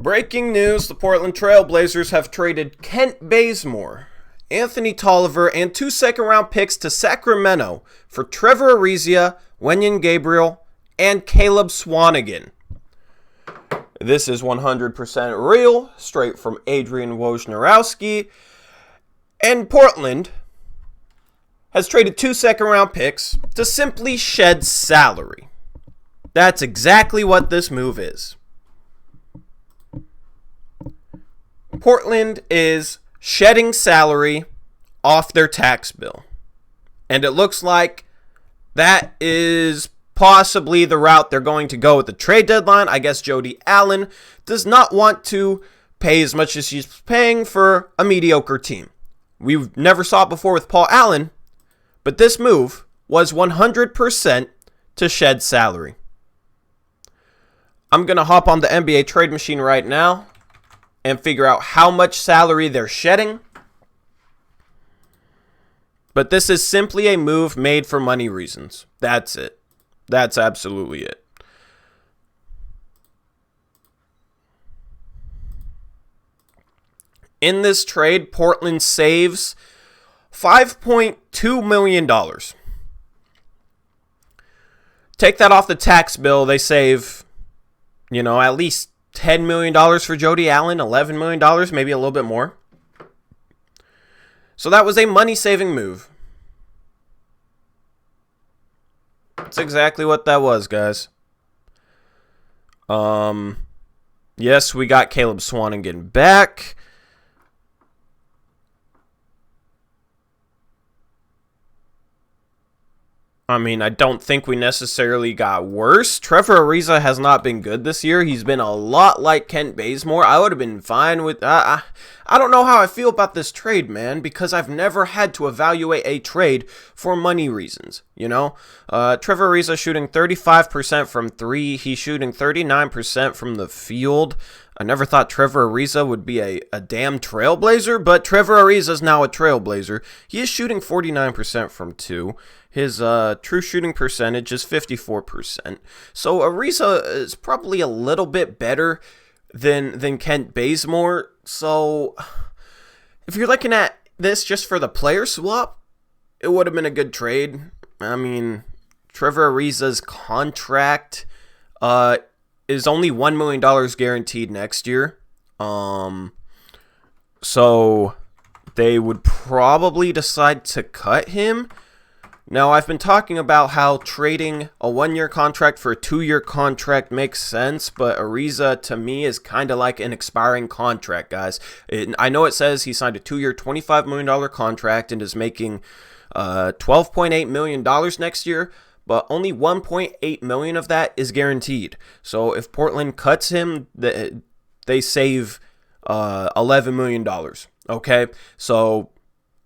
Breaking news, the Portland Trail Blazers have traded Kent Bazemore, Anthony Tolliver, and 2 second-round picks to Sacramento for Trevor Ariza, Wenyen Gabriel, and Caleb Swanigan. This is 100% real, straight from Adrian Wojnarowski. And Portland has traded 2 second-round picks to simply shed salary. That's exactly what this move is. Portland is shedding salary off their tax bill. And it looks like that is possibly the route they're going to go with the trade deadline. I guess Jody Allen does not want to pay as much as he's paying for a mediocre team. We've never saw it before with Paul Allen, but this move was 100% to shed salary. I'm going to hop on the NBA trade machine right now and figure out how much salary they're shedding. But this is simply a move made for money reasons. That's it. That's absolutely it. In this trade, Portland saves $5.2 million. Take that off the tax bill, they save, at least $10 million for Jody Allen, $11 million, maybe a little bit more. So that was a money-saving move. That's exactly what that was, guys. Yes, we got Caleb Swanigan back. I don't think we necessarily got worse. Trevor Ariza has not been good this year. He's been a lot like Kent Bazemore. I would have been fine with... I don't know how I feel about this trade, man, because I've never had to evaluate a trade for money reasons, Trevor Ariza shooting 35% from 3. He's shooting 39% from the field. I never thought Trevor Ariza would be a damn trailblazer, but Trevor Ariza is now a trailblazer. He is shooting 49% from 2. His true shooting percentage is 54%. So Ariza is probably a little bit better than Kent Bazemore. So if you're looking at this just for the player swap, it would have been a good trade. Trevor Ariza's contract is only $1 million guaranteed next year. So they would probably decide to cut him. Now, I've been talking about how trading a 1-year contract for a 2-year contract makes sense, but Ariza, to me, is kind of like an expiring contract, guys. I know it says he signed a 2-year, $25 million contract and is making $12.8 million next year, but only $1.8 million of that is guaranteed. So if Portland cuts him, they save $11 million, okay? So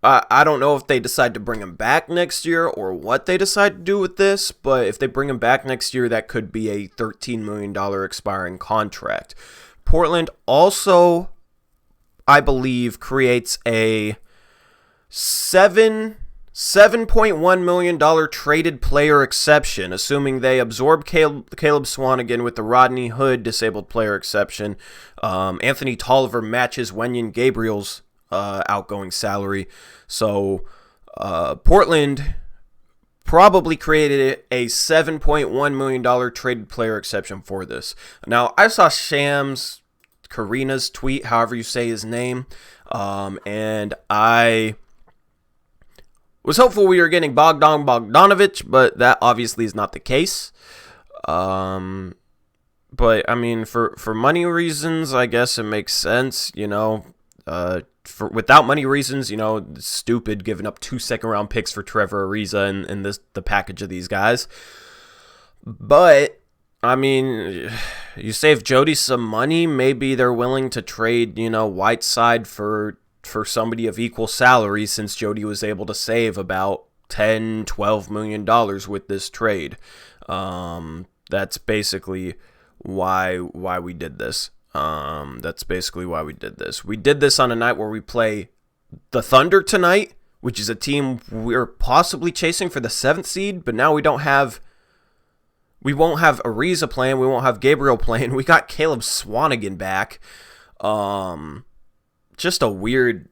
I don't know if they decide to bring him back next year or what they decide to do with this, but if they bring him back next year, that could be a $13 million expiring contract. Portland also, I believe, creates a $7.1 million traded player exception, assuming they absorb Caleb Swanigan with the Rodney Hood disabled player exception. Anthony Tolliver matches Wenyen Gabriel's outgoing salary. So Portland probably created a $7.1 million traded player exception for this. Now, I saw Shams Karina's tweet, however you say his name, and I was hopeful we were getting Bogdanovich, but that obviously is not the case. But, for money reasons, I guess it makes sense, without money reasons, it's stupid giving up 2 second-round picks for Trevor Ariza and the package of these guys. But, you save Jody some money. Maybe they're willing to trade, Whiteside for somebody of equal salary, since Jody was able to save about $10-12 million with this trade. That's basically why we did this. We did this on a night where we play the Thunder tonight, which is a team we're possibly chasing for the 7th seed, but now we don't have We won't have Ariza playing. We won't have Gabriel playing. We got Caleb Swanigan back. Just a weird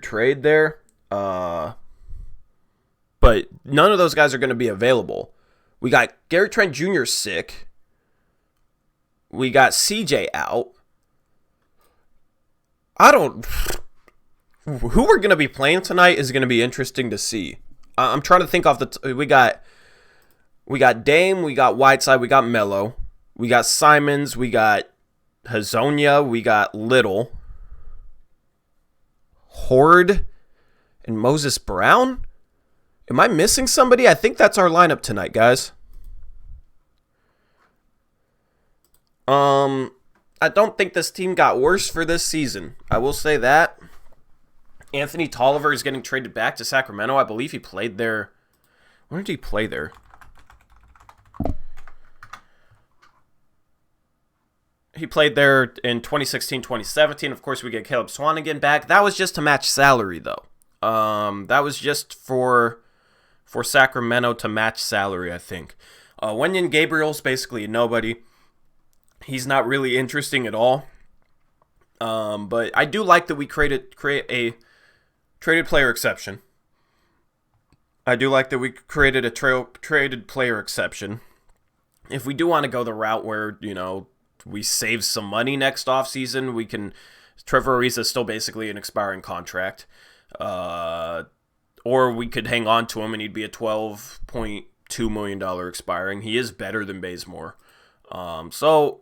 trade there. But none of those guys are going to be available. We got Gary Trent Jr. sick. We got CJ out. Who we're going to be playing tonight is going to be interesting to see. I'm trying to think off the... We got Dame, we got Whiteside, we got Melo, we got Simons, we got Hazonia, we got Little, Horde, and Moses Brown? Am I missing somebody? I think that's our lineup tonight, guys. I don't think this team got worse for this season. I will say that. Anthony Tolliver is getting traded back to Sacramento. I believe he played there. When did he play there? He played there in 2016-2017. Of course, we get Caleb Swanigan back. That was just to match salary, though. That was just for Sacramento to match salary, I think. Wenyen Gabriel's basically nobody. He's not really interesting at all. But I do like that we create a traded player exception. I do like that we created a traded player exception. If we do want to go the route where, we save some money next offseason, we can... Trevor Ariza is still basically an expiring contract. Or we could hang on to him and he'd be a $12.2 million expiring. He is better than Bazemore. So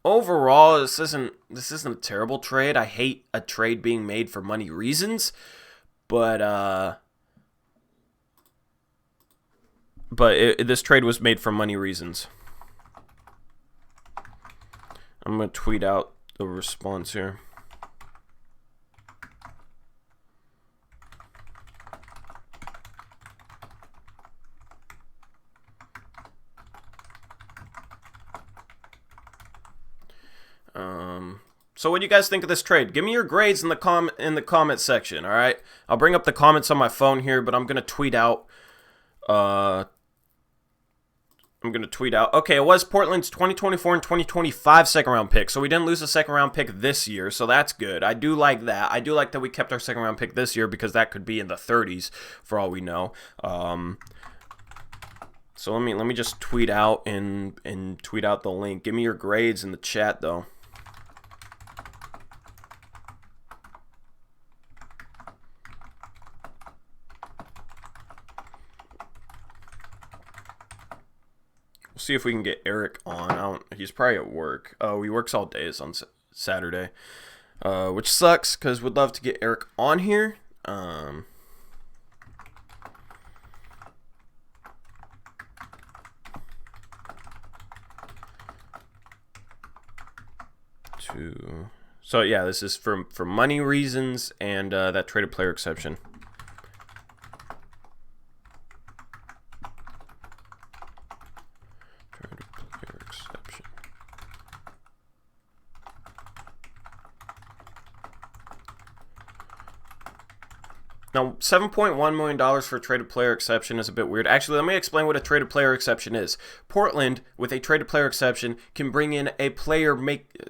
overall, this isn't a terrible trade. I hate a trade being made for money reasons, but this trade was made for money reasons. I'm gonna tweet out the response here. So what do you guys think of this trade? Give me your grades in the comment section, all right? I'll bring up the comments on my phone here, but I'm going to tweet out okay, it was Portland's 2024 and 2025 second round pick. So we didn't lose a second round pick this year, so that's good. I do like that. I do like that we kept our second round pick this year because that could be in the 30s for all we know. So let me just tweet out and tweet out the link. Give me your grades in the chat though. See if we can get Eric on. He's probably at work. Oh, he works all days on Saturday, which sucks because we'd love to get Eric on here. So yeah, this is for money reasons and that traded player exception. Now, $7.1 million for a traded player exception is a bit weird. Actually, let me explain what a traded player exception is. Portland, with a traded player exception, can bring in a player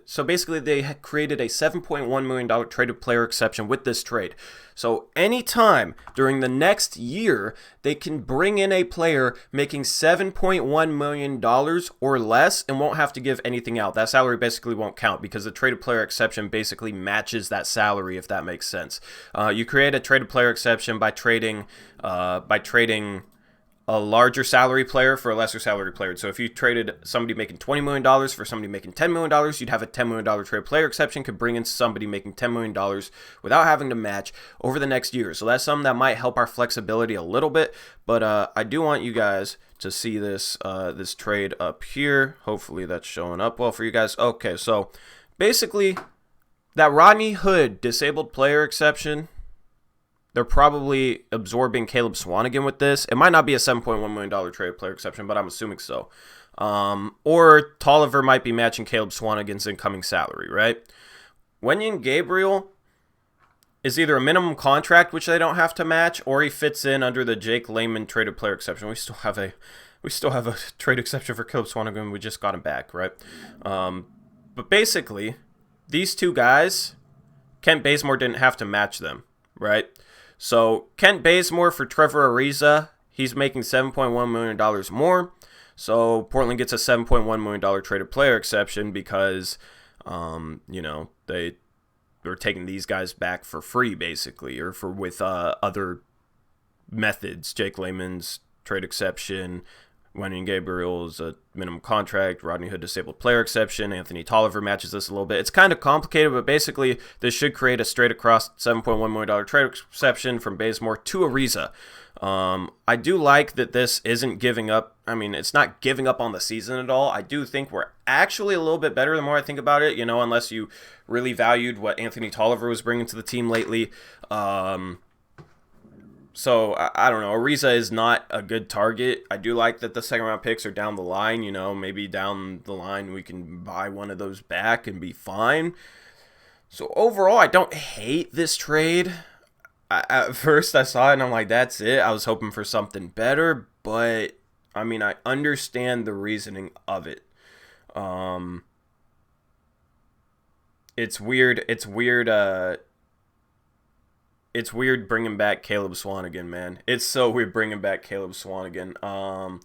so basically they created a $7.1 million traded player exception with this trade. So anytime during the next year, they can bring in a player making $7.1 million or less and won't have to give anything out. That salary basically won't count because the traded player exception basically matches that salary, if that makes sense. You create a traded player exception by trading a larger salary player for a lesser salary player. So if you traded somebody making $20 million for somebody making $10 million, you'd have a $10 million trade player exception, could bring in somebody making $10 million without having to match over the next year. So that's something that might help our flexibility a little bit. But I do want you guys to see this this trade up here. Hopefully that's showing up well for you guys. Okay, so basically that Rodney Hood disabled player exception, they're probably absorbing Caleb Swanigan with this. It might not be a $7.1 million trade player exception, but I'm assuming so. Or Tolliver might be matching Caleb Swanigan's incoming salary, right? Wenyen Gabriel is either a minimum contract, which they don't have to match, or he fits in under the Jake Layman traded player exception. We still have a we still have a trade exception for Caleb Swanigan. We just got him back, right? But basically, these two guys, Kent Bazemore didn't have to match them, right? So Kent Bazemore for Trevor Ariza, he's making $7.1 million more. So Portland gets a $7.1 million traded player exception because, they were taking these guys back for free, basically, or with other methods. Jake Layman's trade exception, Wenyen Gabriel's a minimum contract, Rodney Hood disabled player exception, Anthony Tolliver matches this a little bit. It's kind of complicated, but basically this should create a straight across $7.1 million trade exception from Bazemore to Ariza. I do like that this isn't giving up. I mean, it's not giving up on the season at all. I do think we're actually a little bit better the more I think about it, unless you really valued what Anthony Tolliver was bringing to the team lately. So, I don't know. Ariza is not a good target. I do like that the second-round picks are down the line. Maybe down the line we can buy one of those back and be fine. So, overall, I don't hate this trade. At first, I saw it and I'm like, that's it. I was hoping for something better. But, I mean, I understand the reasoning of it. It's weird. It's weird bringing back Caleb Swanigan, man. It's so weird bringing back Caleb Swanigan.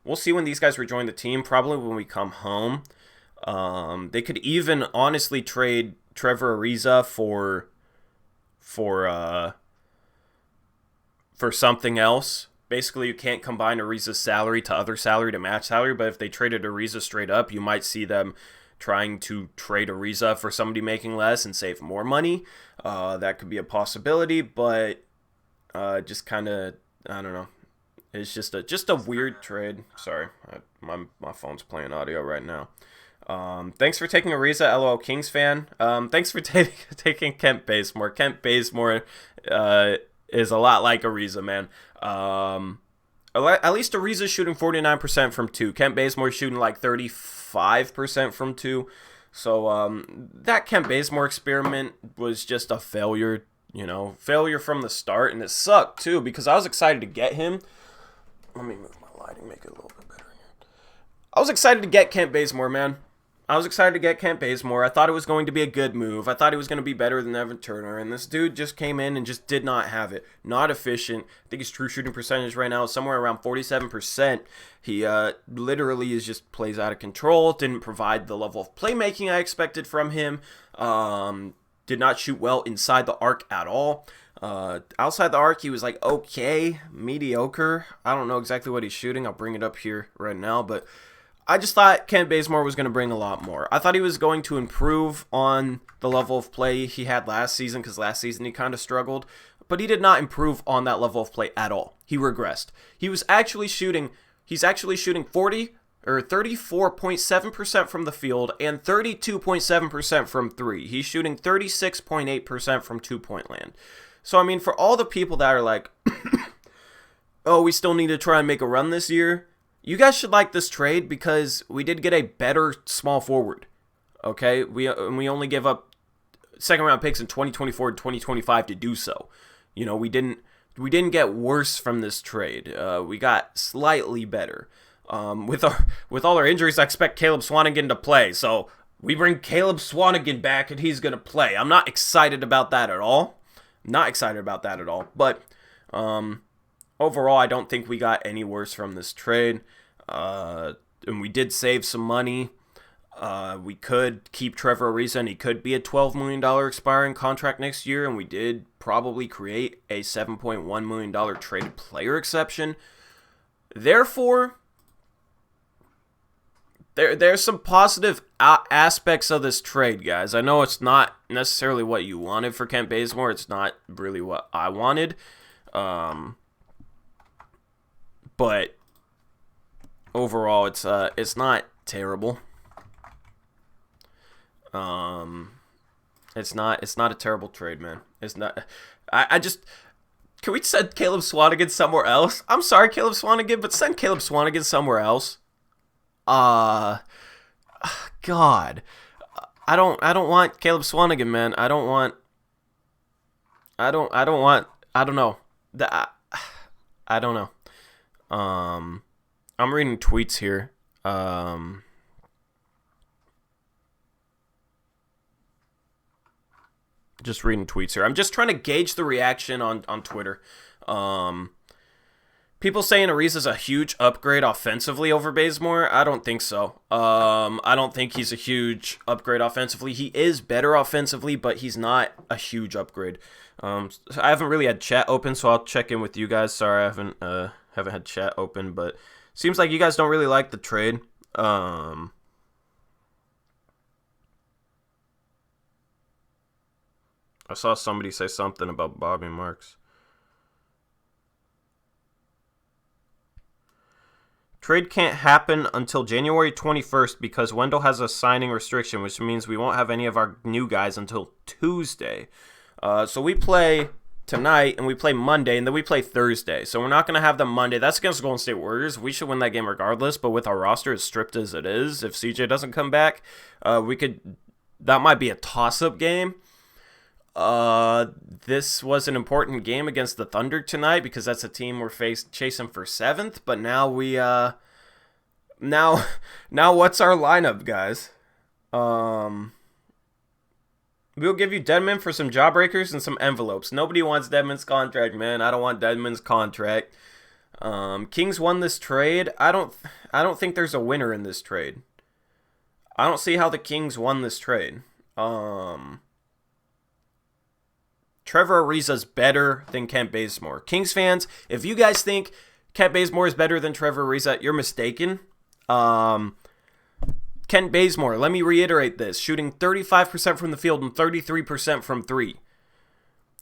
We'll see when these guys rejoin the team, probably when we come home. They could even honestly trade Trevor Ariza for something else. Basically, you can't combine Ariza's salary to other salary to match salary, but if they traded Ariza straight up, you might see them trying to trade Ariza for somebody making less and save more money. That could be a possibility, but just kind of, I don't know. It's just a weird trade. Sorry, my phone's playing audio right now. Thanks for taking Ariza, LOL Kings fan. Thanks for taking Kent Bazemore. Kent Bazemore is a lot like Ariza, man. At least Ariza's shooting 49% from 2. Kent Bazemore's shooting like 35% from 2. So that Kent Bazemore experiment was just a failure, failure from the start. And it sucked, too, because I was excited to get him. Let me move my lighting, make it a little bit better here. I was excited to get Kent Bazemore, man. I was excited to get Kent Bazemore. I thought it was going to be a good move. I thought he was going to be better than Evan Turner. And this dude just came in and just did not have it. Not efficient. I think his true shooting percentage right now is somewhere around 47%. He literally just plays out of control. Didn't provide the level of playmaking I expected from him. Did not shoot well inside the arc at all. Outside the arc, he was like, okay, mediocre. I don't know exactly what he's shooting. I'll bring it up here right now, but I just thought Kent Bazemore was going to bring a lot more. I thought he was going to improve on the level of play he had last season, because last season he kind of struggled, but he did not improve on that level of play at all. He regressed. He's actually shooting 34.7% from the field and 32.7% from 3. He's shooting 36.8% from 2-point land. So, I mean, for all the people that are like, oh, we still need to try and make a run this year, you guys should like this trade because we did get a better small forward, okay? We only gave up second-round picks in 2024 and 2025 to do so. We didn't get worse from this trade. We got slightly better. With all our injuries, I expect Caleb Swanigan to play. So we bring Caleb Swanigan back and he's going to play. I'm not excited about that at all. But overall, I don't think we got any worse from this trade. And we did save some money. We could keep Trevor Ariza, and he could be a $12 million expiring contract next year, and we did probably create a $7.1 million traded player exception. Therefore, there's some positive aspects of this trade, guys. I know it's not necessarily what you wanted for Kent Bazemore. It's not really what I wanted. But overall, it's not terrible. It's not a terrible trade, man. It's not. Can we send Caleb Swanigan somewhere else? I'm sorry, Caleb Swanigan, but send Caleb Swanigan somewhere else. God. I don't want Caleb Swanigan, man. I don't know. I don't know. I'm reading tweets here. Just reading tweets here. I'm just trying to gauge the reaction on Twitter. People saying Ariza's a huge upgrade offensively over Bazemore. I don't think so. I don't think he's a huge upgrade offensively. He is better offensively, but he's not a huge upgrade. I haven't really had chat open, so I'll check in with you guys. Sorry, I haven't had chat open, but seems like you guys don't really like the trade. I saw somebody say something about Bobby Marks. Trade can't happen until January 21st because Wendell has a signing restriction, which means we won't have any of our new guys until Tuesday. So we play tonight, and we play Monday, and then we play Thursday. So we're not going to have them Monday. That's against the Golden State Warriors. We should win that game regardless, but with our roster as stripped as it is, if CJ doesn't come back, that might be a toss-up game. This was an important game against the Thunder tonight because that's a team we're chasing for 7th. But now now what's our lineup, guys? We'll give you Deadman for some jawbreakers and some envelopes. Nobody wants Deadman's contract, man. I don't want Deadman's contract. Kings won this trade. I don't think there's a winner in this trade. I don't see how the Kings won this trade. Trevor Ariza's better than Kent Bazemore. Kings fans, if you guys think Kent Bazemore is better than Trevor Ariza, you're mistaken. Kent Bazemore, let me reiterate this, shooting 35% from the field and 33% from 3.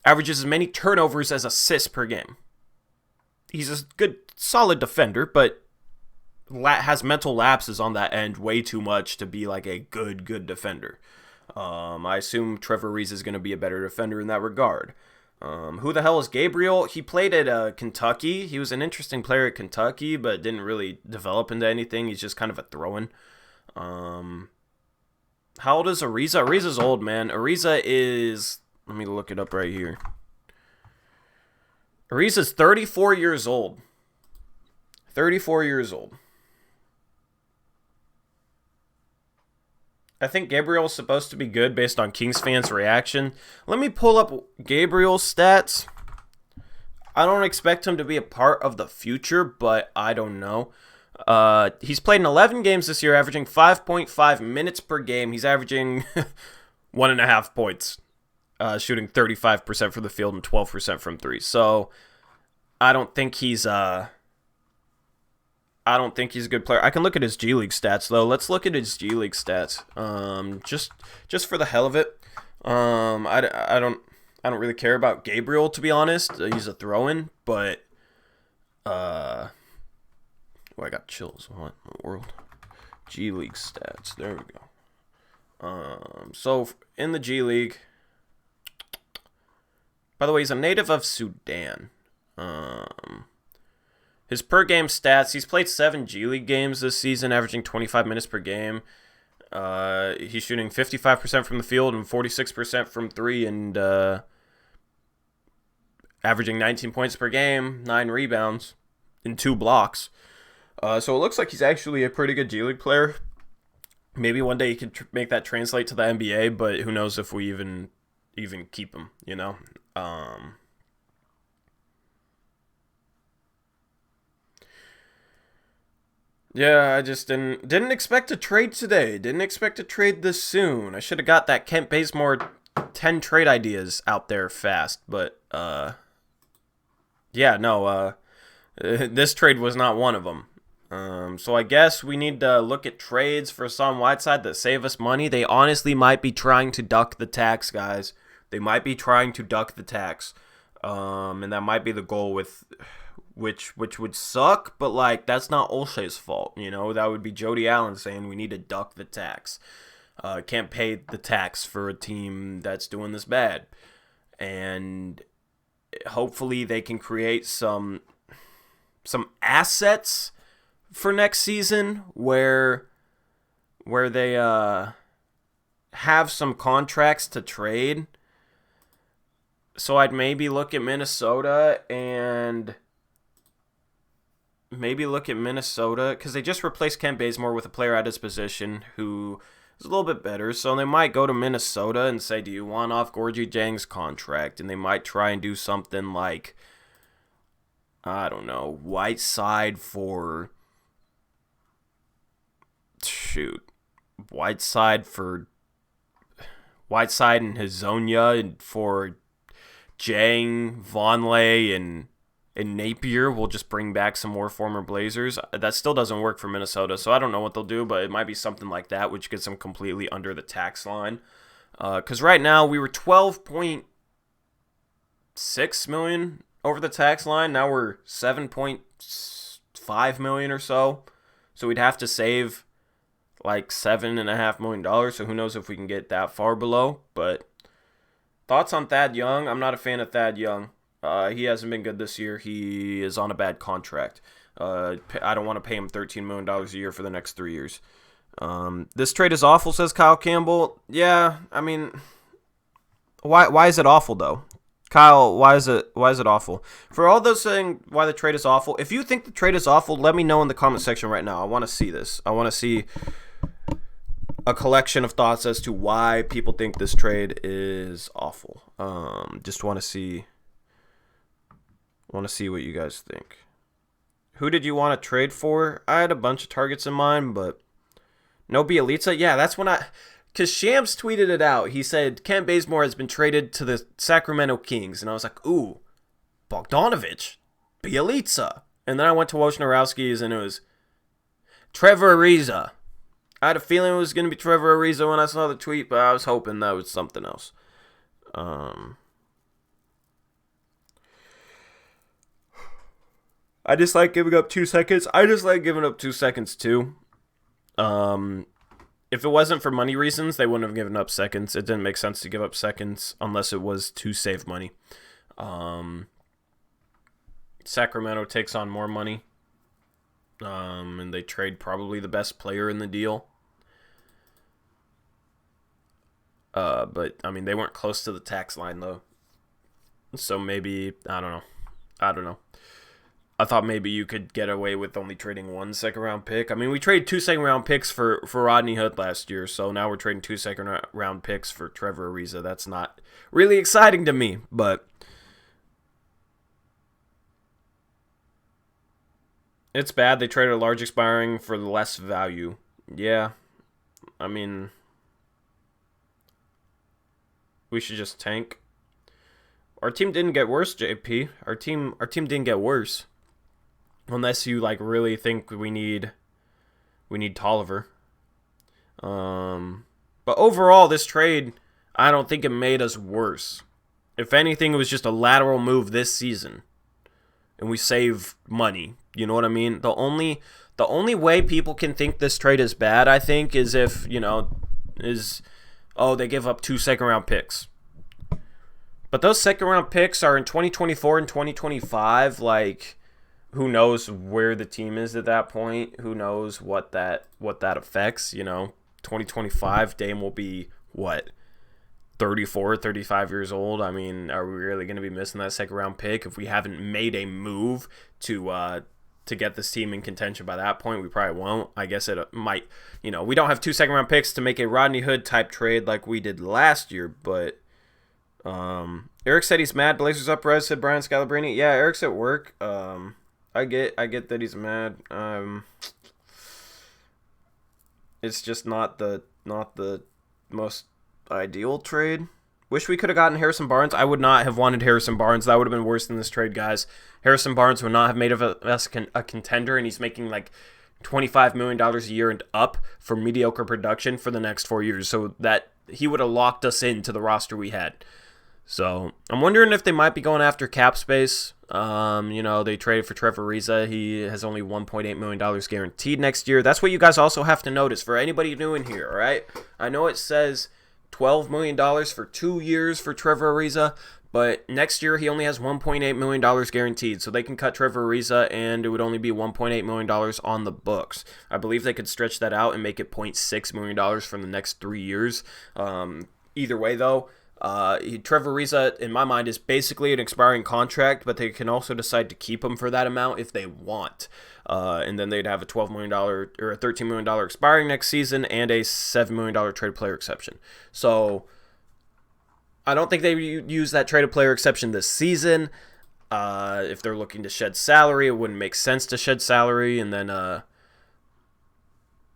Averages as many turnovers as assists per game. He's a good, solid defender, but has mental lapses on that end way too much to be like a good defender. I assume Trevor Ariza is going to be a better defender in that regard. Who the hell is Gabriel? He played at Kentucky. He was an interesting player at Kentucky, but didn't really develop into anything. He's just kind of a throw-in. How old is Ariza? Ariza's old, man. Ariza is... Let me look it up right here. Ariza's 34 years old. 34 years old. I think Gabriel's supposed to be good based on Kings fans' reaction. Let me pull up Gabriel's stats. I don't expect him to be a part of the future, but I don't know. He's played in 11 games this year, averaging 5.5 minutes per game. He's averaging 1.5 points, shooting 35% from the field and 12% from 3. So I don't think he's a good player. I can look at his G League stats though. Let's look at his G League stats. Just for the hell of it. I don't really care about Gabriel, to be honest. He's a throw-in, but I got chills. What in the world? G League stats. There we go. So in the G League, by the way, he's a native of Sudan. His per game stats, he's played 7 G League games this season, averaging 25 minutes per game. He's shooting 55% from the field and 46% from 3 and averaging 19 points per game, 9 rebounds, and 2 blocks. So it looks like he's actually a pretty good G League player. Maybe one day he could make that translate to the NBA, but who knows if we even keep him, you know? Yeah, I just didn't expect a trade today. Didn't expect a trade this soon. I should have got that Kent Bazemore 10 trade ideas out there fast, but yeah, no, this trade was not one of them. So I guess we need to look at trades for Hassan Whiteside that save us money. They honestly might be trying to duck the tax, guys. They might be trying to duck the tax. And that might be the goal with which would suck, but like that's not Olshay's fault, you know? That would be Jody Allen saying we need to duck the tax. Can't pay the tax for a team that's doing this bad. And hopefully they can create some assets for next season where they have some contracts to trade. So I'd maybe look at Minnesota and maybe look at Minnesota, because they just replaced Kent Bazemore with a player at his position who is a little bit better. So they might go to Minnesota and say, do you want off Gorgie Jang's contract? And they might try and do something like, I don't know, Whiteside for... Whiteside and Hazonia, and for Jang, Vonleh, and Napier. We'll just bring back some more former Blazers. That still doesn't work for Minnesota, so I don't know what they'll do, but it might be something like that, which gets them completely under the tax line. Because right now, we were $12.6 million over the tax line. Now we're $7.5 million or so. So we'd have to save like $7.5 million. So who knows if we can get that far below. But thoughts on Thad Young? I'm not a fan of Thad Young. He hasn't been good this year. He is on a bad contract. I don't want to pay him $13 million a year for the next 3 years. This trade is awful, says Kyle Campbell. Yeah, I mean, why is it awful though? Kyle, why is it awful? For all those saying why the trade is awful, if you think the trade is awful, let me know in the comment section right now. I want to see this. I want to see a collection of thoughts as to why people think this trade is awful. Just want to see what you guys think. Who did you want to trade for? I had a bunch of targets in mind, but no Bielitsa. Yeah, that's when because Shams tweeted it out. He said Kent Bazemore has been traded to the Sacramento Kings, and I was like, ooh, Bogdanovich, Bielitsa. And then I went to Wojnarowski's, and it was Trevor Ariza. I had a feeling it was going to be Trevor Ariza when I saw the tweet, but I was hoping that was something else. I just like giving up 2 seconds. I just like giving up 2 seconds, too. If it wasn't for money reasons, they wouldn't have given up seconds. It didn't make sense to give up seconds unless it was to save money. Sacramento takes on more money. And they trade probably the best player in the deal. But, I mean, they weren't close to the tax line, though. So maybe, I don't know. I thought maybe you could get away with only trading 1 second-round pick. I mean, we traded 2 second-round picks for Rodney Hood last year, so now we're trading 2 second-round picks for Trevor Ariza. That's not really exciting to me, but it's bad. They traded a large expiring for less value. Yeah, I mean, we should just tank. Our team didn't get worse, JP. Our team didn't get worse. Unless you like really think we need Tolliver. But overall, this trade, I don't think it made us worse. If anything, it was just a lateral move this season, and we save money. You know what I mean? The only way people can think this trade is bad, I think, is if they give up 2 second-round picks. But those second-round picks are in 2024 and 2025, like. Who knows where the team is at that point? Who knows what that affects? 2025, Dame will be, 34, 35 years old? I mean, are we really going to be missing that second-round pick if we haven't made a move to get this team in contention by that point? We probably won't. I guess it might. We don't have 2 second-round picks to make a Rodney Hood type trade like we did last year, but Eric said he's mad. Blazers up, res, said Brian Scalabrini. Yeah, Eric's at work. I get that he's mad. It's just not the most ideal trade. Wish we could have gotten Harrison Barnes. I would not have wanted Harrison Barnes. That would have been worse than this trade, guys. Harrison Barnes would not have made us a contender, and he's making like $25 million a year and up for mediocre production for the next 4 years. So that he would have locked us into the roster we had. So I'm wondering if they might be going after cap space. They traded for Trevor Ariza. He has only $1.8 million guaranteed next year. That's what you guys also have to notice for anybody new in here, all right? I know it says $12 million for 2 years for Trevor Ariza, but next year he only has $1.8 million guaranteed. So they can cut Trevor Ariza, and it would only be $1.8 million on the books. I believe they could stretch that out and make it $0.6 million for the next 3 years. Either way, though, Trevor Ariza, in my mind, is basically an expiring contract, but they can also decide to keep him for that amount if they want. And then they'd have a $12 million or a $13 million expiring next season and a $7 million trade player exception. So I don't think they use that traded player exception this season. If they're looking to shed salary, it wouldn't make sense to shed salary. And then,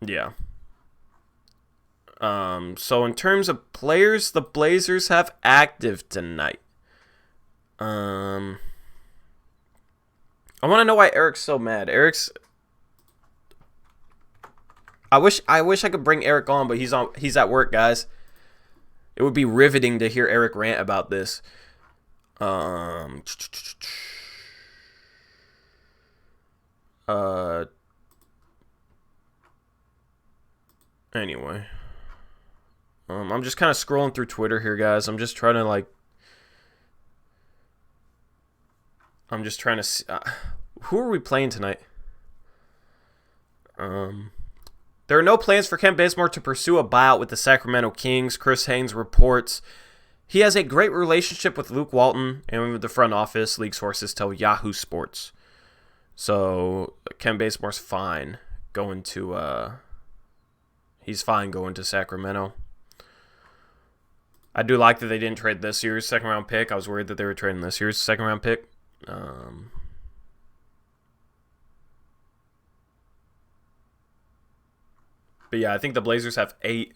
yeah. So in terms of players, the Blazers have active tonight. I want to know why Eric's so mad. I wish I could bring Eric on, but he's at work, guys. It would be riveting to hear Eric rant about this. Anyway. I'm just kind of scrolling through Twitter here, guys. I'm just trying to see. Who are we playing tonight? There are no plans for Kent Bazemore to pursue a buyout with the Sacramento Kings. Chris Haynes reports he has a great relationship with Luke Walton and with the front office, league sources tell Yahoo Sports. So Kent Bazemore's fine going to Sacramento. I do like that they didn't trade this year's second round pick. I was worried that they were trading this year's second round pick. But yeah, I think the Blazers have eight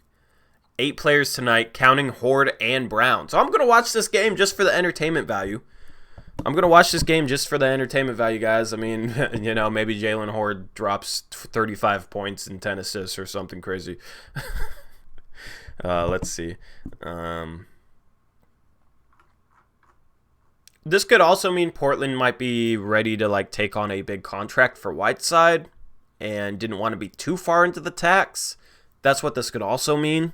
players tonight, counting Horde and Brown. So I'm going to watch this game just for the entertainment value. Guys. I mean, maybe Jalen Horde drops 35 points and 10 assists or something crazy. Let's see. This could also mean Portland might be ready to take on a big contract for Whiteside and didn't want to be too far into the tax. That's what this could also mean.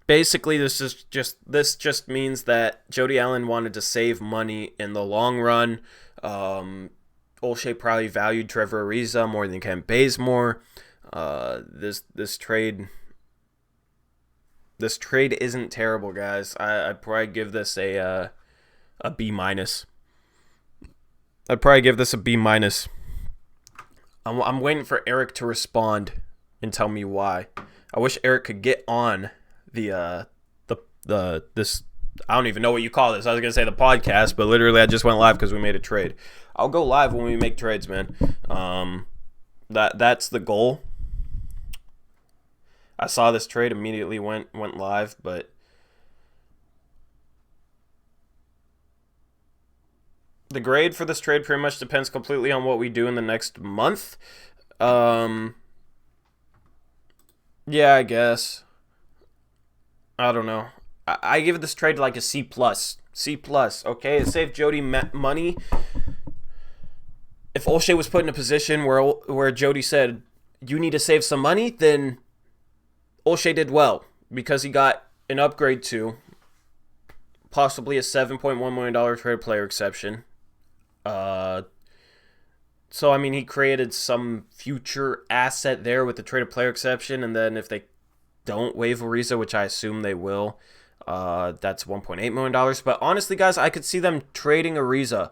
Basically, this just means that Jody Allen wanted to save money in the long run. Olshey probably valued Trevor Ariza more than Kent Bazemore. This trade isn't terrible, guys. I'd probably give this a B minus. I'm waiting for Eric to respond and tell me why. I wish Eric could get on this. I don't even know what you call this. I was gonna say the podcast, but literally I just went live because we made a trade. I'll go live when we make trades, man. That's the goal. I saw this trade, immediately went live, but the grade for this trade pretty much depends completely on what we do in the next month. Yeah, I guess. I don't know. I give this trade a C+. C+, okay? It saved Jody money. If Olshey was put in a position where Jody said, you need to save some money, then Olshey did well because he got an upgrade to possibly a $7.1 million trade player exception. So, I mean, he created some future asset there with the traded player exception, and then if they don't waive Ariza, which I assume they will, that's $1.8 million. But honestly, guys, I could see them trading Ariza.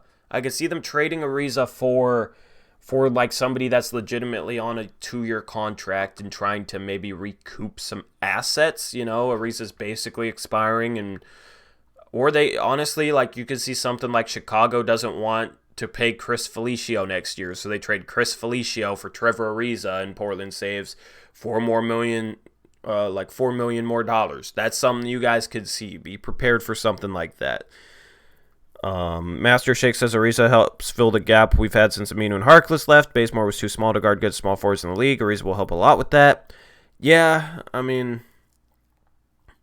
For somebody that's legitimately on a 2-year contract and trying to maybe recoup some assets. Ariza's basically expiring, or they honestly, you could see something like Chicago doesn't want to pay Chris Felicio next year, so they trade Chris Felicio for Trevor Ariza, and Portland saves $4 million more dollars. That's something you guys could see. Be prepared for something like that. Master Shake says Ariza helps fill the gap we've had since Aminu and Harkless left. Bazemore was too small to guard good small forwards in the league. Ariza will help a lot with that. Yeah, I mean,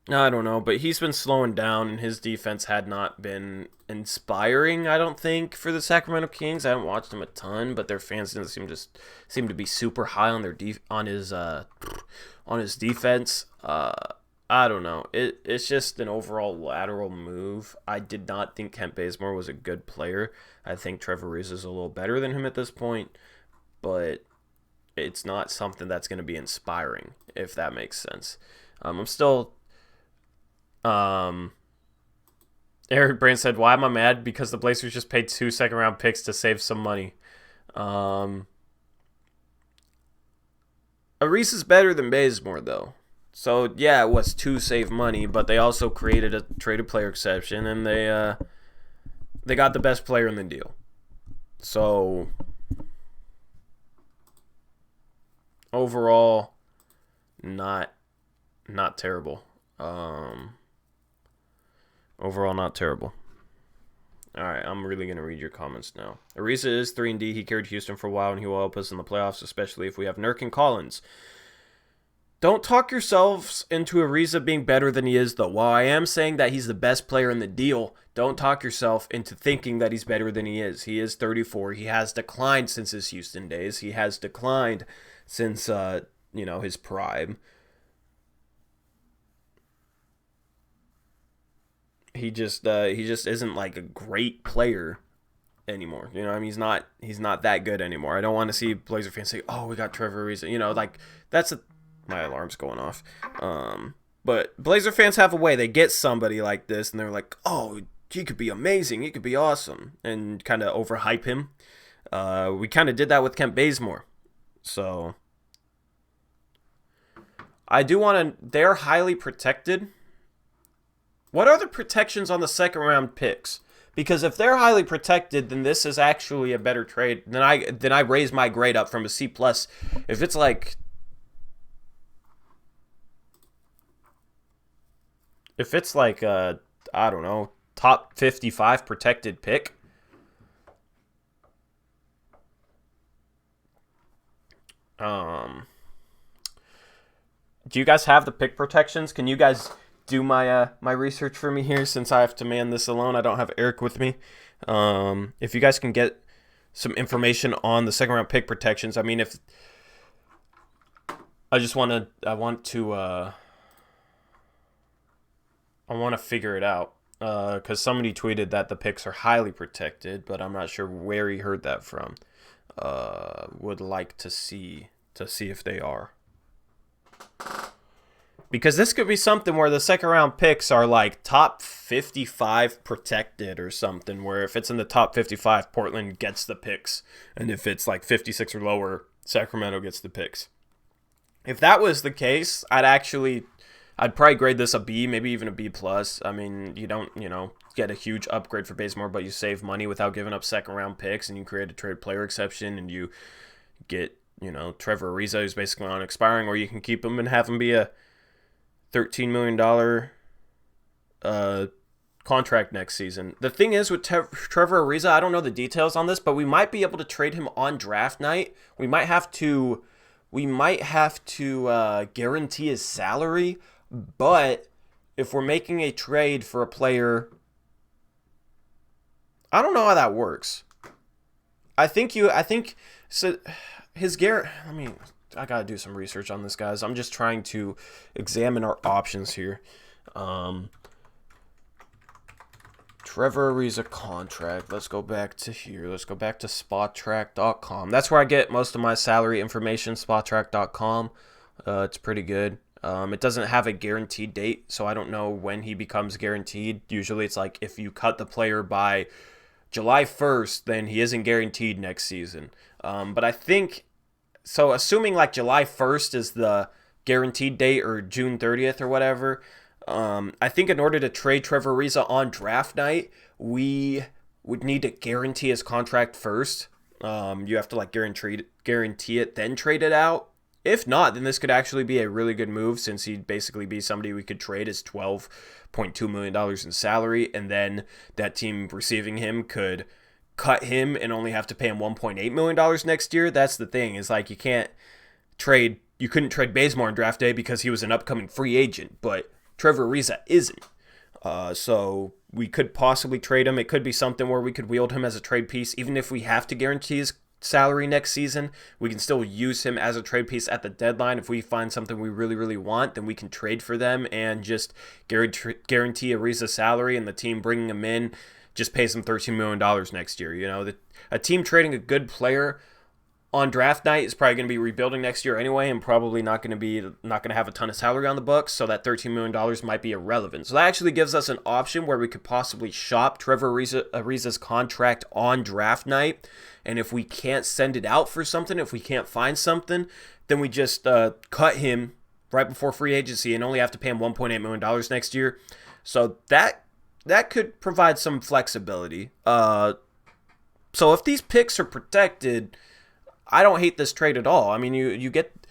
I don't know, but he's been slowing down, and his defense had not been inspiring, I don't think, for the Sacramento Kings. I haven't watched them a ton, but their fans didn't seem to be super high on his defense. I don't know. It's just an overall lateral move. I did not think Kent Bazemore was a good player. I think Trevor Ariza is a little better than him at this point, but it's not something that's going to be inspiring, if that makes sense. I'm still. Eric Brand said, "Why am I mad? Because the Blazers just paid 2 second-round picks to save some money." Ariza's better than Bazemore, though. So, yeah, it was to save money, but they also created a traded player exception, and they got the best player in the deal. So, overall, not terrible. Overall, not terrible. All right, I'm really going to read your comments now. Ariza is 3-D. He carried Houston for a while, and he will help us in the playoffs, especially if we have Nurk and Collins. Don't talk yourselves into Ariza being better than he is, though. While I am saying that he's the best player in the deal, don't talk yourself into thinking that he's better than he is. He is 34. He has declined since his Houston days. He has declined since, his prime. He just isn't like a great player anymore. You know, I mean, he's not that good anymore. I don't want to see Blazer fans say, "Oh, we got Trevor Ariza." You know, like my alarm's going off. But Blazer fans have a way. They get somebody like this, and they're like, "Oh, he could be amazing. He could be awesome," and kind of overhype him. We kind of did that with Kent Bazemore. So I do want to. They're highly protected. What are the protections on the second round picks? Because if they're highly protected, then this is actually a better trade. Then I raise my grade up from a C+. If it's like, a, I don't know, top 55 protected pick. Do you guys have the pick protections? Can you guys do my research for me here, since I have to man this alone? I don't have Eric with me. If you guys can get some information on the second round pick protections, I mean, if I want to figure it out, because somebody tweeted that the picks are highly protected, but I'm not sure where he heard that from. Would like to see if they are. Because this could be something where the second round picks are like top 55 protected or something, where if it's in the top 55, Portland gets the picks. And if it's like 56 or lower, Sacramento gets the picks. If that was the case, I'd probably grade this a B, maybe even a B+. I mean, you don't, get a huge upgrade for Bazemore, but you save money without giving up second round picks, and you create a trade player exception, and you get, Trevor Ariza, who's basically on expiring, or you can keep him and have him be a $13 million contract next season. The thing is with Trevor Ariza, I don't know the details on this, but we might be able to trade him on draft night. We might have to guarantee his salary, but if we're making a trade for a player, I don't know how that works. I think so. I gotta do some research on this, guys. I'm just trying to examine our options here. Trevor Ariza contract. Let's go back to here. Let's go back to spottrack.com. That's where I get most of my salary information, spottrack.com. It's pretty good. It doesn't have a guaranteed date, so I don't know when he becomes guaranteed. Usually it's like if you cut the player by July 1st, then he isn't guaranteed next season. But I think... So assuming like July 1st is the guaranteed date, or June 30th or whatever, I think in order to trade Trevor Ariza on draft night, we would need to guarantee his contract first. You have to like guarantee it, then trade it out. If not, then this could actually be a really good move, since he'd basically be somebody we could trade his $12.2 million in salary, and then that team receiving him could cut him and only have to pay him $1.8 million next year. That's the thing, is like you couldn't trade Bazemore on draft day because he was an upcoming free agent, but Trevor Ariza isn't. So we could possibly trade him. It could be something where we could wield him as a trade piece. Even if we have to guarantee his salary next season, we can still use him as a trade piece at the deadline. If we find something we really, really want, then we can trade for them and just guarantee Ariza's salary, and the team bringing him in just pays him $13 million next year. A team trading a good player on draft night is probably going to be rebuilding next year anyway, and probably not going to have a ton of salary on the books, so that $13 million might be irrelevant. So that actually gives us an option where we could possibly shop Trevor Ariza's contract on draft night, and if we can't send it out for something, if we can't find something, then we just cut him right before free agency and only have to pay him $1.8 million next year. So that could provide some flexibility. So if these picks are protected, I don't hate this trade at all. I mean, you get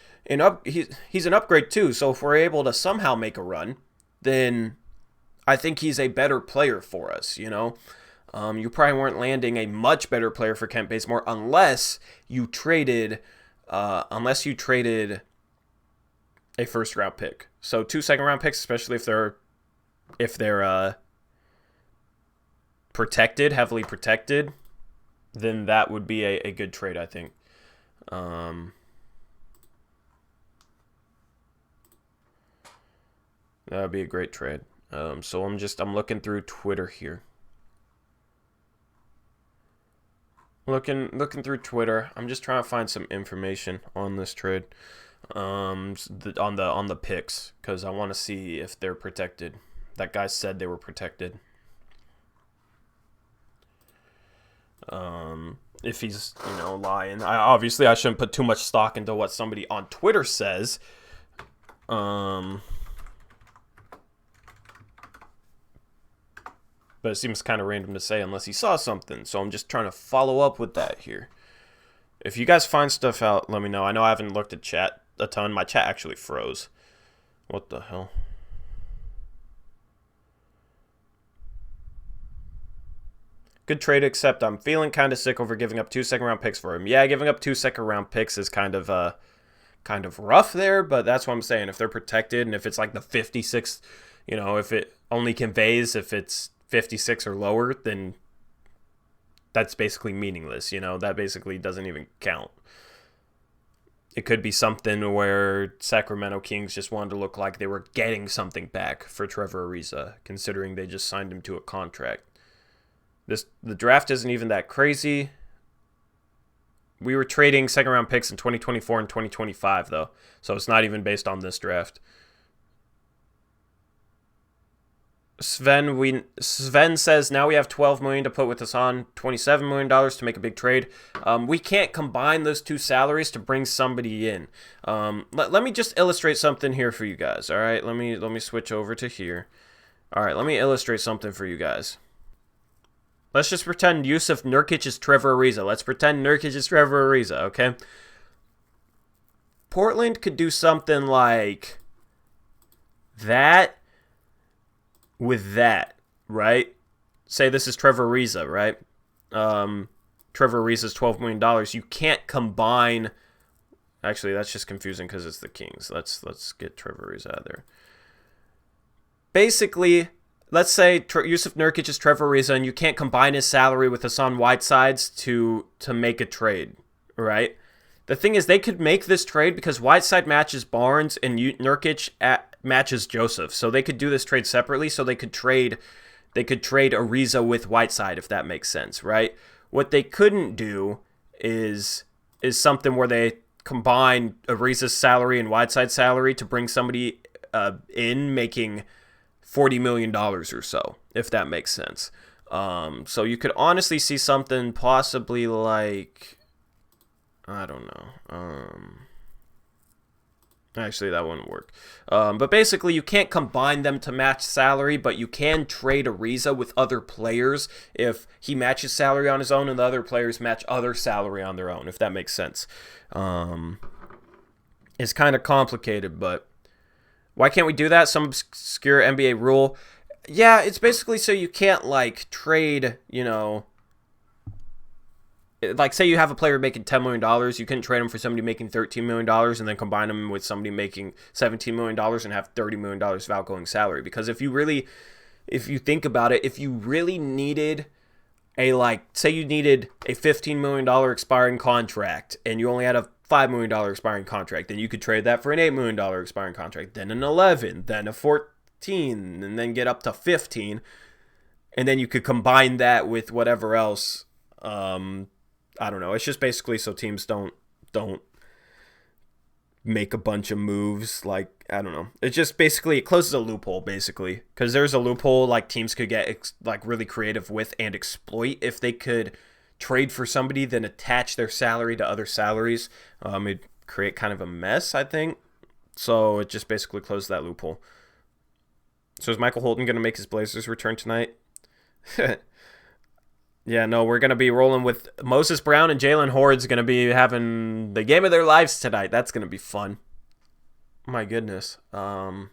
he's an upgrade too. So if we're able to somehow make a run, then I think he's a better player for us. You probably weren't landing a much better player for Kent Bazemore unless you traded a first round pick. So 2 second round picks, especially if they're protected, heavily protected, then that would be a good trade, I think. That would be a great trade. So I'm looking through Twitter here. Looking through Twitter. I'm just trying to find some information on this trade. On the picks, because I want to see if they're protected. That guy said they were protected. If he's lying, I shouldn't put too much stock into what somebody on Twitter says. But it seems kind of random to say unless he saw something. So I'm just trying to follow up with that here. If you guys find stuff out, let me know. I know I haven't looked at chat a ton. My chat actually froze. What the hell? Good trade, except I'm feeling kind of sick over giving up 2 second round picks for him. Yeah, giving up 2 second round picks is kind of rough there, but that's what I'm saying. If they're protected and if it's like the 56th, if it only conveys if it's 56 or lower, then that's basically meaningless. That basically doesn't even count. It could be something where Sacramento Kings just wanted to look like they were getting something back for Trevor Ariza, considering they just signed him to a contract. The draft isn't even that crazy. We were trading second round picks in 2024 and 2025 though, so it's not even based on this draft. Sven says now we have $12 million to put with Hassan, $27 million to make a big trade. We can't combine those two salaries to bring somebody in. Let me just illustrate something here for you guys. All right, let me switch over to here. All right, let me illustrate something for you guys. Let's just pretend Jusuf Nurkic is Trevor Ariza. Let's pretend Nurkic is Trevor Ariza, okay? Portland could do something like that with that, right? Say this is Trevor Ariza, right? Trevor Ariza's $12 million. You can't combine... Actually, that's just confusing because it's the Kings. Let's get Trevor Ariza out of there. Basically... Let's say Jusuf Nurkic is Trevor Ariza, and you can't combine his salary with Hassan Whiteside's to make a trade, right? The thing is, they could make this trade because Whiteside matches Barnes and Nurkic matches Joseph, so they could do this trade separately. So they could trade Ariza with Whiteside, if that makes sense, right? What they couldn't do is something where they combine Ariza's salary and Whiteside's salary to bring somebody in making $40 million or so, if that makes sense. So you could honestly see something possibly like, I don't know. Actually, that wouldn't work. But basically, you can't combine them to match salary, but you can trade Ariza with other players if he matches salary on his own and the other players match other salary on their own, if that makes sense. It's kind of complicated, but why can't we do that? Some obscure NBA rule. Yeah, it's basically so you can't, like, trade, like, say you have a player making $10 million, you couldn't trade him for somebody making $13 million and then combine him with somebody making $17 million and have $30 million of outgoing salary. Because if you think about it, if you really needed say you needed a $15 million expiring contract and you only had a $5 million expiring contract, then you could trade that for an $8 million expiring contract, then an 11, then a 14, and then get up to 15, and then you could combine that with whatever else. I don't know. It's just basically so teams don't don't make a bunch of moves. Like, I don't know. It just basically, it closes a loophole, basically. Because there's a loophole, like, teams could get, like, really creative with and exploit if they could trade for somebody, then attach their salary to other salaries. It'd create kind of a mess, I think. So it just basically closed that loophole. So is Michael Holton going to make his Blazers return tonight? Yeah, no, we're going to be rolling with Moses Brown and Jalen Hord's going to be having the game of their lives tonight. That's going to be fun. My goodness. But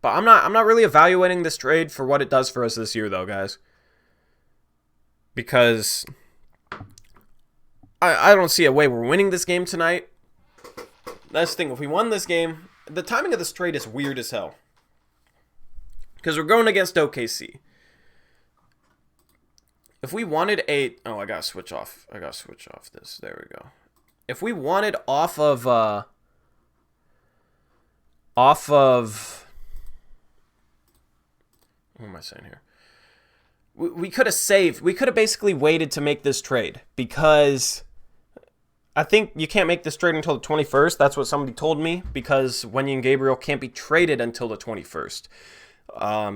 I'm not really evaluating this trade for what it does for us this year, though, guys. Because I don't see a way we're winning this game tonight. That's the thing. If we won this game, the timing of this trade is weird as hell. Because we're going against OKC. If we wanted a... Oh, I gotta switch off. This. There we go. If we wanted off of... What am I saying here? We could have saved... We could have basically waited to make this trade. Because... I think you can't make this trade until the 21st. That's what somebody told me. Because Wenyen and Gabriel can't be traded until the 21st.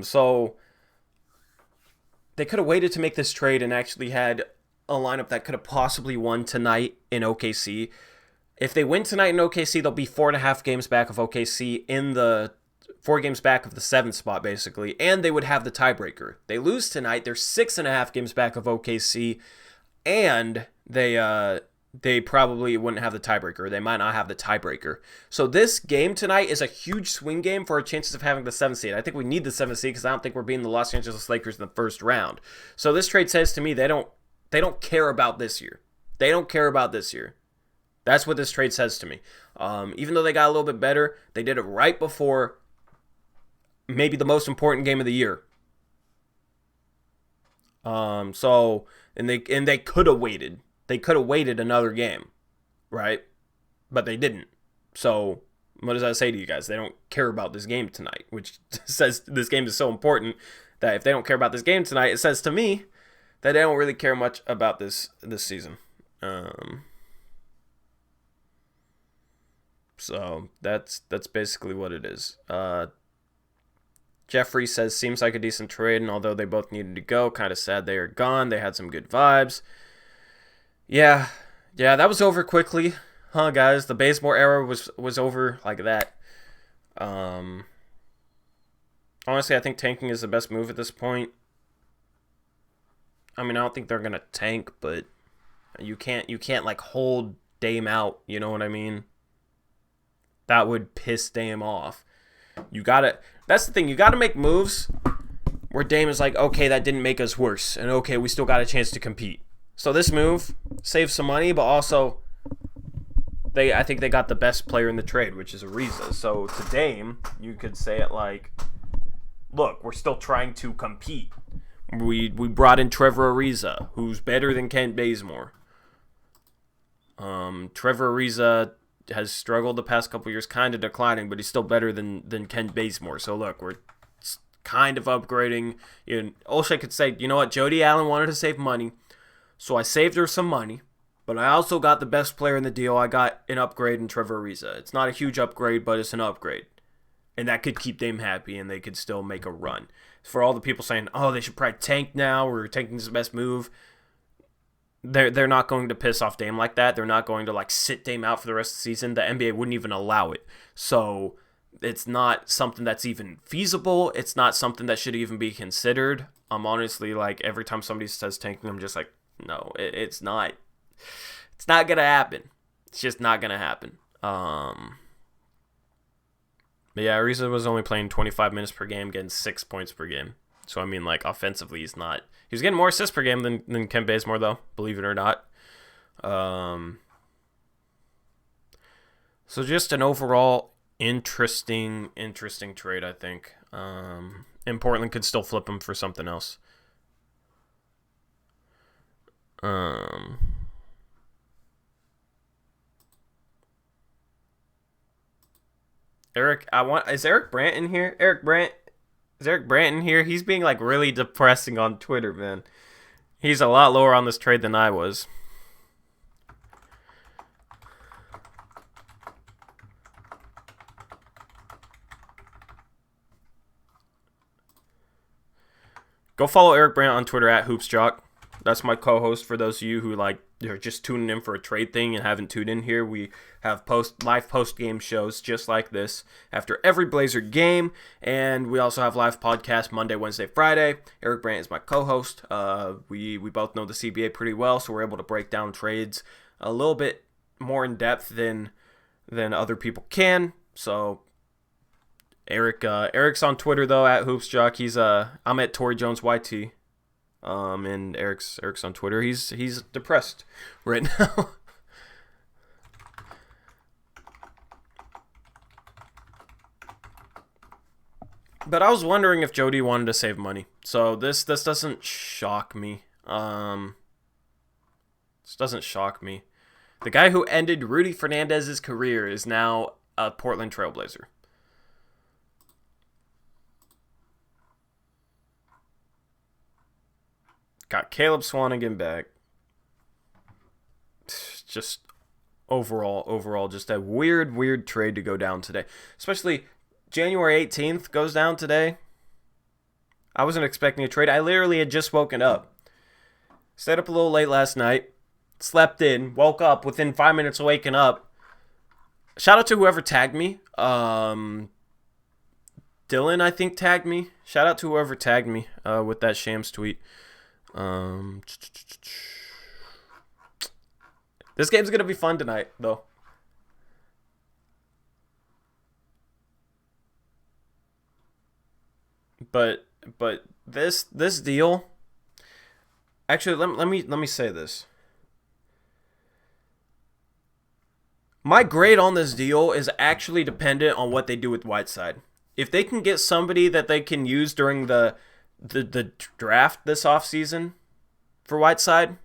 So... They could have waited to make this trade and actually had a lineup that could have possibly won tonight in OKC. If they win tonight in OKC, they'll be 4.5 games back of OKC in the 4 games back of the 7th spot, basically. And they would have the tiebreaker. They lose tonight, they're 6.5 games back of OKC. And they probably wouldn't have the tiebreaker. They might not have the tiebreaker. So this game tonight is a huge swing game for our chances of having the 7th seed. I think we need the 7th seed because I don't think we're beating the Los Angeles Lakers in the first round. So this trade says to me they don't care about this year. They don't care about this year. That's what this trade says to me. Even though they got a little bit better, they did it right before maybe the most important game of the year. And they could have waited. They could have waited another game, right? But they didn't. So what does that say to you guys? They don't care about this game tonight, which says this game is so important that if they don't care about this game tonight, it says to me that they don't really care much about this season. So that's basically what it is. Jeffrey says, seems like a decent trade, and although they both needed to go, kind of sad they are gone. They had some good vibes. Yeah, that was over quickly, huh, guys? The Bazemore era was over like that. Honestly, I think tanking is the best move at this point. I mean, I don't think they're gonna tank, but you can't like hold Dame out. You know what I mean? That would piss Dame off. That's the thing. You gotta make moves where Dame is like, okay, that didn't make us worse, and okay, we still got a chance to compete. So this move saves some money, but also I think they got the best player in the trade, which is Ariza. So to Dame, you could say it like, look, we're still trying to compete. We brought in Trevor Ariza, who's better than Kent Bazemore. Trevor Ariza has struggled the past couple years, kind of declining, but he's still better than Kent Bazemore. So look, we're kind of upgrading. Olshey could say, you know what, Jody Allen wanted to save money. So I saved her some money, but I also got the best player in the deal. I got an upgrade in Trevor Ariza. It's not a huge upgrade, but it's an upgrade. And that could keep Dame happy, and they could still make a run. For all the people saying, oh, they should probably tank now, or tanking is the best move, they're not going to piss off Dame like that. They're not going to like sit Dame out for the rest of the season. The NBA wouldn't even allow it. So it's not something that's even feasible. It's not something that should even be considered. I'm honestly like, every time somebody says tanking, I'm just like, no, it's not. It's not gonna happen. It's just not gonna happen. But yeah, Ariza was only playing 25 minutes per game, getting 6 points per game. So I mean, like, offensively, he's not. He was getting more assists per game than Kent Bazemore, though. Believe it or not. So just an overall interesting trade, I think. And Portland could still flip him for something else. Is Eric Brandt in here? Is Eric Brandt in here? He's being like really depressing on Twitter, man. He's a lot lower on this trade than I was. Go follow Eric Brandt on Twitter at HoopsJock. That's my co-host. For those of you who are just tuning in for a trade thing and haven't tuned in here, we have live post-game shows just like this after every Blazer game, and we also have live podcasts Monday, Wednesday, Friday. Eric Brandt is my co-host. We both know the CBA pretty well, so we're able to break down trades a little bit more in depth than other people can. So Eric's on Twitter though at HoopsJock. I'm at Tory Jones YT. And Eric's on Twitter. He's depressed right now. But I was wondering if Jody wanted to save money. So this doesn't shock me. This doesn't shock me. The guy who ended Rudy Fernandez's career is now a Portland Trailblazer. Got Caleb Swanigan back. Just overall, just a weird trade to go down today. Especially January 18th goes down today. I wasn't expecting a trade. I literally had just woken up. Stayed up a little late last night. Slept in. Woke up within 5 minutes of waking up. Shout out to whoever tagged me. Dylan, I think, tagged me. Shout out to whoever tagged me with that Shams tweet. This game's gonna be fun tonight, though. But this deal. Actually, let me say this. My grade on this deal is actually dependent on what they do with Whiteside. If they can get somebody that they can use during the draft this offseason for Whiteside,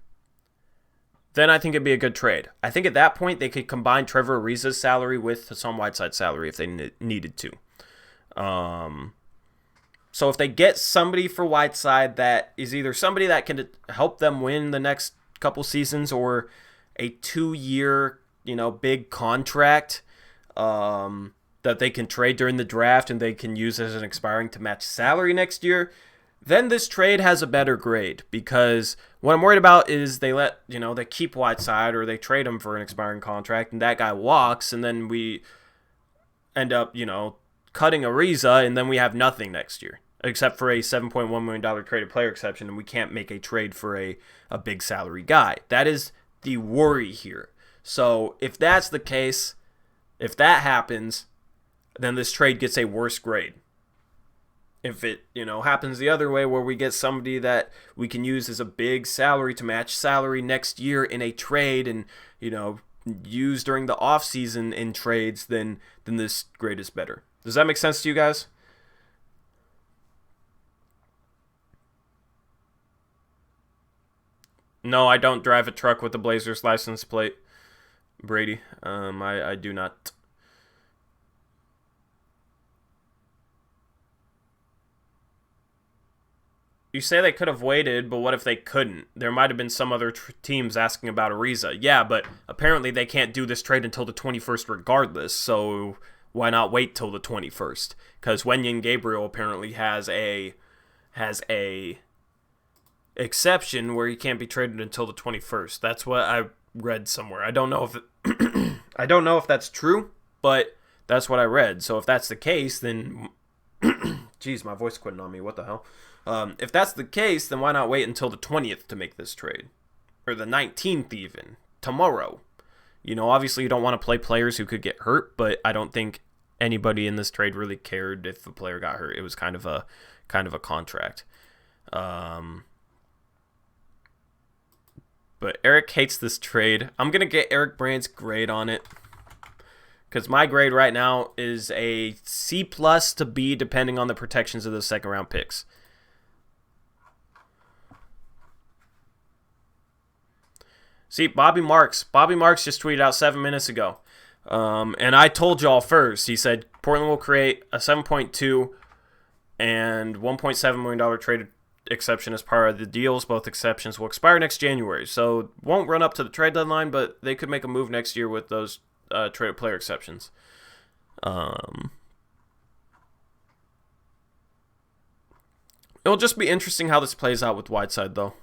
then I think it'd be a good trade. I think at that point they could combine Trevor Ariza's salary with Hassan Whiteside's salary if they needed to. So if they get somebody for Whiteside that is either somebody that can help them win the next couple seasons or a 2-year, big contract that they can trade during the draft and they can use as an expiring to match salary next year, then this trade has a better grade, because what I'm worried about is they keep Whiteside or they trade him for an expiring contract and that guy walks, and then we end up, cutting Ariza, and then we have nothing next year except for a $7.1 million traded player exception, and we can't make a trade for a big salary guy. That is the worry here. So if that's the case, if that happens, then this trade gets a worse grade. If it, happens the other way where we get somebody that we can use as a big salary to match salary next year in a trade and, use during the offseason in trades, then this grade is better. Does that make sense to you guys? No, I don't drive a truck with a Blazers license plate, Brady. I do not. You say they could have waited, but what if they couldn't? There might have been some other teams asking about Ariza. Yeah, but apparently they can't do this trade until the 21st regardless, so why not wait till the 21st? Because Wenyen Gabriel apparently has a exception where he can't be traded until the 21st. That's what I read somewhere. I don't know if that's true, but that's what I read. So if that's the case, then jeez, my voice quitting on me. What the hell? If that's the case, then why not wait until the 20th to make this trade? Or the 19th even. Tomorrow. Obviously you don't want to play players who could get hurt, but I don't think anybody in this trade really cared if a player got hurt. It was kind of a contract. But Eric hates this trade. I'm going to get Eric Brandt's grade on it, because my grade right now is a C+ to B depending on the protections of the second round picks. See, Bobby Marks just tweeted out 7 minutes ago. And I told y'all first. He said Portland will create a 7.2 and $1.7 million trade exception as part of the deals. Both exceptions will expire next January. So won't run up to the trade deadline, but they could make a move next year with those traded player exceptions. It'll just be interesting how this plays out with Whiteside, though.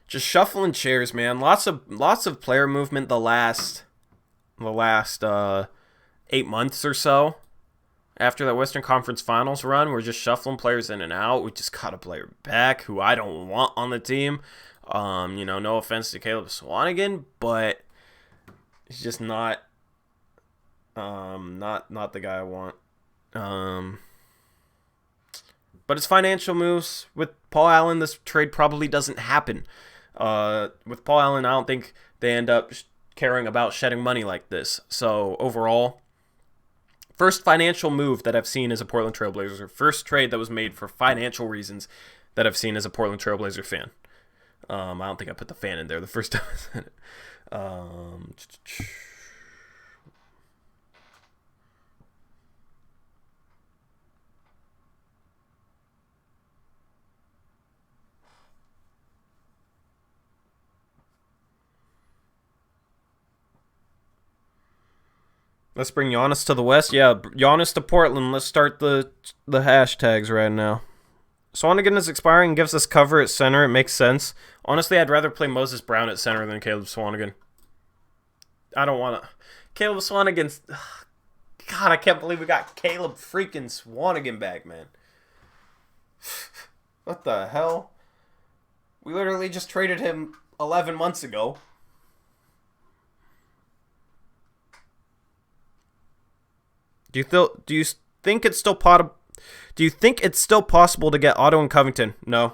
Just shuffling chairs, man. Lots of player movement the last 8 months or so. After that Western Conference Finals run, we're just shuffling players in and out. We just got a player back who I don't want on the team. No offense to Caleb Swanigan, but he's just not the guy I want. But it's financial moves. With Paul Allen, this trade probably doesn't happen. With Paul Allen, I don't think they end up caring about shedding money like this. So overall, first financial move that I've seen as a Portland Trailblazer. First trade that was made for financial reasons that I've seen as a Portland Trailblazer fan. I don't think I put the fan in there the first time I said it. Let's bring Giannis to the West. Yeah, Giannis to Portland. Let's start the hashtags right now. Swanigan is expiring and gives us cover at center. It makes sense. Honestly, I'd rather play Moses Brown at center than Caleb Swanigan. I don't want to. Caleb Swanigan's... God, I can't believe we got Caleb freaking Swanigan back, man. What the hell? We literally just traded him 11 months ago. Do you think it's still possible to get Otto and Covington? No.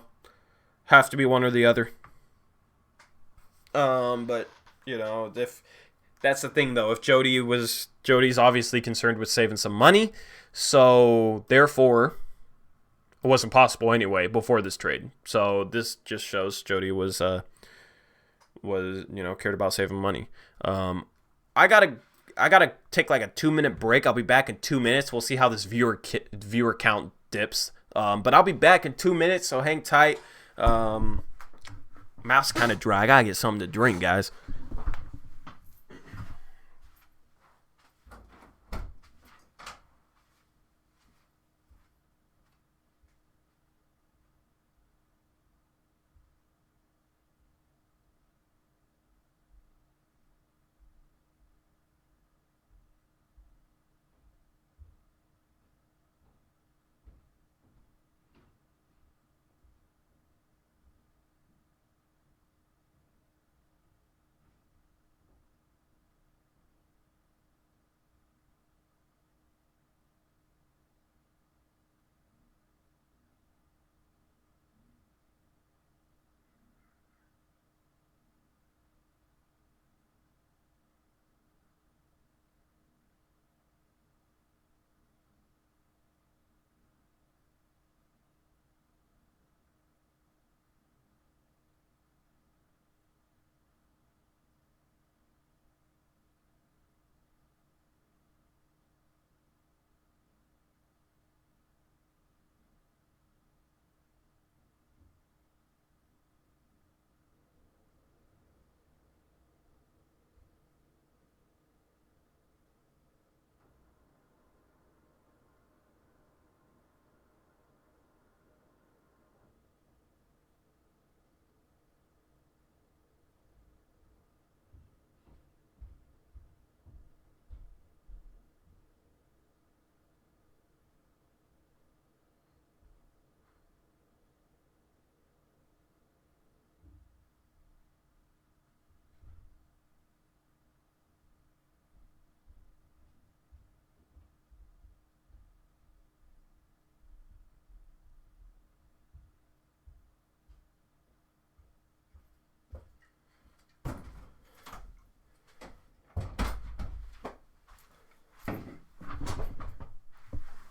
Have to be one or the other. But if that's the thing though, if Jody's obviously concerned with saving some money, so therefore it wasn't possible anyway before this trade. So this just shows Jody was cared about saving money. I gotta take like a 2-minute break. I'll be back in 2 minutes. We'll see how this viewer count dips. But I'll be back in 2 minutes, so hang tight. Mouth's kind of dry. I gotta get something to drink, guys.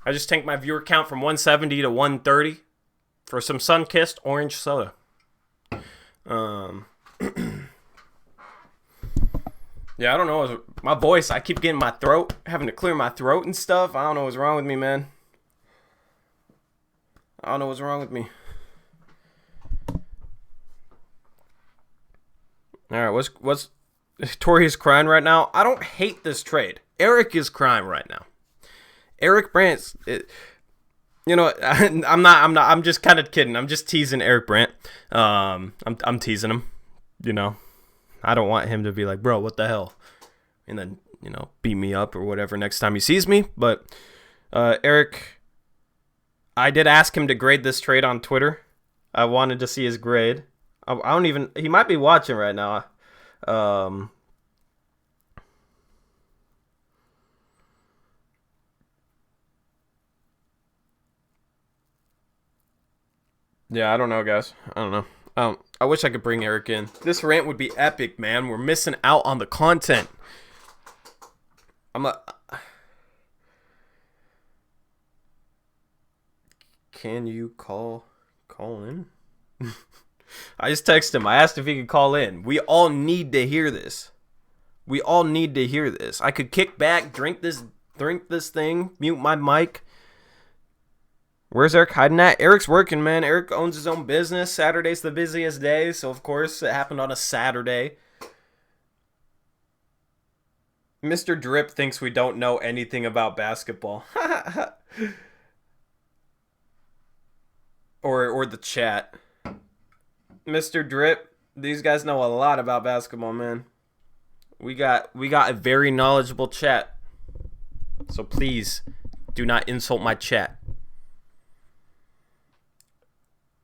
I just tanked my viewer count from 170 to 130 for some sun-kissed orange soda. Yeah, I don't know. My voice, I keep getting my throat, having to clear my throat and stuff. I don't know what's wrong with me, man. I don't know what's wrong with me. All right, what's Tori's crying right now? I don't hate this trade. Eric is crying right now. Eric Brandt, You know, I'm just kind of kidding. I'm just teasing Eric Brandt. I'm teasing him. You know, I don't want him to be like, bro, what the hell? And then, beat me up or whatever next time he sees me. But Eric, I did ask him to grade this trade on Twitter. I wanted to see his grade. I don't even, he might be watching right now. Yeah, I don't know, guys. I don't know. I wish I could bring Eric in. This rant would be epic, man. We're missing out on the content. Can you call in? I just texted him. I asked if he could call in. We all need to hear this. I could kick back, drink this thing, mute my mic. Where's Eric hiding at? Eric's working, man. Eric owns his own business. Saturday's the busiest day, so of course it happened on a Saturday. Mr. Drip thinks we don't know anything about basketball. or the chat. Mr. Drip, these guys know a lot about basketball, man. We got a very knowledgeable chat. So please do not insult my chat.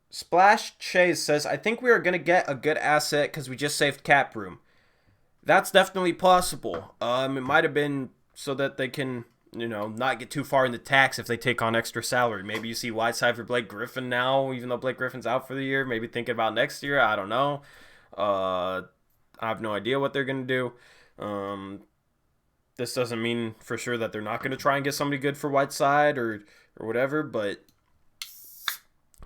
Splash Chase says, I think we are going to get a good asset because we just saved cap room. That's definitely possible. It might have been so that they can, not get too far into tax if they take on extra salary. Maybe you see Whiteside for Blake Griffin now, even though Blake Griffin's out for the year. Maybe thinking about next year. I don't know. I have no idea what they're going to do. This doesn't mean for sure that they're not going to try and get somebody good for Whiteside or whatever, but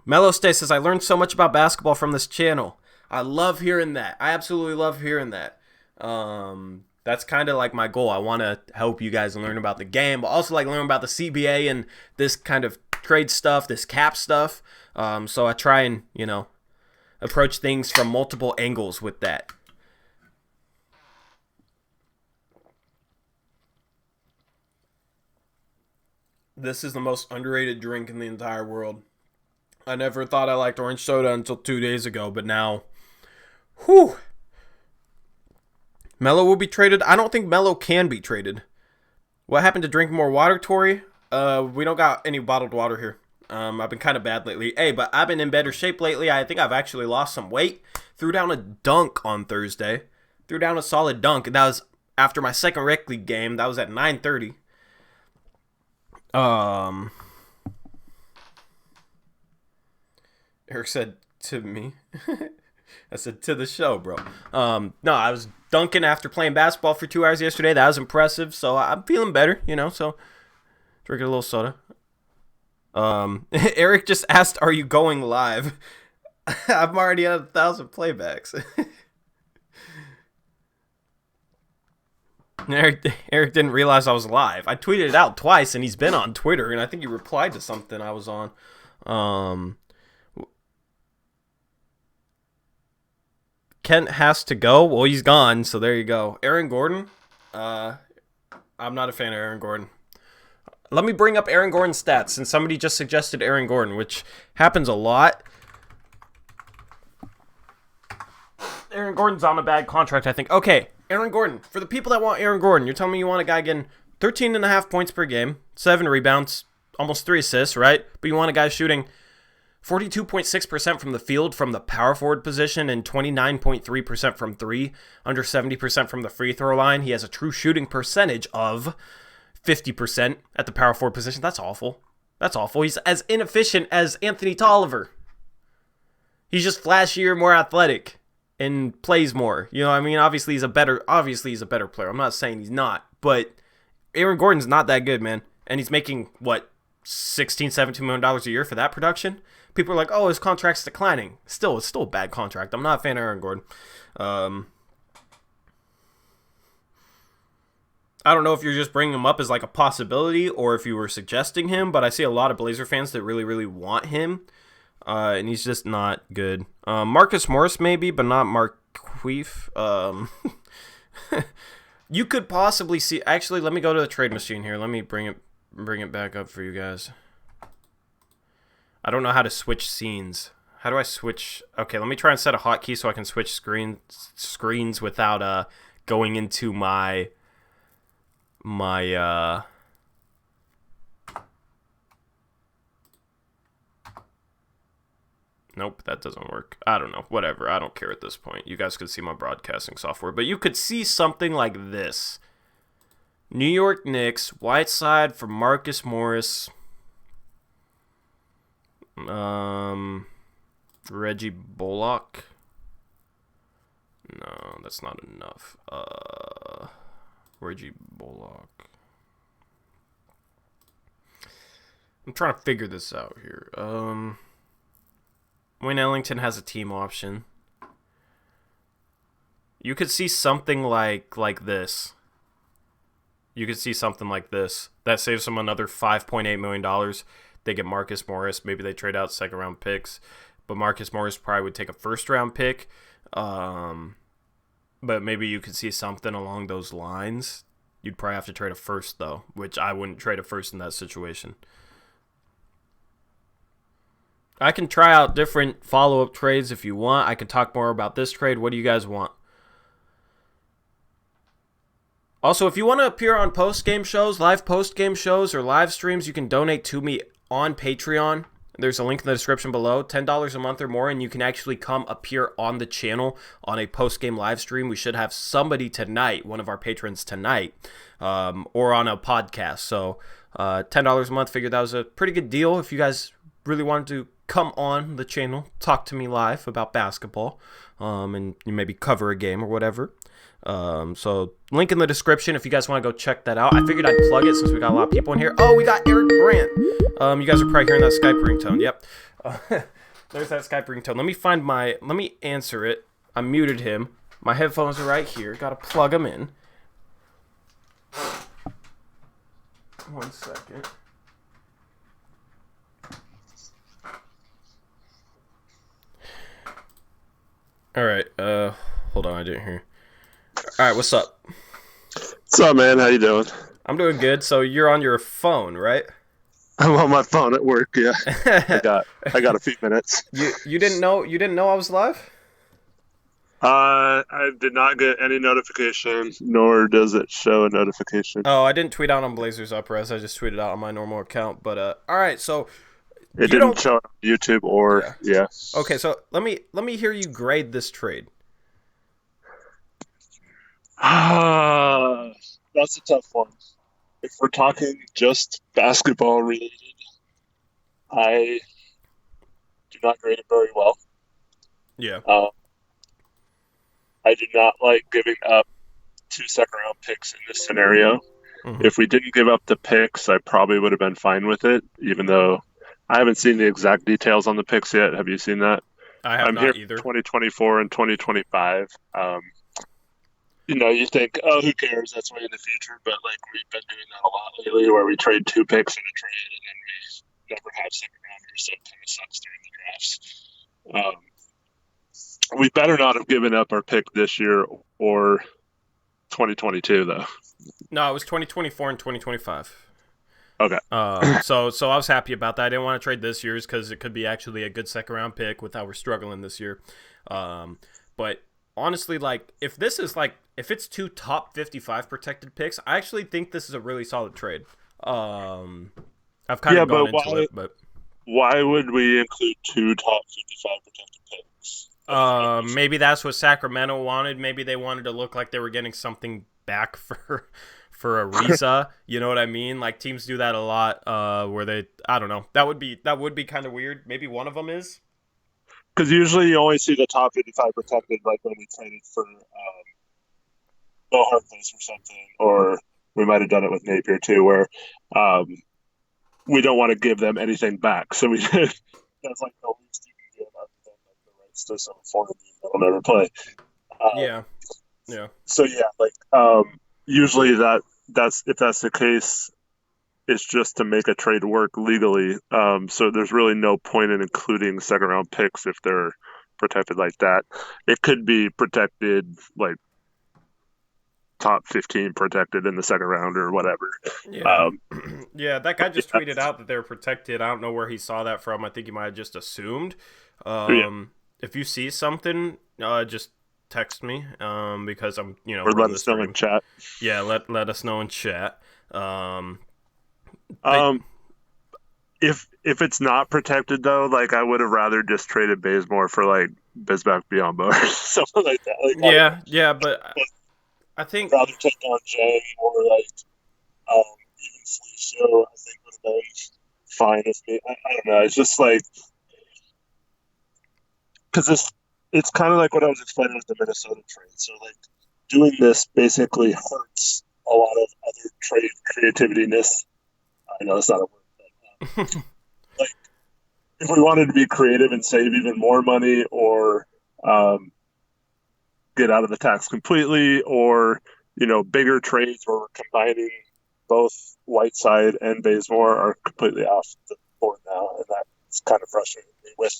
Mellow Stay says, I learned so much about basketball from this channel. I love hearing that. I absolutely love hearing that. That's kind of like my goal. I want to help you guys learn about the game, but also like learn about the CBA and this kind of trade stuff, this cap stuff. So I try and, approach things from multiple angles with that. This is the most underrated drink in the entire world. I never thought I liked orange soda until 2 days ago, but now, whew. Melo will be traded. I don't think Melo can be traded. What happened to drink more water, Tori? We don't got any bottled water here. I've been kind of bad lately. Hey, but I've been in better shape lately. I think I've actually lost some weight. Threw down a dunk on Thursday. Threw down a solid dunk. And that was after my second rec league game. That was at 9:30. Eric said to me. I said to the show, bro. No, I was dunking after playing basketball for 2 hours yesterday. That was impressive. So I'm feeling better, so drinking a little soda. Eric just asked, are you going live? I'm already at 1,000 playbacks. Eric didn't realize I was live. I tweeted it out twice, and he's been on Twitter, and I think he replied to something I was on. Kent has to go. Well, he's gone, so there you go. Aaron Gordon. I'm not a fan of Aaron Gordon. Let me bring up Aaron Gordon's stats, since somebody just suggested Aaron Gordon, which happens a lot. Aaron Gordon's on a bad contract, I think. Okay, Aaron Gordon. For the people that want Aaron Gordon, you're telling me you want a guy getting 13.5 points per game, 7 rebounds, almost 3 assists, right? But you want a guy shooting 42.6% from the field from the power forward position and 29.3% from 3, under 70% from the free throw line. He has a true shooting percentage of 50% at the power forward position. That's awful. He's as inefficient as Anthony Tolliver. He's just flashier, more athletic, and plays more. You know what I mean? Obviously he's a better player. I'm not saying he's not, but Aaron Gordon's not that good, man. And he's making, what, $16, $17 million a year for that production? People are like, oh, his contract's declining. It's still a bad contract. I'm not a fan of Aaron Gordon. I don't know if you're just bringing him up as like a possibility or if you were suggesting him, but I see a lot of Blazer fans that really, really want him, and he's just not good. Marcus Morris maybe, but not Marqueef. You could possibly see. Actually, let me go to the trade machine here. Let me bring it back up for you guys. I don't know how to switch scenes. How do I switch? Okay, let me try and set a hotkey so I can switch screens without going into my Nope, that doesn't work. I don't know. Whatever. I don't care at this point. You guys could see my broadcasting software, but you could see something like this. New York Knicks, Whiteside for Marcus Morris. Reggie Bullock. No, that's not enough. Reggie Bullock. I'm trying to figure this out here. Wayne Ellington has a team option. You could see something like this. You could see something like this. That saves them another $5.8 million. They get Marcus Morris. Maybe they trade out second-round picks. But Marcus Morris probably would take a first-round pick. But maybe you could see something along those lines. You'd probably have to trade a first, though, which I wouldn't trade a first in that situation. I can try out different follow-up trades if you want. I can talk more about this trade. What do you guys want? Also, if you want to appear on post-game shows, live post-game shows, or live streams, you can donate to me on Patreon. There's a link in the description below. $10 a month or more, and you can actually come appear on the channel on a post-game live stream. We should have somebody tonight, one of our patrons tonight, or on a podcast. So $10 a month, figured that was a pretty good deal if you guys really wanted to come on the channel, talk to me live about basketball, and you maybe cover a game or whatever. So link in the description if you guys want to go check that out. I figured I'd plug it since we got a lot of people in here. Oh, we got Eric Brandt. You guys are probably hearing that Skype ringtone. Yep. There's that Skype ringtone. Let me answer it. I muted him. My headphones are right here. Got to plug them in. 1 second. All right. Hold on. I didn't hear. All right. What's up? What's up, man? How you doing? I'm doing good. So you're on your phone, right? I'm on my phone at work. Yeah, I got a few minutes. You didn't know I was live? I did not get any notification, nor does it show a notification. Oh, I didn't tweet out on Blazers Upres. I just tweeted out on my normal account. But all right. So it didn't show on YouTube or yeah. Okay. So let me hear you grade this trade. That's a tough one. If we're talking just basketball related, I do not grade it very well. Yeah. I do not like giving up 2 second-round picks in this scenario. Mm-hmm. If we didn't give up the picks, I probably would have been fine with it, even though I haven't seen the exact details on the picks yet. Have you seen that? I have not either. 2024 and 2025. You think, oh, who cares? That's way in the future. But, we've been doing that a lot lately where we trade 2 picks in a trade and then we never have second-rounders, so it kind of sucks during the drafts. We better not have given up our pick this year or 2022, though. No, it was 2024 and 2025. Okay. So I was happy about that. I didn't want to trade this year's because it could be actually a good second-round pick with how we're struggling this year. But honestly, if it's 2 top 55 protected picks, I actually think this is a really solid trade. I've kind of gone into it, but why would we include 2 top 55 protected picks? Maybe that's what Sacramento wanted. Maybe they wanted to look like they were getting something back for Ariza. You know what I mean? Teams do that a lot. Where they, I don't know. That would be kind of weird. Maybe one of them is. Because usually you only see the top 55 protected, when we traded for Bill Harkless or something, or we might have done it with Napier too, where we don't want to give them anything back. So we did. That's the least you can give other than the rights to some foreign team that'll never play. Yeah. So usually that's if that's the case, it's just to make a trade work legally. So there's really no point in including second round picks if they're protected like that. It could be protected top 15 protected in the second round or whatever. Yeah. Yeah, that guy just Yeah, tweeted out that they're protected. I don't know where he saw that from. I think he might have just assumed. yeah, If you see something, just text me because I'm, or we're let in the us know in stream. chat. Yeah, let us know in chat. But Um, if it's not protected though, like I would have rather just traded Bazemore for like Bismack Biyombo or something like that. Like I don't know, yeah, but but I think I'd rather take on Jay or like even Felicio. I think would have been fine with me. I don't know. It's just like because it's kind of like what I was explaining with the Minnesota trade. So like doing this basically hurts a lot of other trade creativityness. I know it's not a word, but like if we wanted to be creative and save even more money or um, get out of the tax completely or bigger trades where we're combining both Whiteside and Bazemore are completely off the board now, and that's kind of frustrating me with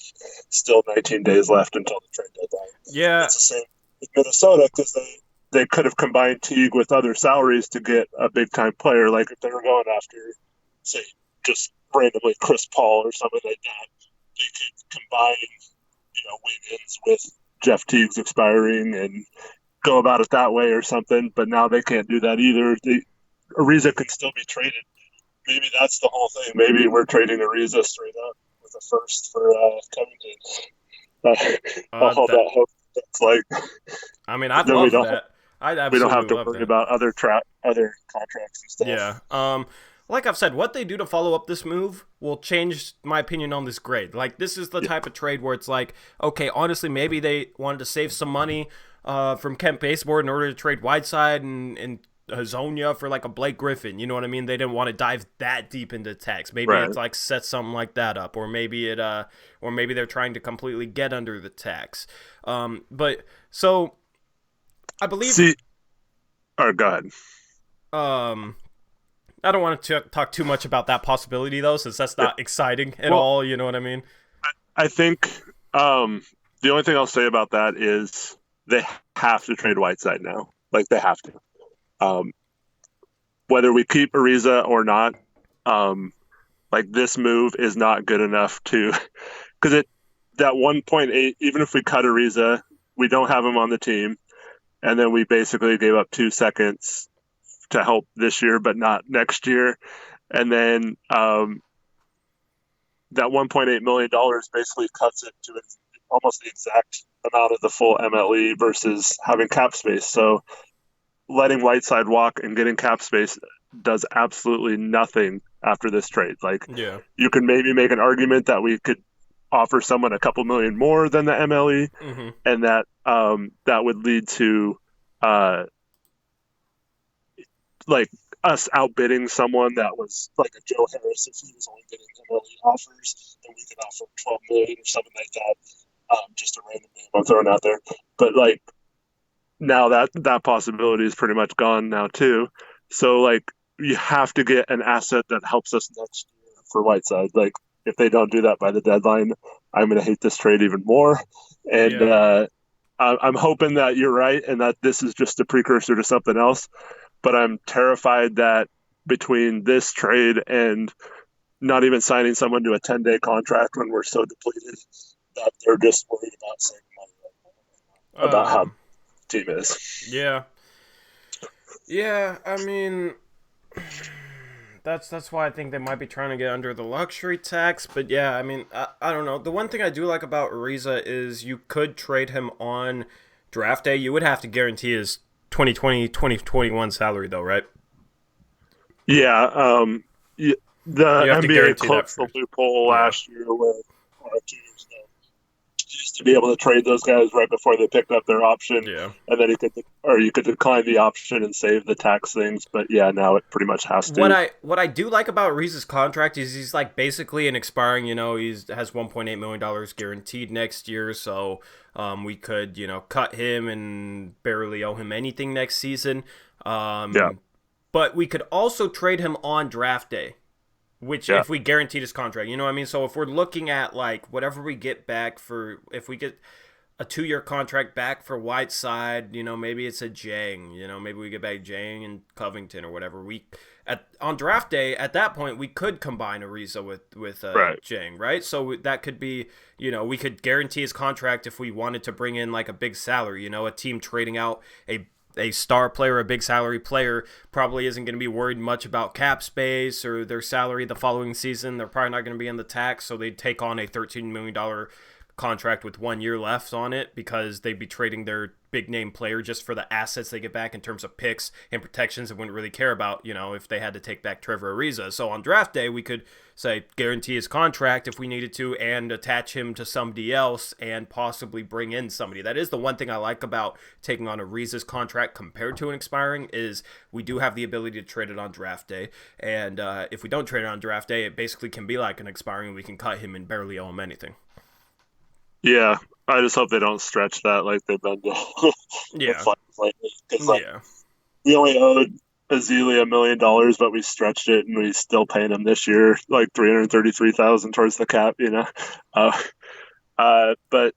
still 19 days left until the trade deadline. yeah, It's the same with Minnesota because they could have combined Teague with other salaries to get a big time player. Like if they were going after, say, just randomly Chris Paul or something like that, they could combine, Wiggins with Jeff Teague's expiring and go about it that way or something. But now they can't do that either. Ariza can still be traded. Maybe that's the whole thing. Maybe we're trading Ariza straight up with a first for Covington. I'll hold that that hope. That's like I mean, I'd then we love don't that. I'd we don't have absolutely to love worry that. about other contracts and Yeah. stuff. Like I've said, what they do to follow up this move will change my opinion on this grade. Like, this is the Yeah, type of trade where it's like, okay, honestly, maybe they wanted to save some money from Kent Bazemore in order to trade Whiteside and Hazonia for like a Blake Griffin. You know what I mean? They didn't want to dive that deep into text. Maybe right. it's like set something like that up, or maybe or maybe they're trying to completely get under the tax. But so I believe See, or go ahead. um I don't want to talk too much about that possibility though, since that's Yeah. not exciting at Well, all. You know what I mean? I think the only thing I'll say about that is they have to trade Whiteside now. Like they have to. Um, whether we keep Ariza or not, um, like this move is not good enough to because it that 1.8. Even if we cut Ariza, we don't have him on the team, and then we basically gave up 2 seconds to help this year, but not next year. And then that $1.8 million basically cuts it to almost the exact amount of the full MLE versus having cap space. So letting Whiteside walk and getting cap space does absolutely nothing after this trade. Like Yeah. you can maybe make an argument that we could offer someone a couple million more than the MLE, Mm-hmm. and that would lead to like us outbidding someone that was like a Joe Harris if he was only getting MLE offers, and we could offer 12 million or something like that. Just a random name I'm throwing out there, but like now that possibility is pretty much gone now too. So like you have to get an asset that helps us next year for Whiteside. Like if they don't do that by the deadline, I'm going to hate this trade even more. And Yeah. I'm hoping that you're right and that this is just a precursor to something else. But I'm terrified that between this trade and not even signing someone to a 10-day contract when we're so depleted, that they're just worried about saving money right now, about how Um. the team is. Yeah. Yeah. I mean, that's why I think they might be trying to get under the luxury tax. But yeah, I mean, I don't know. The one thing I do like about Ariza is you could trade him on draft day. You would have to guarantee his 2020 2021 salary though, right? Yeah, the You have to NBA guarantee that closed the first. loophole Yeah. last year where, or 2 years ago, used to be able to trade those guys right before they picked up their option, Yeah. and then you could decline the option and save the tax things. But yeah, now it pretty much has What to. I do like about Reese's contract is he's like basically an expiring. He's has $1.8 million guaranteed next year, so we could cut him and barely owe him anything next season. Yeah, But we could also trade him on draft day, which yeah, if we guaranteed his contract, you know what I mean. So if we're looking at like whatever we get back for if we get a 2-year contract back for Whiteside. Maybe it's a Jang. Maybe we get back Jang and Covington or whatever. On draft day, at that point, we could combine Ariza with Right. Jang, right? So that could be, we could guarantee his contract if we wanted to bring in like a big salary. A team trading out a star player, a big salary player, probably isn't going to be worried much about cap space or their salary the following season. They're probably not going to be in the tax, so they'd take on a $13 million contract with 1 year left on it because they'd be trading their big name player just for the assets they get back in terms of picks and protections and wouldn't really care about, if they had to take back Trevor Ariza. So on draft day, we could say guarantee his contract if we needed to and attach him to somebody else and possibly bring in somebody. That is the one thing I like about taking on Ariza's contract compared to an expiring is we do have the ability to trade it on draft day. And if we don't trade it on draft day, it basically can be like an expiring and we can cut him and barely owe him anything. Yeah, I just hope they don't stretch that like they've been doing. Yeah. Because we only owed Azili $1 million, but we stretched it and we still paying him this year like $333,000 towards the cap. But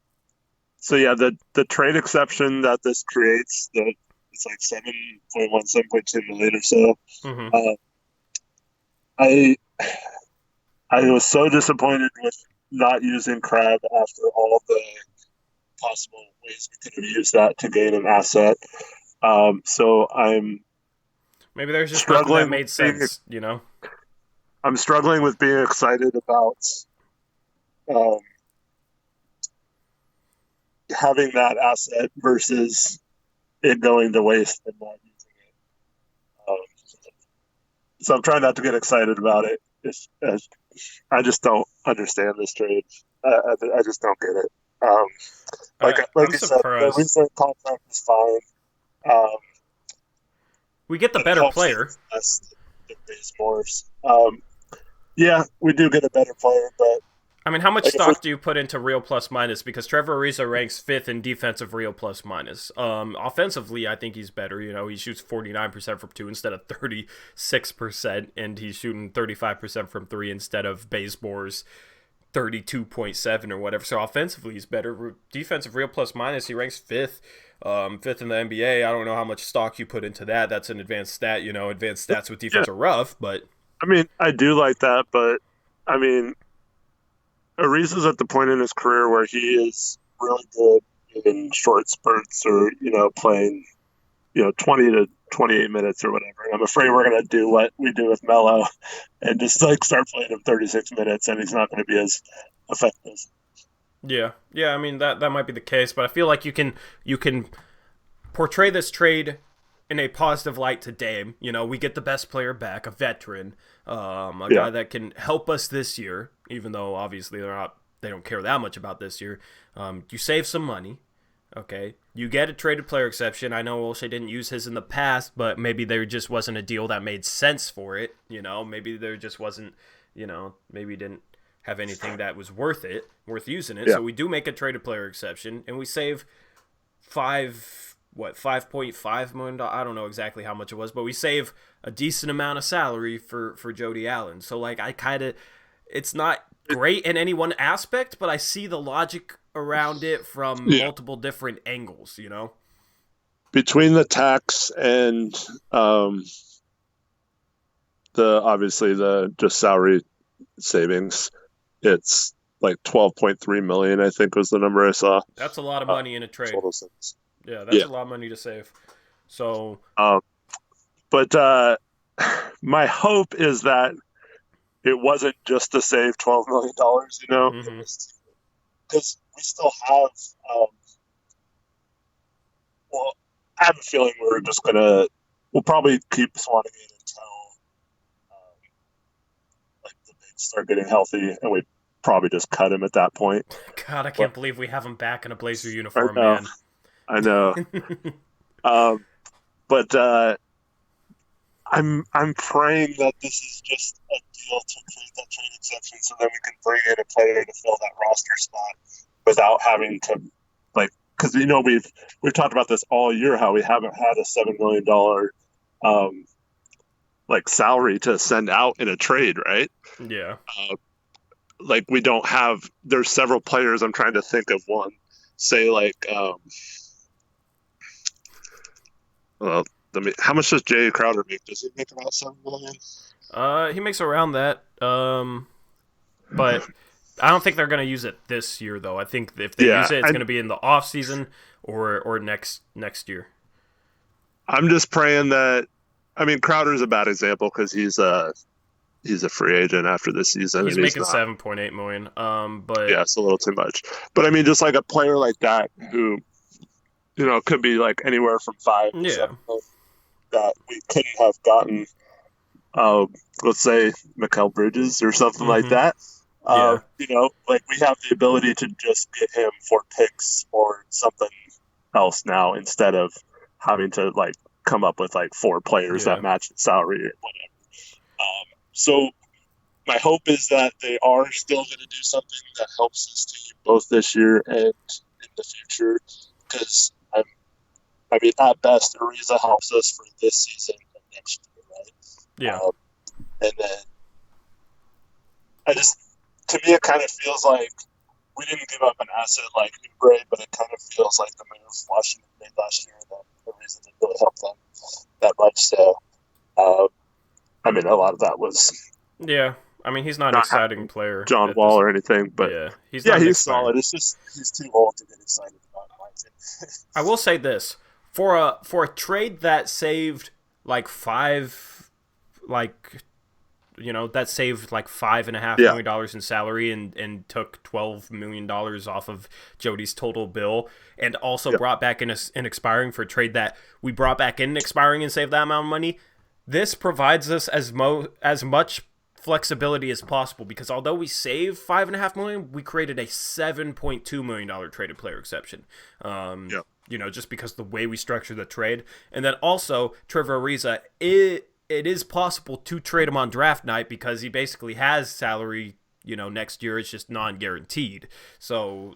so yeah, the trade exception that this creates, it's like 7.2 million or so. Mm-hmm. I was so disappointed with not using Crab after all the possible ways we could have used that to gain an asset. So I'm maybe there's just struggling that made sense, I'm struggling with being excited about having that asset versus it going to waste and not using it. So I'm trying not to get excited about it. I just don't understand this trade. I just don't get it. Like you said, the recent contract is fine. We get the better player. Bazemore's. Yeah, we do get a better player, but I mean, how much stock do you put into real plus minus? Because Trevor Ariza ranks 5th in defensive real plus minus. Offensively, I think he's better. He shoots 49% from 2 instead of 36%, and he's shooting 35% from 3 instead of Bazemore's 32.7 or whatever. So offensively, he's better. Defensive real plus minus, he ranks 5th. 5th in the NBA. I don't know how much stock you put into that. That's an advanced stat. Advanced stats with defense are rough, but I mean, I do like that, but I mean, Ariza's at the point in his career where he is really good in short spurts or, playing, 20 to 28 minutes or whatever. And I'm afraid we're going to do what we do with Melo and just start playing him 36 minutes and he's not going to be as effective. Yeah. I mean, that might be the case, but I feel like you can portray this trade in a positive light to Dame. We get the best player back, a veteran, a guy that can help us this year, even though obviously they don't care that much about this year. You save some money, okay? You get a traded player exception. I know Olshey didn't use his in the past, but maybe there just wasn't a deal that made sense for it. Maybe there just wasn't. Maybe he didn't have anything that was worth using it. Yeah. So we do make a traded player exception, and we save $5.5 million. I don't know exactly how much it was, but we save a decent amount of salary for Jody Allen. So it's not great in any one aspect, but I see the logic around it from multiple different angles. Between the tax and the just salary savings, it's like 12.3 million, I think was the number I saw. That's a lot of money in a trade. Yeah, that's a lot of money to save. So, but my hope is that it wasn't just to save $12 million, because we still have. I have a feeling we'll probably keep Swanigan until the bigs start getting healthy, and we probably just cut him at that point. God, I can't believe we have him back in a Blazer uniform, man. I know. But I'm praying that this is just a deal to create that trade exception so that we can bring in a player to fill that roster spot without having to because we've talked about this all year, how we haven't had a $7 million salary to send out in a trade, right? Yeah. We don't have. There's several players. I'm trying to think of one say like well, how much does Jay Crowder make? Does he make about 7 million? He makes around that. But I don't think they're going to use it this year, though. I think if they Yeah, use it, it's going to be in the off season or next year. I'm just praying that. I mean, Crowder's a bad example because he's a free agent after this season. He's and making not, 7.8 million. But yeah, it's a little too much. But I mean, just like a player like that who, could be like anywhere from 5 to 7 that we couldn't have gotten. Let's say Mikal Bridges or something like that. Yeah. Like we have the ability to just get him for picks or something else now instead of having to like come up with like 4 players that match the salary or whatever. So my hope is that they are still going to do something that helps this team both this year and in the future. Because at best, Ariza helps us for this season and next year, right? Yeah. And then to me, it kind of feels like we didn't give up an asset like Ubre, but it kind of feels like the move Washington made last year that Ariza didn't really help them that much. So, a lot of that was. Yeah. I mean, he's not an exciting player. John Wall or anything, but he's solid. It's just he's too old to get excited about. I will say this. For a trade that saved like $5.5 million in salary and took $12 million off of Jody's total bill, and also brought back in expiring for a trade that we brought back in expiring and saved that amount of money. This provides us as much flexibility as possible, because although we saved $5.5 million, we created a $7.2 million traded player exception. Just because of the way we structured the trade. And then also Trevor Ariza, it is possible to trade him on draft night because he basically has salary, next year. It's just non-guaranteed. So,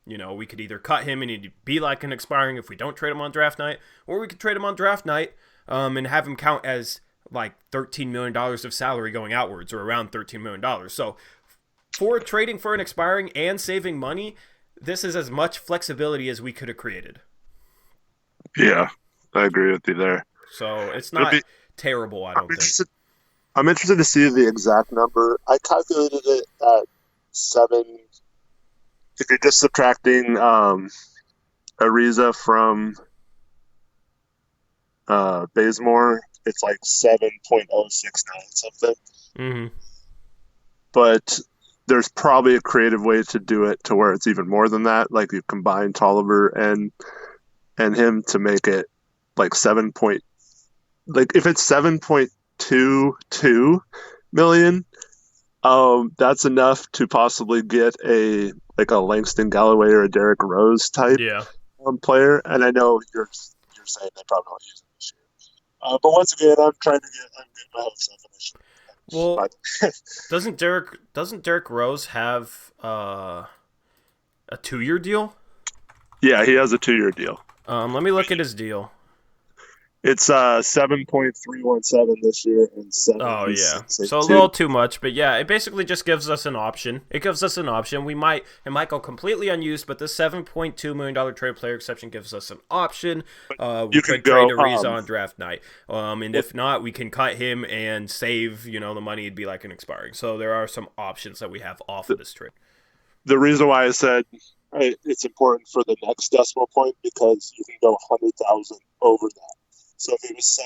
we could either cut him and he'd be like an expiring if we don't trade him on draft night, or we could trade him on draft night and have him count as like $13 million of salary going outwards, or around $13 million. So for trading for an expiring and saving money, this is as much flexibility as we could have created. Yeah, I agree with you there. So it's not terrible, I don't think. I'm interested to see the exact number. I calculated it at 7. If you're just subtracting Ariza from Bazemore, it's like 7.069 something. Mm-hmm. But there's probably a creative way to do it to where it's even more than that. Like you combine Tolliver and him to make it like if it's 7.22 million, that's enough to possibly get a Langston Galloway or a Derrick Rose type player. And I know you're saying they probably won't use it this year. But once again, I'm getting my hopes up initially. Well, doesn't Derrick Rose have a 2-year deal? Yeah, he has a 2-year deal. Let me look at his deal. It's 7.317 this year and 7. Oh yeah, so a little too much, but yeah, it basically just gives us an option. It might go completely unused, but the $7.2 million trade player exception gives us an option. We could trade Ariza on draft night, and if not, we can cut him and save the money. It'd be like an expiring. So there are some options that we have off of this trade. The reason why I said it's important for the next decimal point, because you can go 100,000 over that. So if it was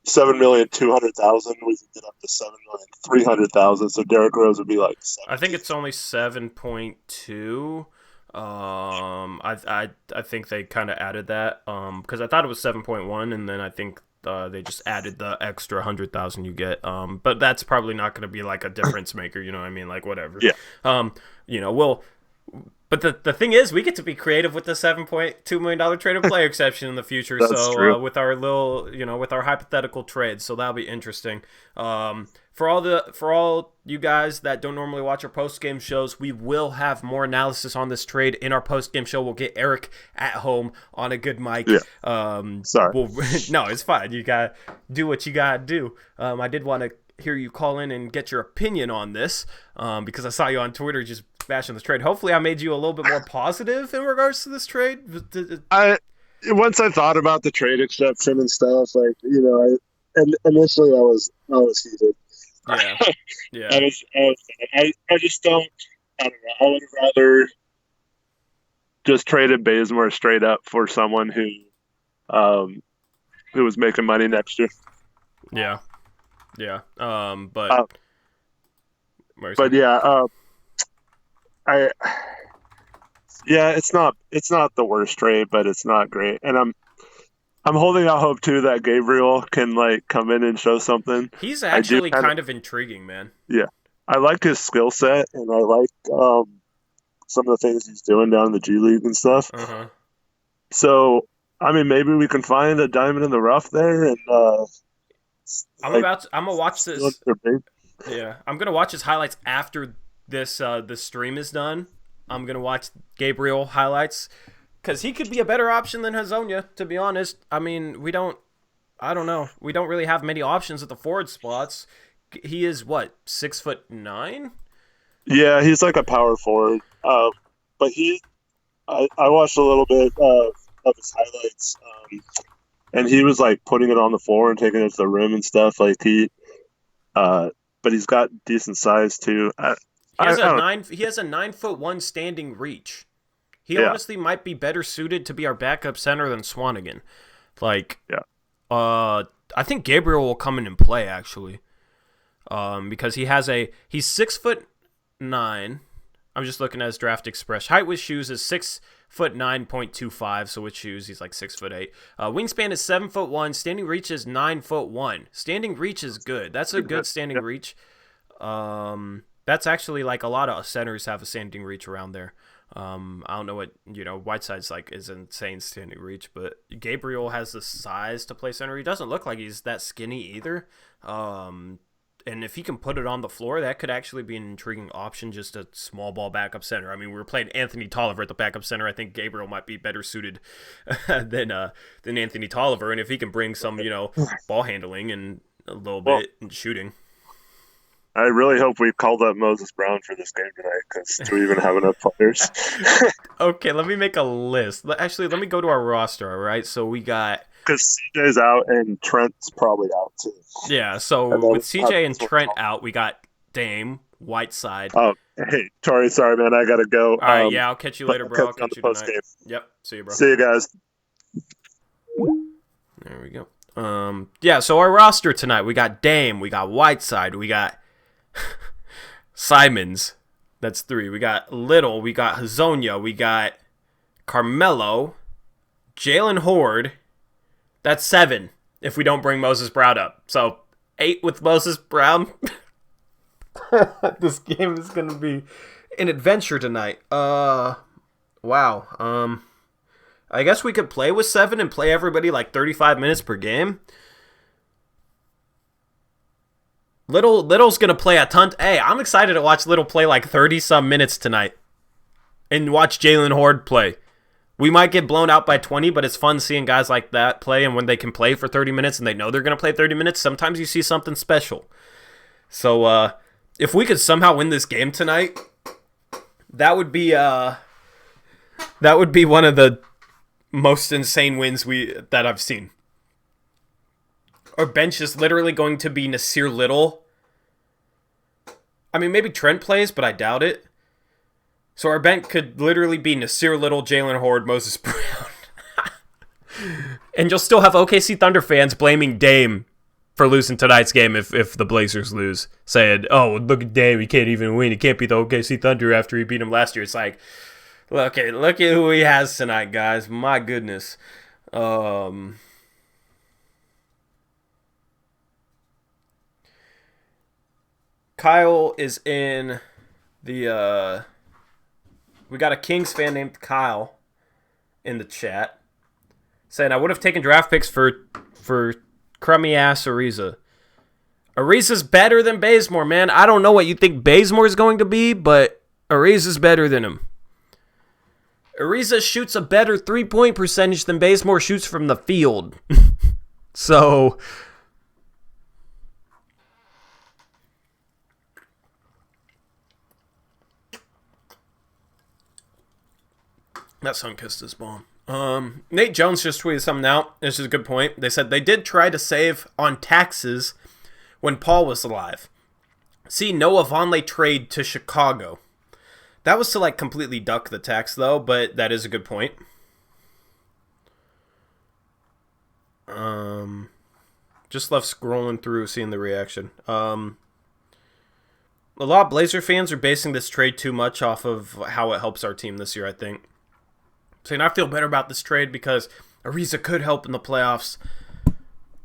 7,200,000, we could get up to 7,300,000. So Derrick Rose would be like 7. I think it's only 7.2. I think they kind of added that because I thought it was 7.1, and then I think they just added the extra 100,000 you get. But that's probably not going to be like a difference maker. You know what I mean? Like whatever. Yeah. But the thing is, we get to be creative with the $7.2 million traded player exception in the future. That's true. With our with our hypothetical trades, so that'll be interesting. For all you guys that don't normally watch our post game shows, we will have more analysis on this trade in our post game show. We'll get Eric at home on a good mic. Yeah. Sorry. No, it's fine. You gotta do what you gotta do. I did want to hear you call in and get your opinion on this because I saw you on Twitter just bashing this trade. Hopefully, I made you a little bit more positive in regards to this trade. Once I thought about the trade exception and stuff, like and initially I was heated. Yeah, yeah. I just don't. I don't know. I would have rather just traded Bazemore straight up for someone who was making money next year. Yeah, yeah. But yeah, it's not the worst trade, but it's not great, and I'm holding out hope too that Gabriel can like come in and show something. He's actually kind of intriguing, man. Yeah, I like his skill set, and I like some of the things he's doing down in the G League and stuff. Uh-huh. So, I mean, maybe we can find a diamond in the rough there, and I'm gonna watch this. Yeah, I'm gonna watch his highlights after this stream is done. I'm gonna watch Gabriel highlights because he could be a better option than Hezonja. To be honest, I mean, I don't know. We don't really have many options at the forward spots. He is what, 6'9"? Yeah, he's like a power forward. But I watched a little bit of his highlights, and he was like putting it on the floor and taking it to the rim and stuff. Like but he's got decent size too. He has a 9'1" standing reach. He honestly might be better suited to be our backup center than Swanigan. Like, I think Gabriel will come in and play actually, because he's 6'9". I'm just looking at his draft express. Height with shoes is 6'9.25". So with shoes, he's like 6'8". Wingspan is 7'1". Standing reach is 9'1". Standing reach is good. That's a good standing reach. That's actually like a lot of centers have a standing reach around there. I don't know what Whiteside's like is insane standing reach, but Gabriel has the size to play center. He doesn't look like he's that skinny either. And if he can put it on the floor, that could actually be an intriguing option, just a small ball backup center. I mean, we were playing Anthony Tolliver at the backup center. I think Gabriel might be better suited than Anthony Tolliver. And if he can bring some, ball handling and a little bit and shooting. I really hope we called up Moses Brown for this game tonight, because do we even have enough players? Okay, let me make a list. Actually, let me go to our roster, all right? So we got... Because CJ's out and Trent's probably out too. Yeah, so with CJ and Trent out, we got Dame, Whiteside. Oh, hey, Tori, sorry, man, I got to go. All right, I'll catch you later, bro. I'll catch you tonight. Game. Yep, see you, bro. See you guys. There we go. Yeah, so our roster tonight, we got Dame, we got Whiteside, we got Simons. That's 3. We got Little, we got Hezonja, we got Carmelo, Jalen Horde. That's 7 if we don't bring Moses Brown up. So 8 with Moses Brown. This game is going to be an adventure tonight. Wow. I guess we could play with 7 and play everybody like 35 minutes per game. Little's going to play a ton. Hey, I'm excited to watch Little play like 30-some minutes tonight. And watch Jalen Horde play. We might get blown out by 20, but it's fun seeing guys like that play, and when they can play for 30 minutes and they know they're going to play 30 minutes, sometimes you see something special. So, if we could somehow win this game tonight, that would be one of the most insane wins that I've seen. Our bench is literally going to be Nasir Little. I mean, maybe Trent plays, but I doubt it. So our bench could literally be Nasir Little, Jalen Horde, Moses Brown. And you'll still have OKC Thunder fans blaming Dame for losing tonight's game if the Blazers lose. Saying, oh, look at Dame, he can't even win. He can't beat the OKC Thunder after he beat him last year. It's like, look at who he has tonight, guys. My goodness. Kyle is in the... We got a Kings fan named Kyle in the chat saying, I would have taken draft picks for crummy-ass Ariza. Ariza's better than Bazemore, man. I don't know what you think Bazemore is going to be, but Ariza's better than him. Ariza shoots a better three-point percentage than Bazemore shoots from the field. So... That sun kissed his bomb. Nate Jones just tweeted something out. This is a good point. They said they did try to save on taxes when Paul was alive. See Noah Vonleh trade to Chicago. That was to like completely duck the tax though, but that is a good point. Just love scrolling through, seeing the reaction. A lot of Blazer fans are basing this trade too much off of how it helps our team this year, I think. Saying I feel better about this trade because Ariza could help in the playoffs.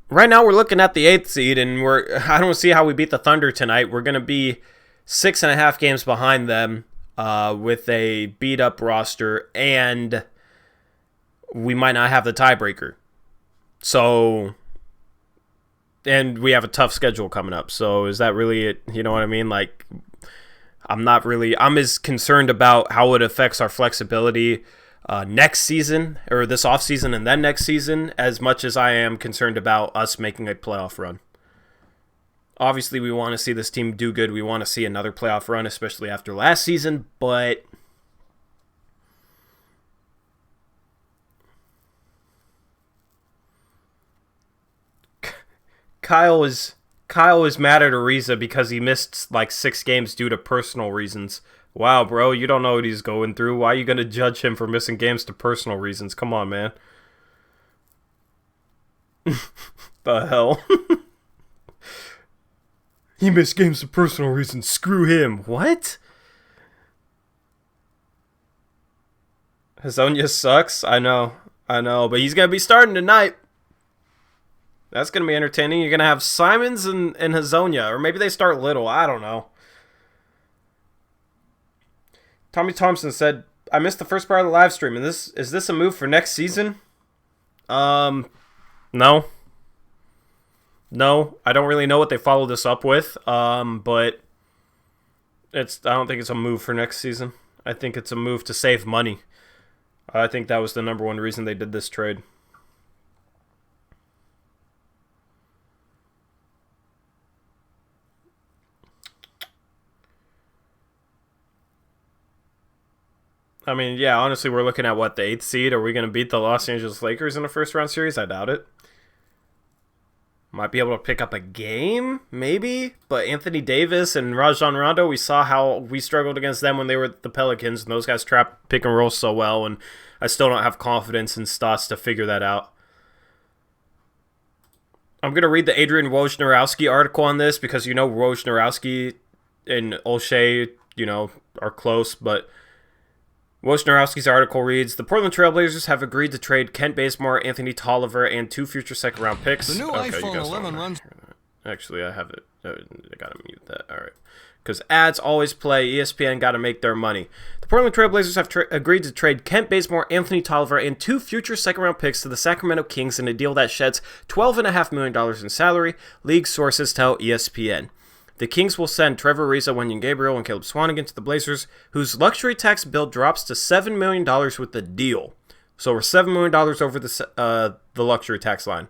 Right now we're looking at the 8th seed, and I don't see how we beat the Thunder tonight. We're going to be 6.5 games behind them with a beat-up roster, and we might not have the tiebreaker. So, and we have a tough schedule coming up. So is that really it? You know what I mean? Like, I'm as concerned about how it affects our flexibility next season, or this offseason and then next season, as much as I am concerned about us making a playoff run. Obviously, we want to see this team do good. We want to see another playoff run, especially after last season, but Kyle is mad at Ariza because he missed like 6 games due to personal reasons. Wow, bro, you don't know what he's going through. Why are you going to judge him for missing games to personal reasons? Come on, man. The hell? He missed games for personal reasons. Screw him. What? Hazonia sucks. I know. But he's going to be starting tonight. That's going to be entertaining. You're going to have Simons and Hazonia. Or maybe they start Little. I don't know. Tommy Thompson said, I missed the first part of the live stream. And is this a move for next season? No. No, I don't really know what they followed this up with. But I don't think it's a move for next season. I think it's a move to save money. I think that was the number one reason they did this trade. I mean, yeah, honestly, we're looking at, what, the 8th seed? Are we going to beat the Los Angeles Lakers in a first-round series? I doubt it. Might be able to pick up a game, maybe. But Anthony Davis and Rajon Rondo, we saw how we struggled against them when they were the Pelicans, and those guys trap pick and roll so well, and I still don't have confidence in Stotts to figure that out. I'm going to read the Adrian Wojnarowski article on this because, Wojnarowski and Olshey, are close, but Wojnarowski's article reads, the Portland Trailblazers have agreed to trade Kent Bazemore, Anthony Tolliver, and 2 future second-round picks. The new iPhone 11 runs... Actually, I have it. I gotta mute that. All right. Because ads always play. ESPN gotta make their money. The Portland Trailblazers have agreed to trade Kent Bazemore, Anthony Tolliver, and 2 future second-round picks to the Sacramento Kings in a deal that sheds $12.5 million in salary, league sources tell ESPN. The Kings will send Trevor Ariza, Wenyen, Gabriel, and Caleb Swanigan to the Blazers, whose luxury tax bill drops to $7 million with the deal. So we're $7 million over the luxury tax line.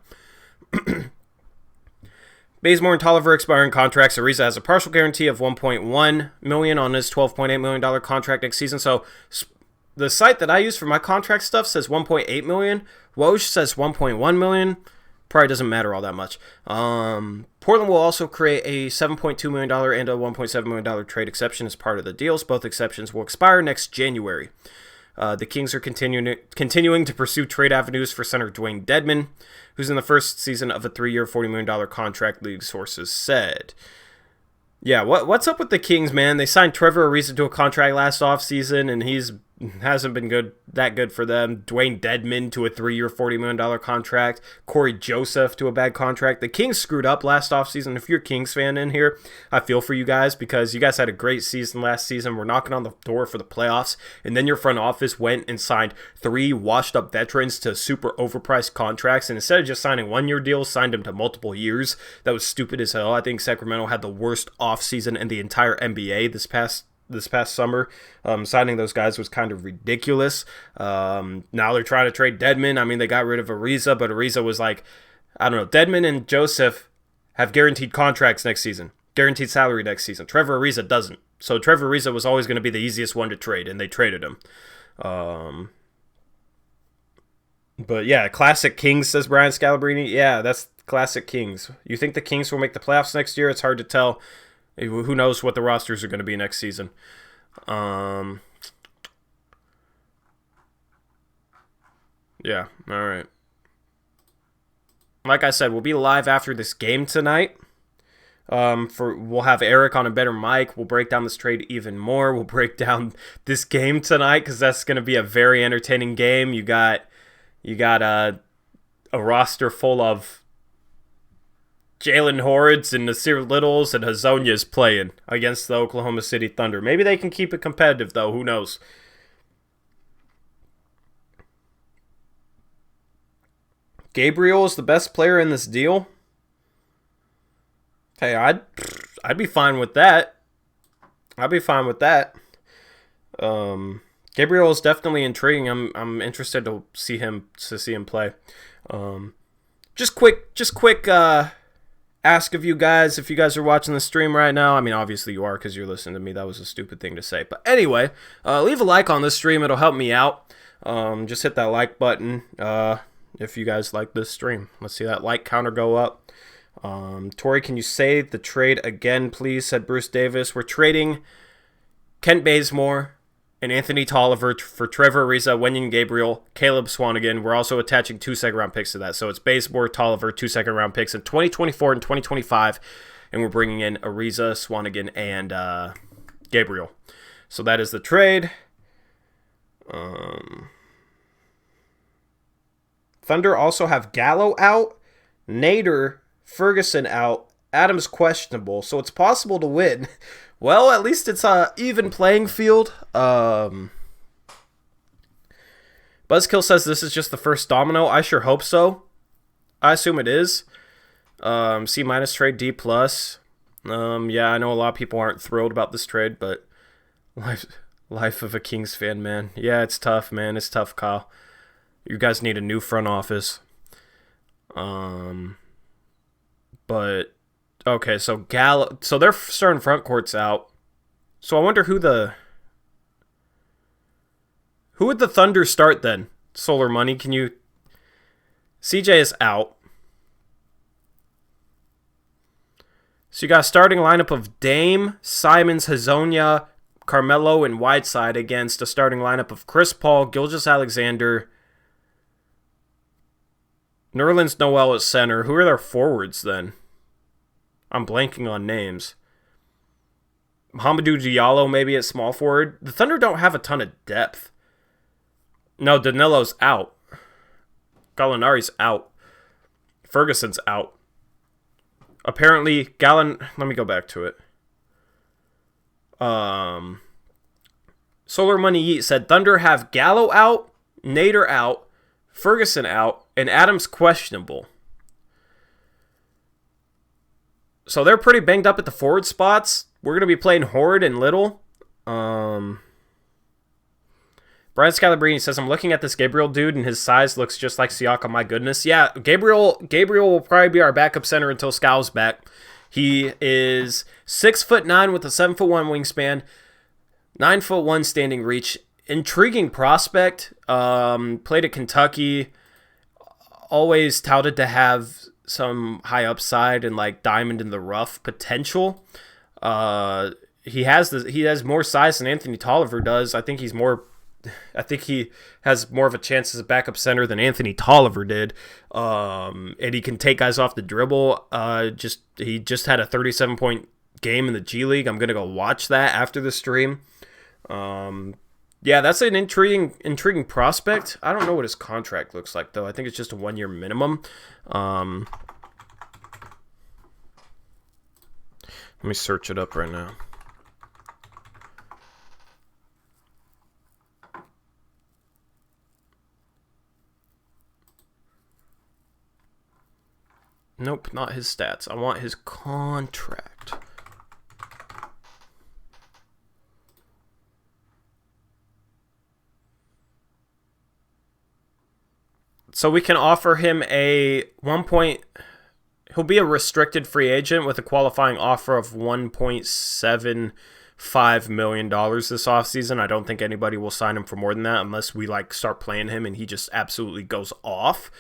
Bazemore and Tolliver expiring contracts. Ariza has a partial guarantee of $1.1 million on his $12.8 million contract next season. So the site that I use for my contract stuff says $1.8 million. Woj says $1.1 million. Probably doesn't matter all that much. Portland will also create a $7.2 million and a $1.7 million trade exception as part of the deals. Both exceptions will expire next January. The Kings are continuing to pursue trade avenues for center Dwayne Dedmon, who's in the first season of a 3-year, $40 million contract, league sources said. Yeah, what's up with the Kings, man? They signed Trevor Ariza to a contract last offseason, and he's hasn't been that good for them. Dwayne Dedmon to a 3-year, $40 million contract. Corey Joseph to a bad contract. The Kings screwed up last offseason. If you're a Kings fan in here, I feel for you guys because you guys had a great season last season. We're knocking on the door for the playoffs, and then your front office went and signed 3 washed-up veterans to super overpriced contracts, and instead of just signing 1-year deals, signed them to multiple years. That was stupid as hell. I think Sacramento had the worst offseason in the entire NBA this past summer. Signing those guys was kind of ridiculous. Now they're trying to trade Dedmon. I mean, they got rid of Ariza, but Ariza was like, I don't know, Dedmon and Joseph have guaranteed contracts next season, guaranteed salary next season. Trevor Ariza doesn't. So Trevor Ariza was always going to be the easiest one to trade, and they traded him. But yeah, classic Kings, says Brian Scalabrine. Yeah, that's classic Kings. You think the Kings will make the playoffs next year? It's hard to tell. Who knows what the rosters are going to be next season. Yeah, all right. Like I said, we'll be live after this game tonight. We'll have Eric on a better mic. We'll break down this trade even more. We'll break down this game tonight because that's going to be a very entertaining game. You got a roster full of Jalen Hordes and Nasir Littles and Hazonia's playing against the Oklahoma City Thunder. Maybe they can keep it competitive though. Who knows? Gabriel is the best player in this deal. Hey, I'd be fine with that. I'd be fine with that. Gabriel is definitely intriguing. I'm interested to see him play. Just quick ask of you guys, if you guys are watching the stream right now. I mean, obviously you are because you're listening to me. That was a stupid thing to say. But anyway, leave a like on this stream. It'll help me out. Just hit that like button if you guys like this stream. Let's see that like counter go up. Tori, can you say the trade again, please? Said Bruce Davis. We're trading Kent Bazemore and Anthony Tolliver for Trevor Ariza, Wenyen Gabriel, Caleb Swanigan. We're also attaching 2 second-round picks to that. So it's Bazemore, Tolliver, 2 second-round picks in 2024 and 2025. And we're bringing in Ariza, Swanigan, and Gabriel. So that is the trade. Thunder also have Gallo out, Nader, Ferguson out, Adams questionable, so it's possible to win. Well, at least it's a even playing field. Buzzkill says this is just the first domino. I sure hope so. I assume it is. C- trade, D+. Yeah, I know a lot of people aren't thrilled about this trade, but life of a Kings fan, man. Yeah, it's tough, man. It's tough, Kyle. You guys need a new front office. But okay, so Gallo, so they're starting front courts out. So I wonder who would the Thunder start then? Solar Money, can you? CJ is out. So you got a starting lineup of Dame, Simons, Hazonia, Carmelo, and Whiteside against a starting lineup of Chris Paul, Gilgeous-Alexander, Nerlens Noel at center. Who are their forwards then? I'm blanking on names. Hamidou Diallo maybe at small forward. The Thunder don't have a ton of depth. No, Danilo's out. Gallinari's out. Ferguson's out. Apparently, let me go back to it. Solar Money Yeet said Thunder have Gallo out, Nader out, Ferguson out, and Adams questionable. So they're pretty banged up at the forward spots. We're going to be playing Horde and Little. Brian Scalabrine says, I'm looking at this Gabriel dude, and his size looks just like Siakam. My goodness. Yeah, Gabriel will probably be our backup center until Scal's back. He is 6'9" with a 7'1" wingspan, 9'1" standing reach. Intriguing prospect. Played at Kentucky. Always touted to have some high upside and like diamond in the rough potential. He has more size than Anthony Tolliver does. I think he has more of a chance as a backup center than Anthony Tolliver did. And he can take guys off the dribble. He just had a 37-point game in the G League. I'm gonna go watch that after the stream. Yeah, that's an intriguing prospect. I don't know what his contract looks like, though. I think it's just a 1-year minimum. Let me search it up right now. Nope, not his stats. I want his contract. So we can offer him a he'll be a restricted free agent with a qualifying offer of 1.75 $5 million this offseason. I don't think anybody will sign him for more than that unless we like start playing him and he just absolutely goes off.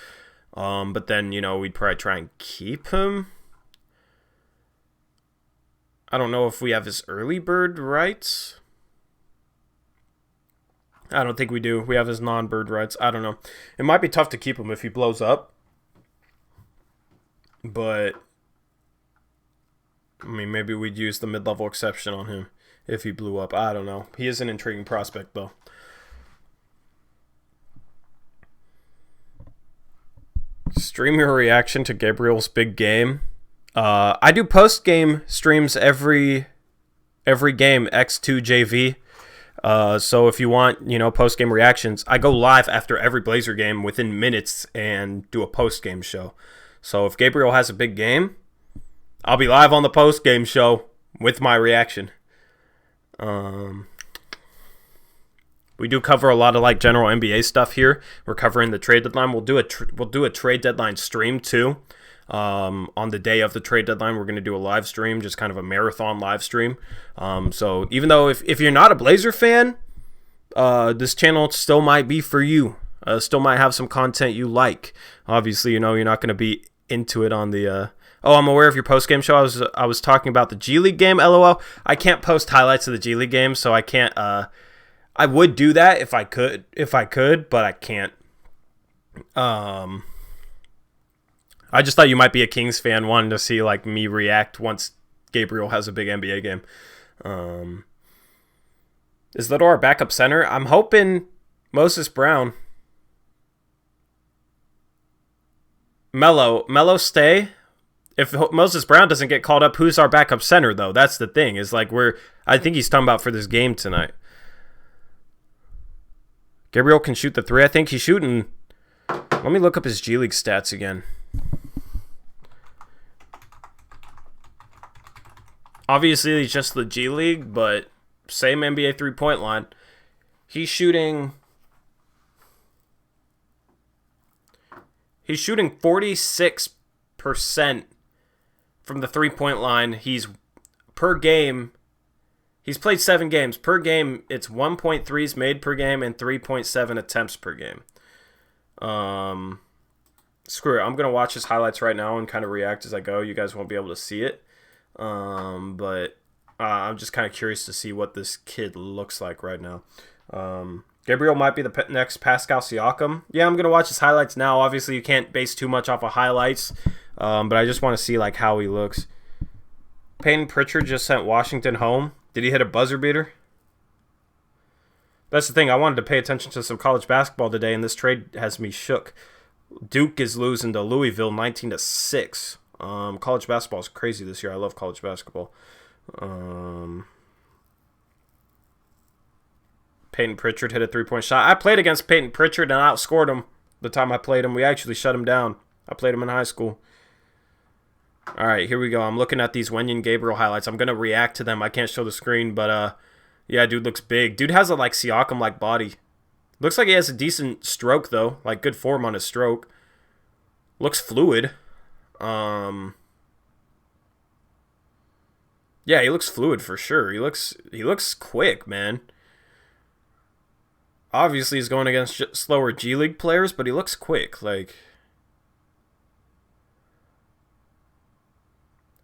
But then, we'd probably try and keep him. I don't know if we have his early bird rights. I don't think we do. We have his non-bird rights. I don't know. It might be tough to keep him if he blows up. But, maybe we'd use the mid-level exception on him if he blew up. I don't know. He is an intriguing prospect, though. Stream your reaction to Gabriel's big game. I do post-game streams every game, X2 JV. So if you want, post-game reactions, I go live after every Blazer game within minutes and do a post-game show. So if Gabriel has a big game, I'll be live on the post-game show with my reaction. We do cover a lot of general NBA stuff here. We're covering the trade deadline. We'll do a trade deadline stream too. On the day of the trade deadline, we're going to do a live stream, just kind of a marathon live stream. So even though if you're not a Blazer fan, this channel still might be for you. Still might have some content you like. Obviously, you're not going to be into it on the... I'm aware of your post-game show. I was talking about the G League game, LOL. I can't post highlights of the G League game, so I can't... I would do that if I could, but I can't. I just thought you might be a Kings fan wanting to see me react once Gabriel has a big NBA game. Is Little our backup center? I'm hoping Moses Brown. Melo stay. If Moses Brown doesn't get called up, who's our backup center though? That's the thing. Is I think he's talking about for this game tonight. Gabriel can shoot the three. I think he's shooting. Let me look up his G League stats again. Obviously, he's just the G League, but same NBA three-point line. He's shooting 46% from the three-point line. He's per game. He's played 7 games. Per game, it's 1.3s made per game and 3.7 attempts per game. Screw it. I'm going to watch his highlights right now and kind of react as I go. You guys won't be able to see it. But I'm just kind of curious to see what this kid looks like right now. Gabriel might be the next Pascal Siakam. Yeah, I'm going to watch his highlights now. Obviously, you can't base too much off of highlights. But I just want to see how he looks. Peyton Pritchard just sent Washington home. Did he hit a buzzer beater? That's the thing. I wanted to pay attention to some college basketball today, and this trade has me shook. Duke is losing to Louisville 19-6. College basketball is crazy this year. I love college basketball. Peyton Pritchard hit a three-point shot. I played against Peyton Pritchard and I outscored him the time I played him. We actually shut him down. I played him in high school. All right, here we go. I'm looking at these Wenyen Gabriel highlights. I'm going to react to them. I can't show the screen, but yeah, dude looks big. Dude has a Siakam-like body. Looks like he has a decent stroke, though. Good form on his stroke. Looks fluid. Yeah, he looks fluid for sure. He looks quick, man. Obviously, he's going against slower G League players, but he looks quick.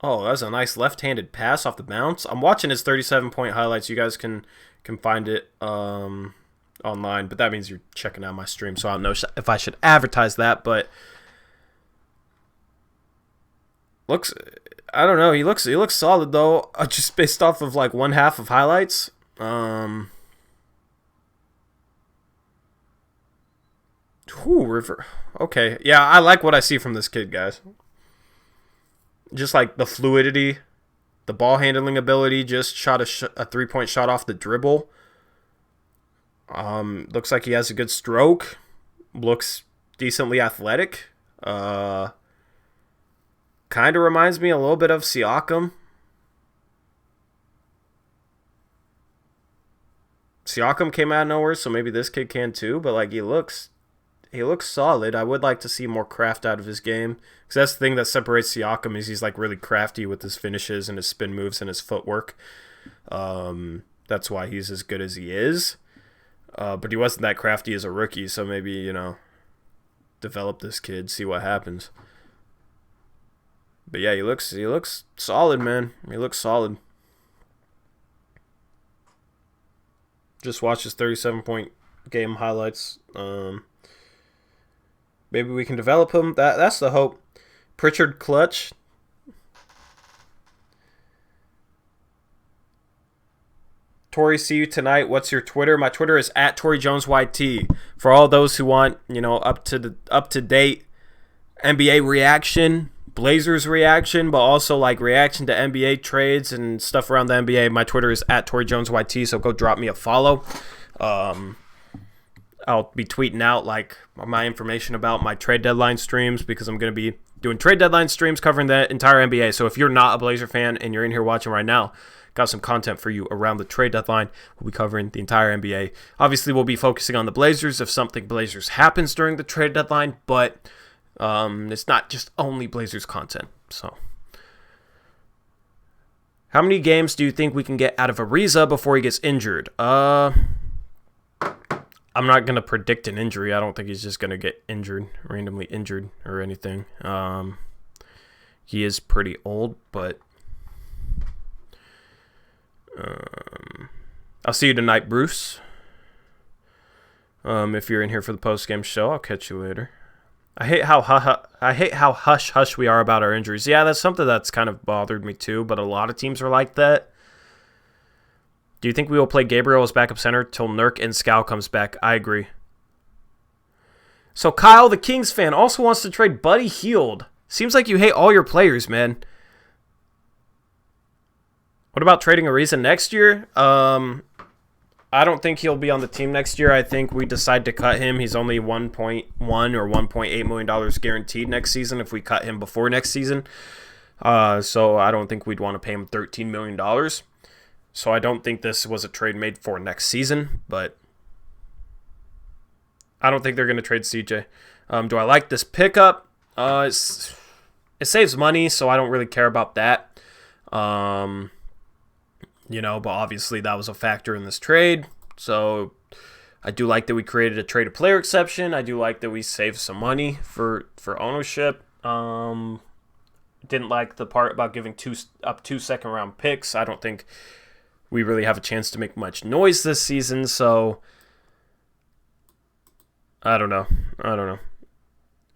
Oh, that was a nice left-handed pass off the bounce. I'm watching his 37-point highlights. You guys can find it online, but that means you're checking out my stream, so I don't know if I should advertise that, but I don't know. He looks solid though. Just based off of one half of highlights. River. Okay, yeah, I like what I see from this kid, guys. Just the fluidity, the ball handling ability. Just shot a 3-point shot off the dribble. Looks like he has a good stroke. Looks decently athletic. Kind of reminds me a little bit of Siakam. Siakam came out of nowhere, so maybe this kid can too. But he looks solid. I would like to see more craft out of his game, because that's the thing that separates Siakam is he's really crafty with his finishes and his spin moves and his footwork. That's why he's as good as he is. But he wasn't that crafty as a rookie, so maybe, develop this kid, see what happens. But yeah, he looks solid, man. He looks solid. Just watch his 37-point game highlights. Maybe we can develop him. That's the hope. Pritchard Clutch. Tori, see you tonight. What's your Twitter? My Twitter is at ToryJonesYT. For all those who want, up to date NBA reaction, Blazers reaction, but also like reaction to NBA trades and stuff around the NBA, my Twitter is at ToryJonesYT, so go drop me a follow. I'll be tweeting out like my information about my trade deadline streams because I'm going to be doing trade deadline streams covering the entire NBA. So if you're not a Blazer fan and you're in here watching right now, got some content for you around the trade deadline. We'll be covering the entire NBA. Obviously, we'll be focusing on the Blazers if something Blazers happens during the trade deadline, but it's not just only Blazers content. So, how many games do you think we can get out of Ariza before he gets injured? I'm not going to predict an injury. I don't think he's just going to get randomly injured or anything. He is pretty old, but I'll see you tonight, Bruce. If you're in here for the post-game show, I'll catch you later. I hate how hush we are about our injuries. Yeah, that's something that's kind of bothered me too, but a lot of teams are like that. Do you think we will play Gabriel as backup center till Nurk and Scal comes back? I agree. So Kyle, the Kings fan, also wants to trade Buddy Hield. Seems like you hate all your players, man. What about trading Ariza next year? I don't think he'll be on the team next year. I think we decide to cut him. He's only $1.1 or $1.8 million guaranteed next season if we cut him before next season. So I don't think we'd want to pay him $13 million. So I don't think this was a trade made for next season, but I don't think they're going to trade CJ. Do I like this pickup? It saves money, so I don't really care about that. But obviously that was a factor in this trade. So I do like that we created a trade a player exception. I do like that we saved some money for ownership. Didn't like the part about giving two second-round picks. I don't think we really have a chance to make much noise this season, so I don't know.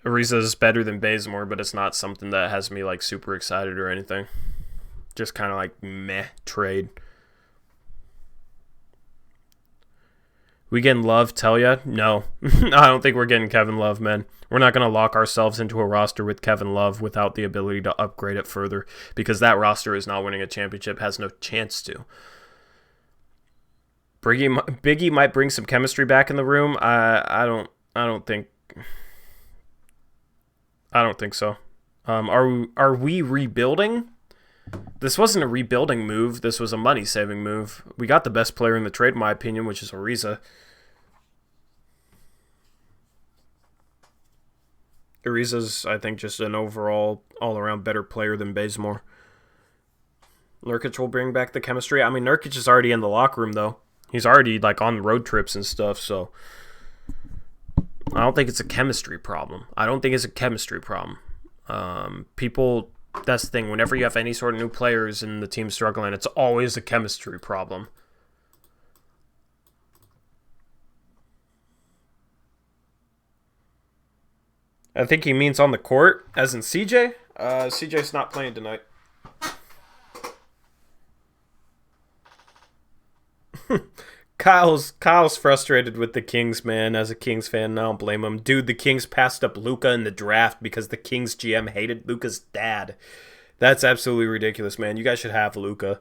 Ariza is better than Bazemore, but it's not something that has me like super excited or anything. Just kind of like meh trade. We getting Love, tell ya? No. I don't think we're getting Kevin Love, man. We're not going to lock ourselves into a roster with Kevin Love without the ability to upgrade it further because that roster is not winning a championship, has no chance to. Biggie might bring some chemistry back in the room. I don't think so. Are we rebuilding? This wasn't a rebuilding move. This was a money-saving move. We got the best player in the trade, in my opinion, which is Ariza. Ariza's, I think, just an overall, all-around better player than Bazemore. Nurkic will bring back the chemistry. I mean, Nurkic is already in the locker room, though. He's already, on road trips and stuff, so I don't think it's a chemistry problem. People, that's the thing. Whenever you have any sort of new players and the team's struggling, it's always a chemistry problem. I think he means on the court, as in CJ. CJ's not playing tonight. Kyle's frustrated with the Kings, man. As a Kings fan, I don't blame him. Dude, the Kings passed up Luka in the draft because the Kings GM hated Luka's dad. That's absolutely ridiculous, man. You guys should have Luka.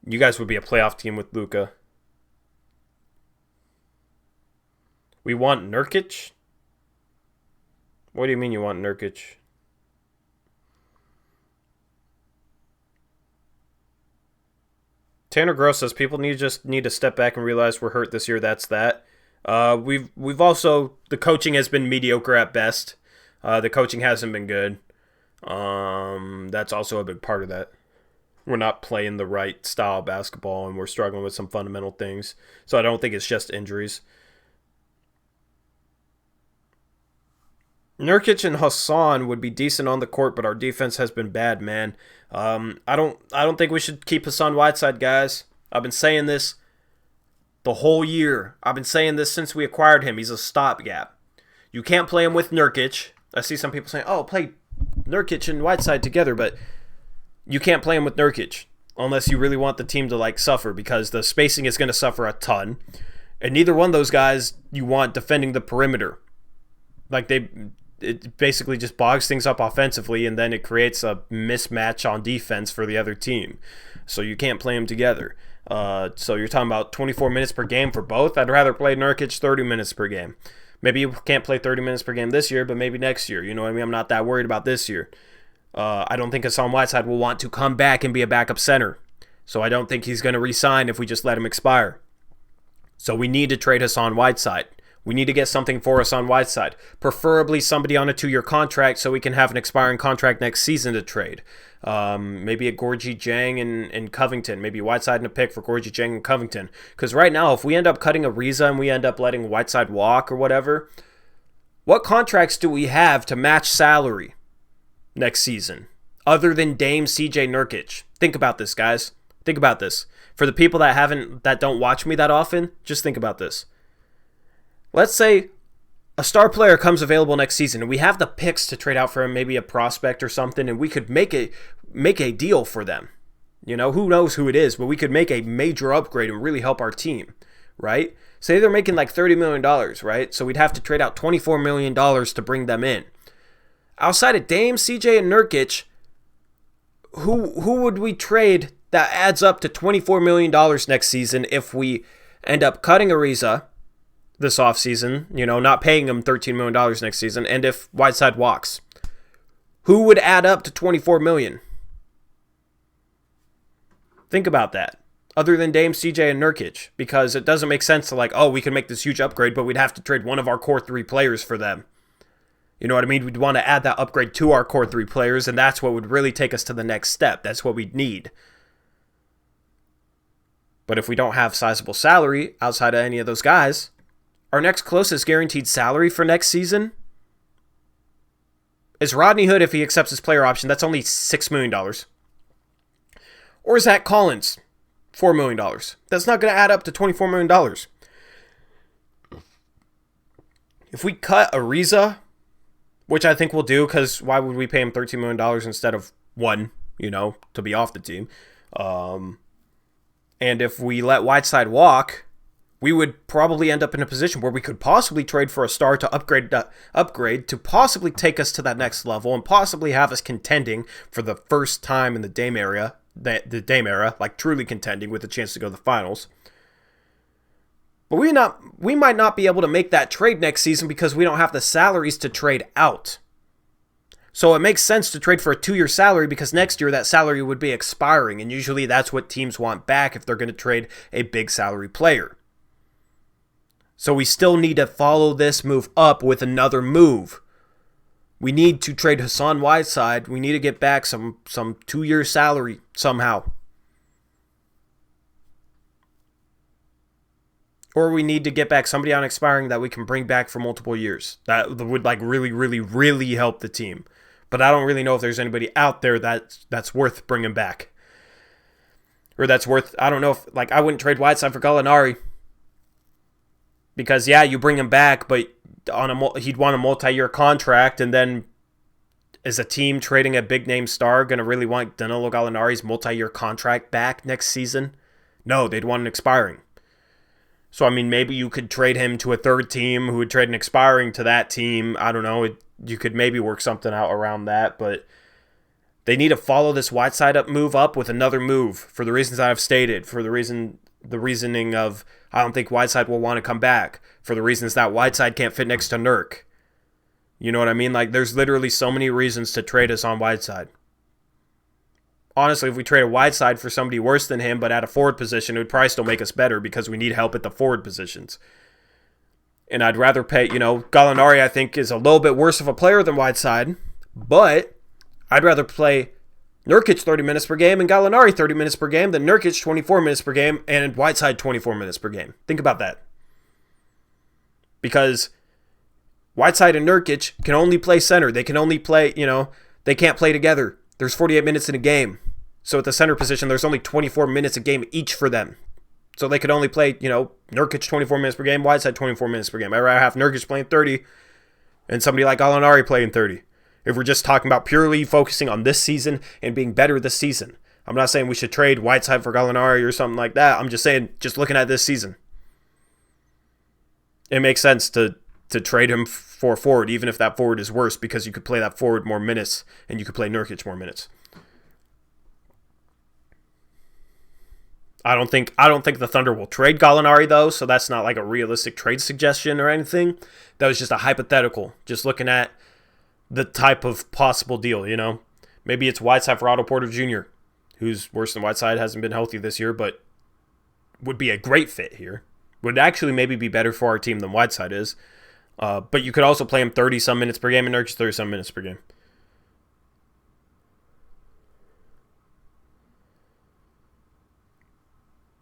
You guys would be a playoff team with Luka. We want Nurkic? What do you mean you want Nurkic? Tanner Gross says people need to step back and realize we're hurt this year. That's that. We've also, the coaching has been mediocre at best. The coaching hasn't been good. That's also a big part of that. We're not playing the right style of basketball, and we're struggling with some fundamental things. So I don't think it's just injuries. Nurkic and Hassan would be decent on the court, but our defense has been bad, man. I don't think we should keep Hassan Whiteside, guys. I've been saying this the whole year. I've been saying this since we acquired him. He's a stopgap. You can't play him with Nurkic. I see some people saying, "Oh, play Nurkic and Whiteside together," but you can't play him with Nurkic unless you really want the team to suffer, because the spacing is going to suffer a ton, and neither one of those guys you want defending the perimeter. It basically just bogs things up offensively, and then it creates a mismatch on defense for the other team. So you can't play them together. So you're talking about 24 minutes per game for both. I'd rather play Nurkic 30 minutes per game. Maybe you can't play 30 minutes per game this year, but maybe next year. You know what I mean? I'm not that worried about this year. I don't think Hassan Whiteside will want to come back and be a backup center. So I don't think he's going to re-sign if we just let him expire. So we need to trade Hassan Whiteside. We need to get something for Hassan Whiteside. Preferably somebody on a 2-year contract so we can have an expiring contract next season to trade. Maybe a Gorgie Jang and Covington. Maybe Whiteside and a pick for Gorgie Jang and Covington. Because right now, if we end up cutting Ariza and we end up letting Whiteside walk or whatever, what contracts do we have to match salary next season other than Dame, CJ, Nurkic? Think about this, guys. Think about this. For the people that don't watch me that often, just think about this. Let's say a star player comes available next season and we have the picks to trade out for him, maybe a prospect or something, and we could make a deal for them. You know, who knows who it is, but we could make a major upgrade and really help our team, right? Say they're making like $30 million, right? So we'd have to trade out $24 million to bring them in. Outside of Dame, CJ, and Nurkic, who would we trade that adds up to $24 million next season if we end up cutting Ariza this offseason, not paying him $13 million next season, and if Whiteside walks? Who would add up to $24 million? Think about that. Other than Dame, CJ, and Nurkic, because it doesn't make sense to we can make this huge upgrade, but we'd have to trade one of our core 3 players for them. You know what I mean? We'd want to add that upgrade to our core 3 players, and that's what would really take us to the next step. That's what we'd need. But if we don't have sizable salary outside of any of those guys, our next closest guaranteed salary for next season is Rodney Hood if he accepts his player option. That's only $6 million. Or Zach Collins, $4 million. That's not going to add up to $24 million. If we cut Ariza, which I think we'll do, because why would we pay him $13 million instead of $1, to be off the team? And if we let Whiteside walk, we would probably end up in a position where we could possibly trade for a star to upgrade to possibly take us to that next level and possibly have us contending for the first time in the Dame era, truly contending with a chance to go to the finals. But we might not be able to make that trade next season because we don't have the salaries to trade out. So it makes sense to trade for a 2-year salary because next year that salary would be expiring, and usually that's what teams want back if they're going to trade a big salary player. So we still need to follow this move up with another move. We need to trade Hassan Whiteside. We need to get back some 2-year salary somehow. Or we need to get back somebody on expiring that we can bring back for multiple years. That would really, really, really help the team. But I don't really know if there's anybody out there that's worth bringing back. Or that's worth, I don't know if, I wouldn't trade Whiteside for Gallinari. Because, yeah, you bring him back, but he'd want a multi-year contract, and then is a team trading a big-name star going to really want Danilo Gallinari's multi-year contract back next season? No, they'd want an expiring. So, maybe you could trade him to a third team who would trade an expiring to that team. I don't know. You could maybe work something out around that, but they need to follow this Whiteside move up with another move for the reasons I've stated, for the reasoning of I don't think Whiteside will want to come back, for the reasons that Whiteside can't fit next to Nurk. You know what I mean? There's literally so many reasons to trade us on Whiteside. Honestly, if we trade a Whiteside for somebody worse than him, but at a forward position, it would probably still make us better because we need help at the forward positions. And I'd rather pay, Gallinari I think is a little bit worse of a player than Whiteside, but I'd rather play Nurkic 30 minutes per game and Gallinari 30 minutes per game, then Nurkic 24 minutes per game and Whiteside 24 minutes per game. Think about that. Because Whiteside and Nurkic can only play center. They can only play, they can't play together. There's 48 minutes in a game. So at the center position, there's only 24 minutes a game each for them. So they could only play, Nurkic 24 minutes per game, Whiteside 24 minutes per game. I'd rather have Nurkic playing 30 and somebody like Gallinari playing 30. If we're just talking about purely focusing on this season and being better this season. I'm not saying we should trade Whiteside for Gallinari or something like that. I'm just saying, just looking at this season. It makes sense to trade him for a forward, even if that forward is worse, because you could play that forward more minutes and you could play Nurkic more minutes. I don't think the Thunder will trade Gallinari, though, so that's not like a realistic trade suggestion or anything. That was just a hypothetical, just looking at the type of possible deal, Maybe it's Whiteside for Otto Porter Jr., who's worse than Whiteside, hasn't been healthy this year, but would be a great fit here. Would actually maybe be better for our team than Whiteside is. But you could also play him 30-some minutes per game and Nurkic 30-some minutes per game.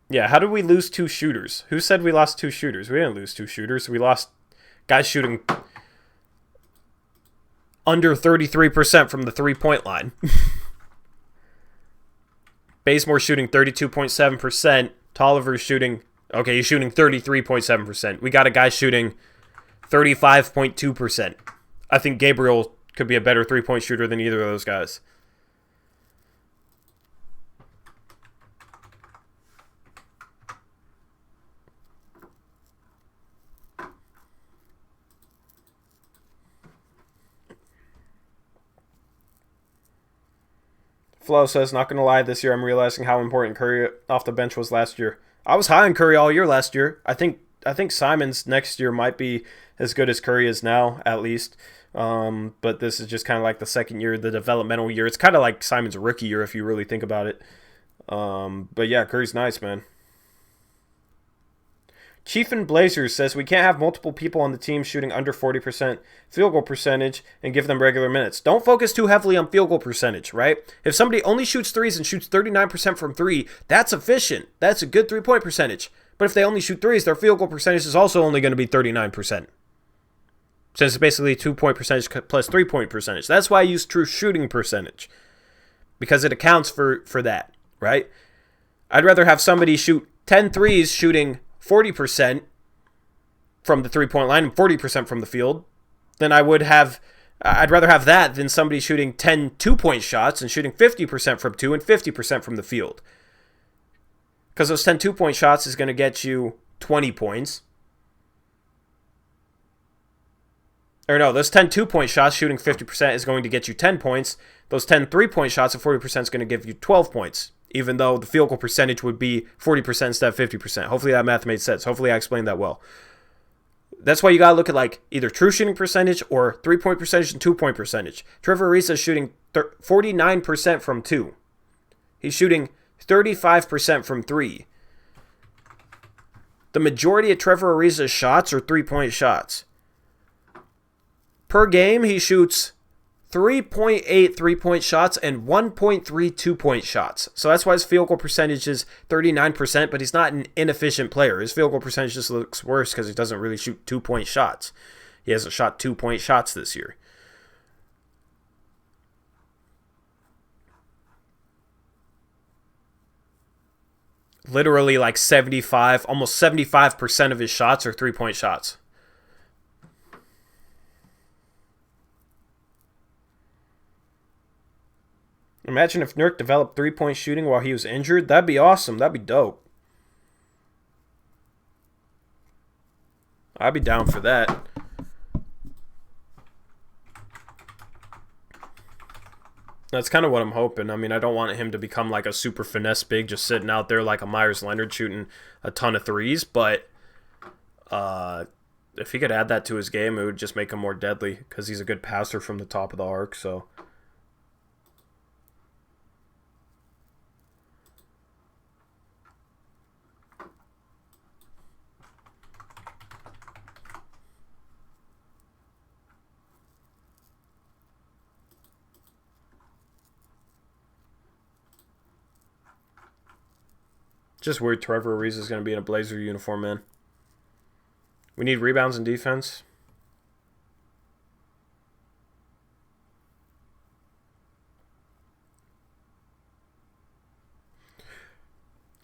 Yeah, how did we lose 2 shooters? Who said we lost 2 shooters? We didn't lose 2 shooters. We lost guys shooting under 33% from the 3-point line. Bazemore shooting 32.7%. Tolliver shooting, he's shooting 33.7%. We got a guy shooting 35.2%. I think Gabriel could be a better 3-point shooter than either of those guys. Flo says, not going to lie, this year I'm realizing how important Curry off the bench was last year. I was high on Curry all year last year. I think Simons next year might be as good as Curry is now, at least. But this is just kind of like the second year, the developmental year. It's kind of like Simon's rookie year if you really think about it. But yeah, Curry's nice, man. Chief and Blazers says we can't have multiple people on the team shooting under 40% field goal percentage and give them regular minutes. Don't focus too heavily on field goal percentage, right? If somebody only shoots threes and shoots 39% from 3, that's efficient. That's a good 3-point percentage. But if they only shoot threes, their field goal percentage is also only going to be 39%. So it's basically 2-point percentage plus 3-point percentage. That's why I use true shooting percentage. Because it accounts for that, right? I'd rather have somebody shoot 10 threes shooting 40% from the 3-point line and 40% from the field than I'd rather have that than somebody shooting 10 2-point shots and shooting 50% from 2 and 50% from the field. Because those 10 2-point shots is going to get you 20 points. Or no, those 10 2-point shots shooting 50% is going to get you 10 points. Those 10 3-point shots at 40% is going to give you 12 points. Even though the field goal percentage would be 40% instead of 50%. Hopefully that math made sense. Hopefully I explained that well. That's why you got to look at like either true shooting percentage or 3-point percentage and 2-point percentage. Trevor Ariza is shooting 49% from 2. He's shooting 35% from 3. The majority of Trevor Ariza's shots are 3-point shots. Per game, he shoots 3.8 3-point shots and 1.3 2-point shots. So that's why his field goal percentage is 39%, but he's not an inefficient player. His field goal percentage just looks worse because he doesn't really shoot 2-point shots. He hasn't shot 2-point shots this year. Literally like 75, almost 75% of his shots are 3-point shots. Imagine if Nurk developed 3-point shooting while he was injured. That'd be awesome. That'd be dope. I'd be down for that. That's kind of what I'm hoping. I mean, I don't want him to become like a super finesse big just sitting out there like a Myers Leonard shooting a ton of threes, but if he could add that to his game, it would just make him more deadly because he's a good passer from the top of the arc, so... Just weird Trevor Ariza is going to be in a Blazer uniform, man. We need rebounds and defense.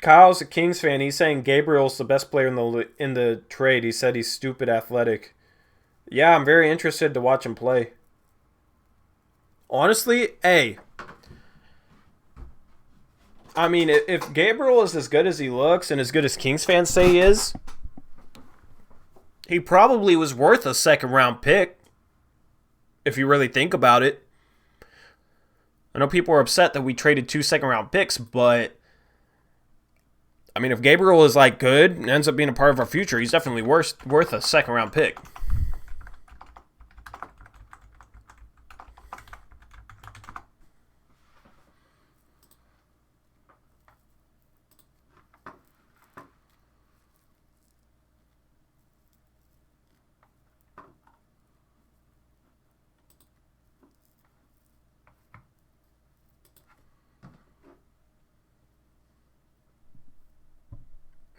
Kyle's a Kings fan. He's saying Gabriel's the best player in the trade. He said he's stupid athletic. Yeah, I'm very interested to watch him play. Honestly, I mean, if Gabriel is as good as he looks and as good as Kings fans say he is, he probably was worth a second-round pick, if you really think about it. I know people are upset that we traded 2 second-round picks, but I mean, if Gabriel is like good and ends up being a part of our future, he's definitely worth a second-round pick.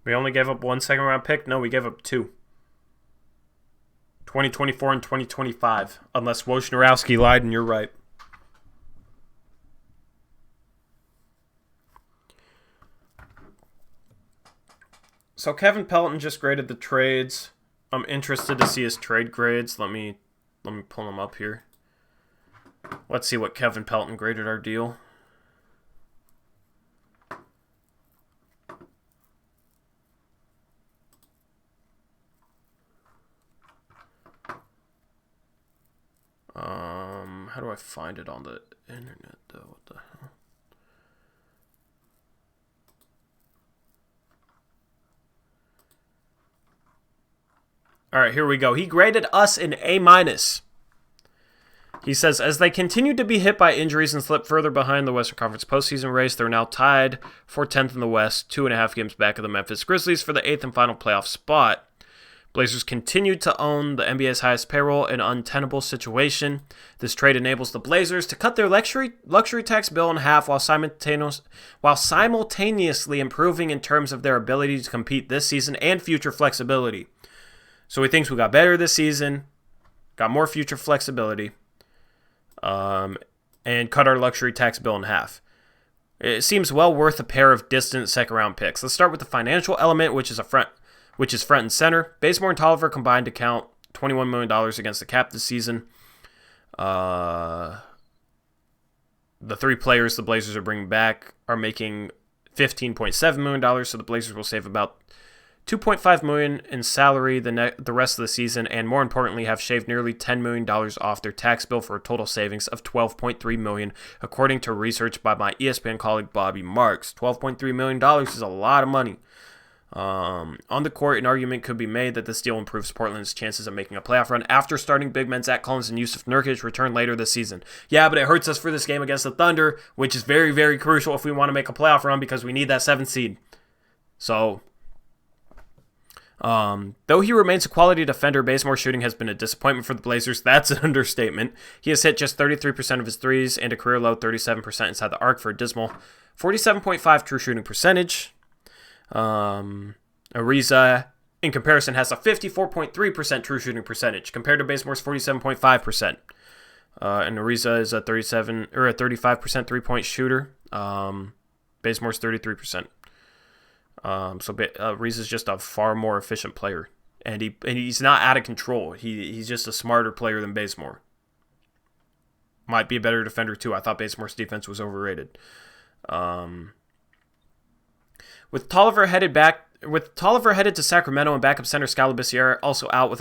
We only gave up 1 second-round pick? No, we gave up 2. 2024 and 2025. Unless Wojnarowski lied and you're right. So Kevin Pelton just graded the trades. I'm interested to see his trade grades. Let me pull them up here. Let's see what Kevin Pelton graded our deal. How do I find it on the internet, though? What the hell? All right, here we go. He graded us an A-. He says, as they continue to be hit by injuries and slip further behind the Western Conference postseason race, they're now tied for 10th in the West, 2.5 games back of the Memphis Grizzlies for the 8th and final playoff spot. Blazers continue to own the NBA's highest payroll, an untenable situation. This trade enables the Blazers to cut their luxury tax bill in half while simultaneously improving in terms of their ability to compete this season and future flexibility. So he thinks we got better this season, got more future flexibility, and cut our luxury tax bill in half. It seems well worth a pair of distant second-round picks. Let's start with the financial element, which is front and center. Bazemore and Tolliver combined to count $21 million against the cap this season. The 3 players the Blazers are bringing back are making $15.7 million, so the Blazers will save about $2.5 million in salary the rest of the season, and more importantly, have shaved nearly $10 million off their tax bill for a total savings of $12.3 million, according to research by my ESPN colleague Bobby Marks. $12.3 million is a lot of money. On the court, an argument could be made that this deal improves Portland's chances of making a playoff run after starting big men Zach Collins and Yusuf Nurkic return later this season. Yeah, but it hurts us for this game against the Thunder, which is very, very crucial if we want to make a playoff run because we need that 7th seed. So, though he remains a quality defender, Bazemore's shooting has been a disappointment for the Blazers. That's an understatement. He has hit just 33% of his threes and a career low 37% inside the arc for a dismal 47.5 true shooting percentage. Ariza, in comparison, has a 54.3% true shooting percentage compared to Bazemore's 47.5%. And Ariza is a 35% three-point shooter. Bazemore's 33%. So Ariza's just a far more efficient player, and he's not out of control. He's just a smarter player than Bazemore. Might be a better defender too. I thought Bazemore's defense was overrated. With Tolliver headed to Sacramento and backup center Scalabissiere also out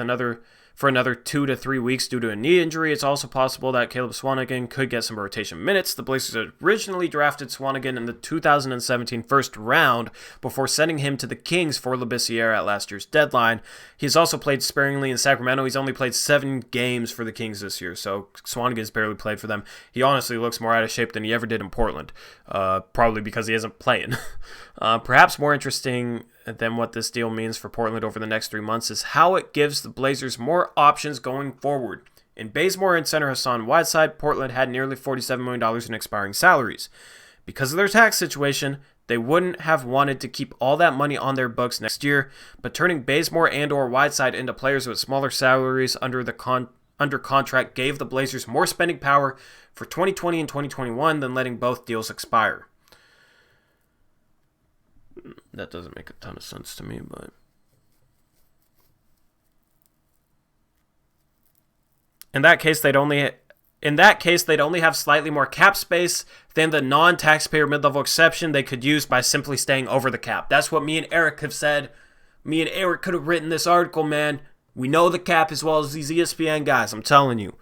for another 2 to 3 weeks due to a knee injury, it's also possible that Caleb Swanigan could get some rotation minutes. The Blazers originally drafted Swanigan in the 2017 first round before sending him to the Kings for Labissiere at last year's deadline. He's also played sparingly in Sacramento. He's only played 7 games for the Kings this year, so Swanigan's barely played for them. He honestly looks more out of shape than he ever did in Portland, probably because he isn't playing. Perhaps more interesting than what this deal means for Portland over the next 3 months is how it gives the Blazers more options going forward. In Bazemore and center Hassan Whiteside, Portland had nearly $47 million in expiring salaries. Because of their tax situation, They wouldn't have wanted to keep all that money on their books next year, but turning Bazemore and or Whiteside into players with smaller salaries under contract gave the Blazers more spending power for 2020 and 2021 than letting both deals expire. That doesn't make a ton of sense to me, but... In that case, they'd only have slightly more cap space than the non-taxpayer mid-level exception they could use by simply staying over the cap. That's what me and Eric have said. Me and Eric could have written this article, man. We know the cap as well as these ESPN guys, I'm telling you.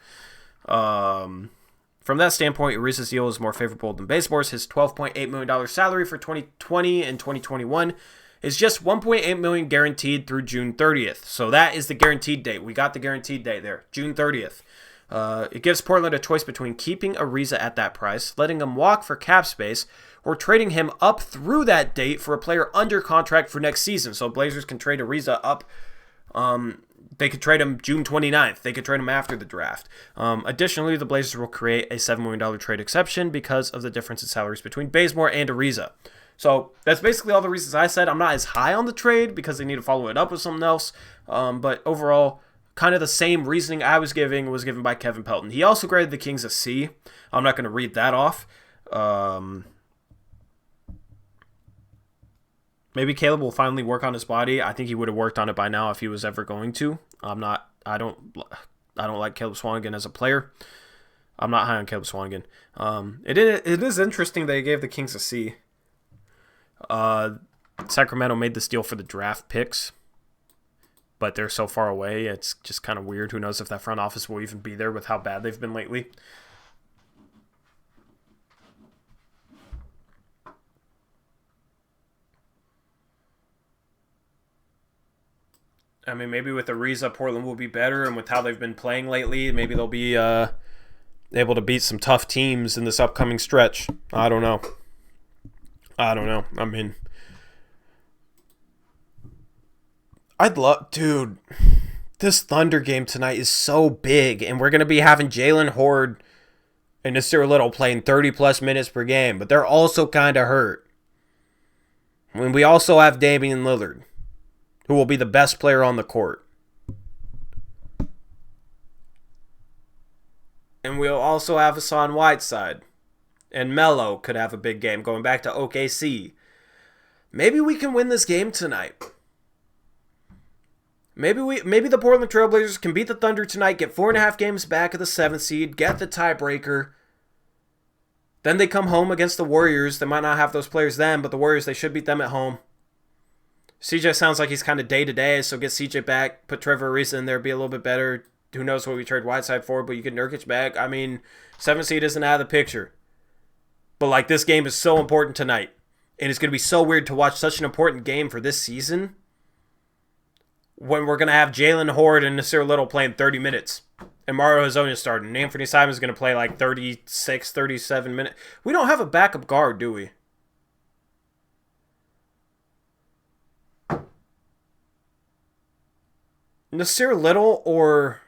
From that standpoint, Ariza's deal is more favorable than Bazemore's. His $12.8 million salary for 2020 and 2021 is just $1.8 million guaranteed through June 30th. So that is the guaranteed date. We got the guaranteed date there, June 30th. It gives Portland a choice between keeping Ariza at that price, letting him walk for cap space, or trading him up through that date for a player under contract for next season. So Blazers can trade Ariza up. They could trade him June 29th. They could trade him after the draft. Additionally, the Blazers will create a $7 million trade exception because of the difference in salaries between Bazemore and Ariza. So that's basically all the reasons I said. I'm not as high on the trade because they need to follow it up with something else. But overall, kind of the same reasoning I was given by Kevin Pelton. He also graded the Kings a C. I'm not going to read that off. Maybe Caleb will finally work on his body. I think he would have worked on it by now if he was ever going to. I don't like Caleb Swanigan as a player. I'm not high on Caleb Swanigan. It is interesting they gave the Kings a C. Sacramento made this deal for the draft picks, but they're so far away. It's just kind of weird. Who knows if that front office will even be there with how bad they've been lately. I mean, maybe with Ariza, Portland will be better, and with how they've been playing lately, maybe they'll be able to beat some tough teams in this upcoming stretch. I don't know. I mean, dude, this Thunder game tonight is so big, and we're going to be having Jalen Horde and Nasir Little playing 30-plus minutes per game, but they're also kind of hurt. I mean, we also have Damian Lillard, who will be the best player on the court. And we'll also have Hassan Whiteside. And Melo could have a big game going back to OKC. Maybe we can win this game tonight. Maybe the Portland Trailblazers can beat the Thunder tonight, get 4.5 games back of the 7th seed, get the tiebreaker. Then they come home against the Warriors. They might not have those players then, but the Warriors, they should beat them at home. CJ sounds like he's kind of day-to-day, so get CJ back, put Trevor Ariza in there, be a little bit better. Who knows what we trade Whiteside for, but you get Nurkic back. I mean, 7th seed isn't out of the picture. But, like, this game is so important tonight. And it's going to be so weird to watch such an important game for this season when we're going to have Jalen Horde and Nasir Little playing 30 minutes. And Mario Hezonja starting. And Anthony Simon's going to play, like, 36, 37 minutes. We don't have a backup guard, do we? Nasir Little or...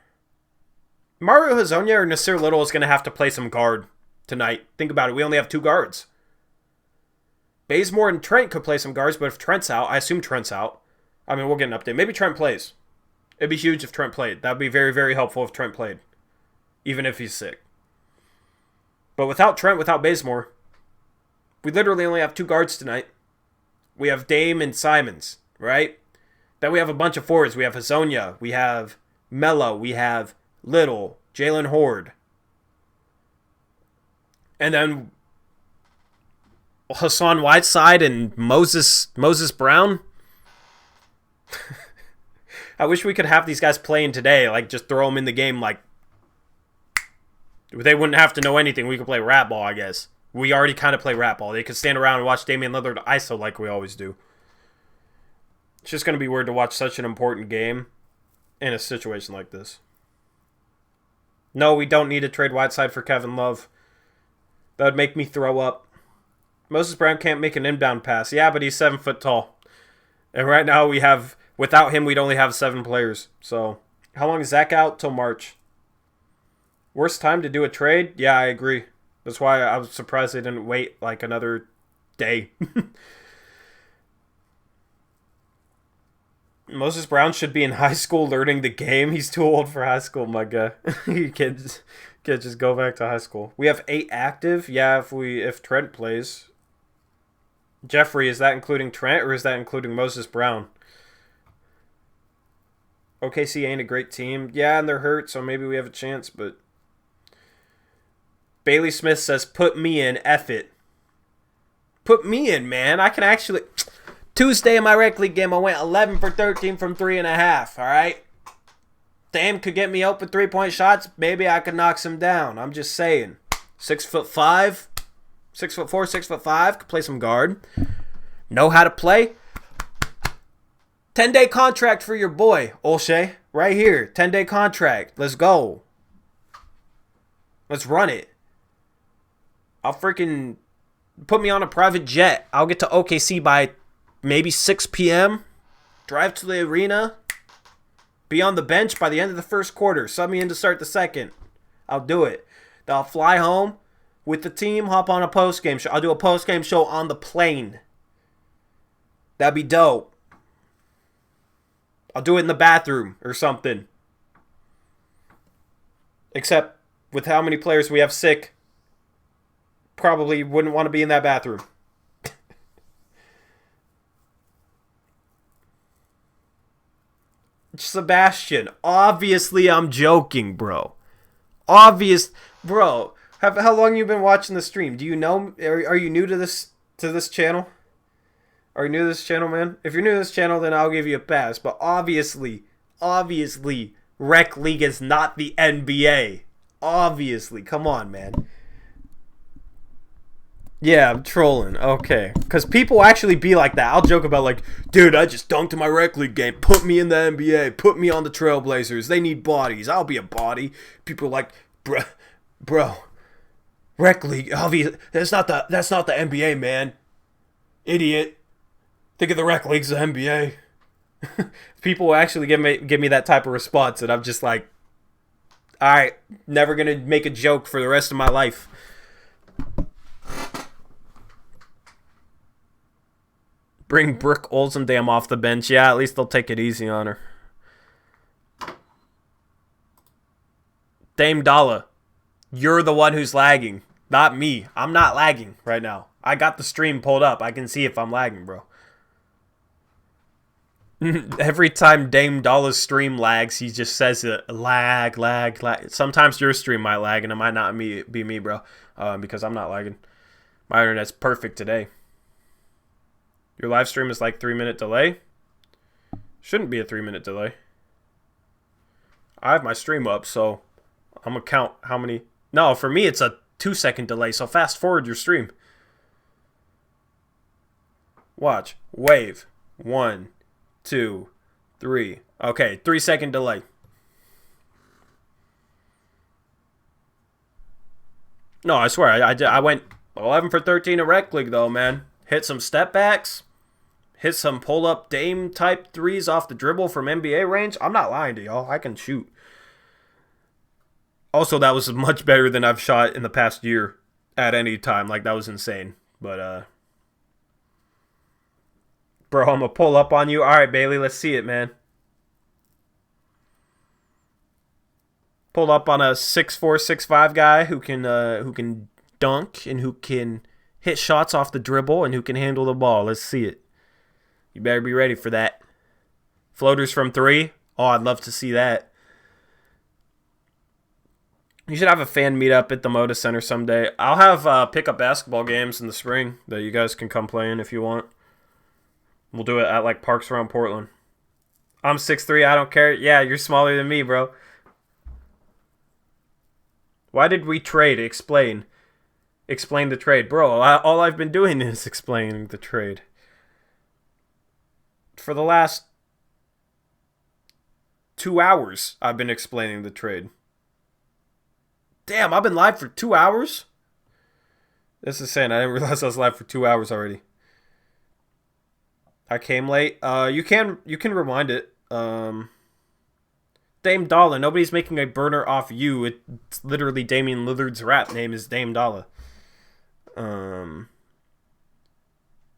Mario Hezonja or Nasir Little is going to have to play some guard tonight. Think about it. We only have 2 guards. Bazemore and Trent could play some guards, but if Trent's out, I assume Trent's out. I mean, we'll get an update. Maybe Trent plays. It'd be huge if Trent played. That would be very, very helpful if Trent played. Even if he's sick. But without Trent, without Bazemore, we literally only have 2 guards tonight. We have Dame and Simons, right? Then we have a bunch of forwards. We have Hezonja. We have Melo. We have Little. Jalen Horde. And then Hassan Whiteside and Moses Brown. I wish we could have these guys playing today. Like, just throw them in the game. Like, they wouldn't have to know anything. We could play rat ball, I guess. We already kind of play rat ball. They could stand around and watch Damian Lillard ISO like we always do. It's just going to be weird to watch such an important game in a situation like this. No, we don't need to trade Whiteside for Kevin Love. That would make me throw up. Moses Brown can't make an inbound pass. Yeah, but he's 7 foot tall. And right now without him, we'd only have 7 players. So, how long is Zach out? Till March. Worst time to do a trade? Yeah, I agree. That's why I was surprised they didn't wait like another day. Moses Brown should be in high school learning the game. He's too old for high school, my guy. He can't just go back to high school. We have 8 active. Yeah, if Trent plays. Jeffrey, is that including Trent or is that including Moses Brown? OKC ain't a great team. Yeah, and they're hurt, so maybe we have a chance, but... Bailey Smith says, put me in, F it. Put me in, man. I can actually... Tuesday in my rec league game, I went 11 for 13 from 3.5, all right? Dame could get me open 3-point shots. Maybe I could knock some down. I'm just saying. 6'5", 6'4", 6'5", could play some guard. Know how to play. 10-day contract for your boy, Olshey. Right here. 10-day contract. Let's go. Let's run it. I'll freaking put me on a private jet. I'll get to OKC by maybe 6 p.m. Drive to the arena. Be on the bench by the end of the first quarter. Sub me in to start the second. I'll do it. Then I'll fly home with the team, hop on a post-game show. I'll do a post-game show on the plane. That'd be dope. I'll do it in the bathroom or something. Except with how many players we have sick, probably wouldn't want to be in that bathroom. Sebastian, obviously I'm joking, bro. Bro. How long you been watching the stream? Do you know? Are you new to this channel? Are you new to this channel, man? If you're new to this channel, then I'll give you a pass. But obviously, Rec League is not the NBA. Obviously, come on, man. Yeah, I'm trolling. Okay. Because people actually be like that. I'll joke about like, dude, I just dunked in my Rec League game. Put me in the NBA. Put me on the Trailblazers. They need bodies. I'll be a body. People are like, bro, Rec League, obviously, that's not the NBA, man. Idiot. Think of the Rec League's the NBA. People actually give me that type of response, and I'm just like, all right, never gonna make a joke for the rest of my life. Bring Brooke Olsendam off the bench. Yeah, at least they'll take it easy on her. Dame Dalla, you're the one who's lagging, not me. I'm not lagging right now. I got the stream pulled up. I can see if I'm lagging, bro. Every time Dame Dalla's stream lags, he just says it, lag. Sometimes your stream might lag, and it might not be me, bro, because I'm not lagging. My internet's perfect today. Your live stream is like 3-minute delay? Shouldn't be a 3-minute delay. I have my stream up, so I'm going to count how many... No, for me it's a 2-second delay, so fast forward your stream. Watch. Wave. 1, 2, 3. Okay, 3-second delay. No, I swear, I went 11 for 13 in Rec League, though, man. Hit some step backs. Hit some pull-up Dame-type threes off the dribble from NBA range. I'm not lying to y'all. I can shoot. Also, that was much better than I've shot in the past year at any time. Like, that was insane. But, bro, I'm going to pull up on you. All right, Bailey, let's see it, man. Pulled up on a 6'4", 6'5" guy who can dunk and who can hit shots off the dribble and who can handle the ball. Let's see it. You better be ready for that. Floaters from 3. Oh, I'd love to see that. You should have a fan meetup at the Moda Center someday. I'll have pickup basketball games in the spring that you guys can come play in if you want. We'll do it at like parks around Portland. I'm 6'3", I don't care. Yeah, you're smaller than me, bro. Why did we trade? Explain. Explain the trade. Bro, all I've been doing is explaining the trade. For the last 2 hours, I've been explaining the trade. Damn, I've been live for 2 hours? This is insane. I didn't realize I was live for 2 hours already. I came late. You can rewind it. Dame Dalla. Nobody's making a burner off you. It's literally Damian Lillard's rap name is Dame Dalla.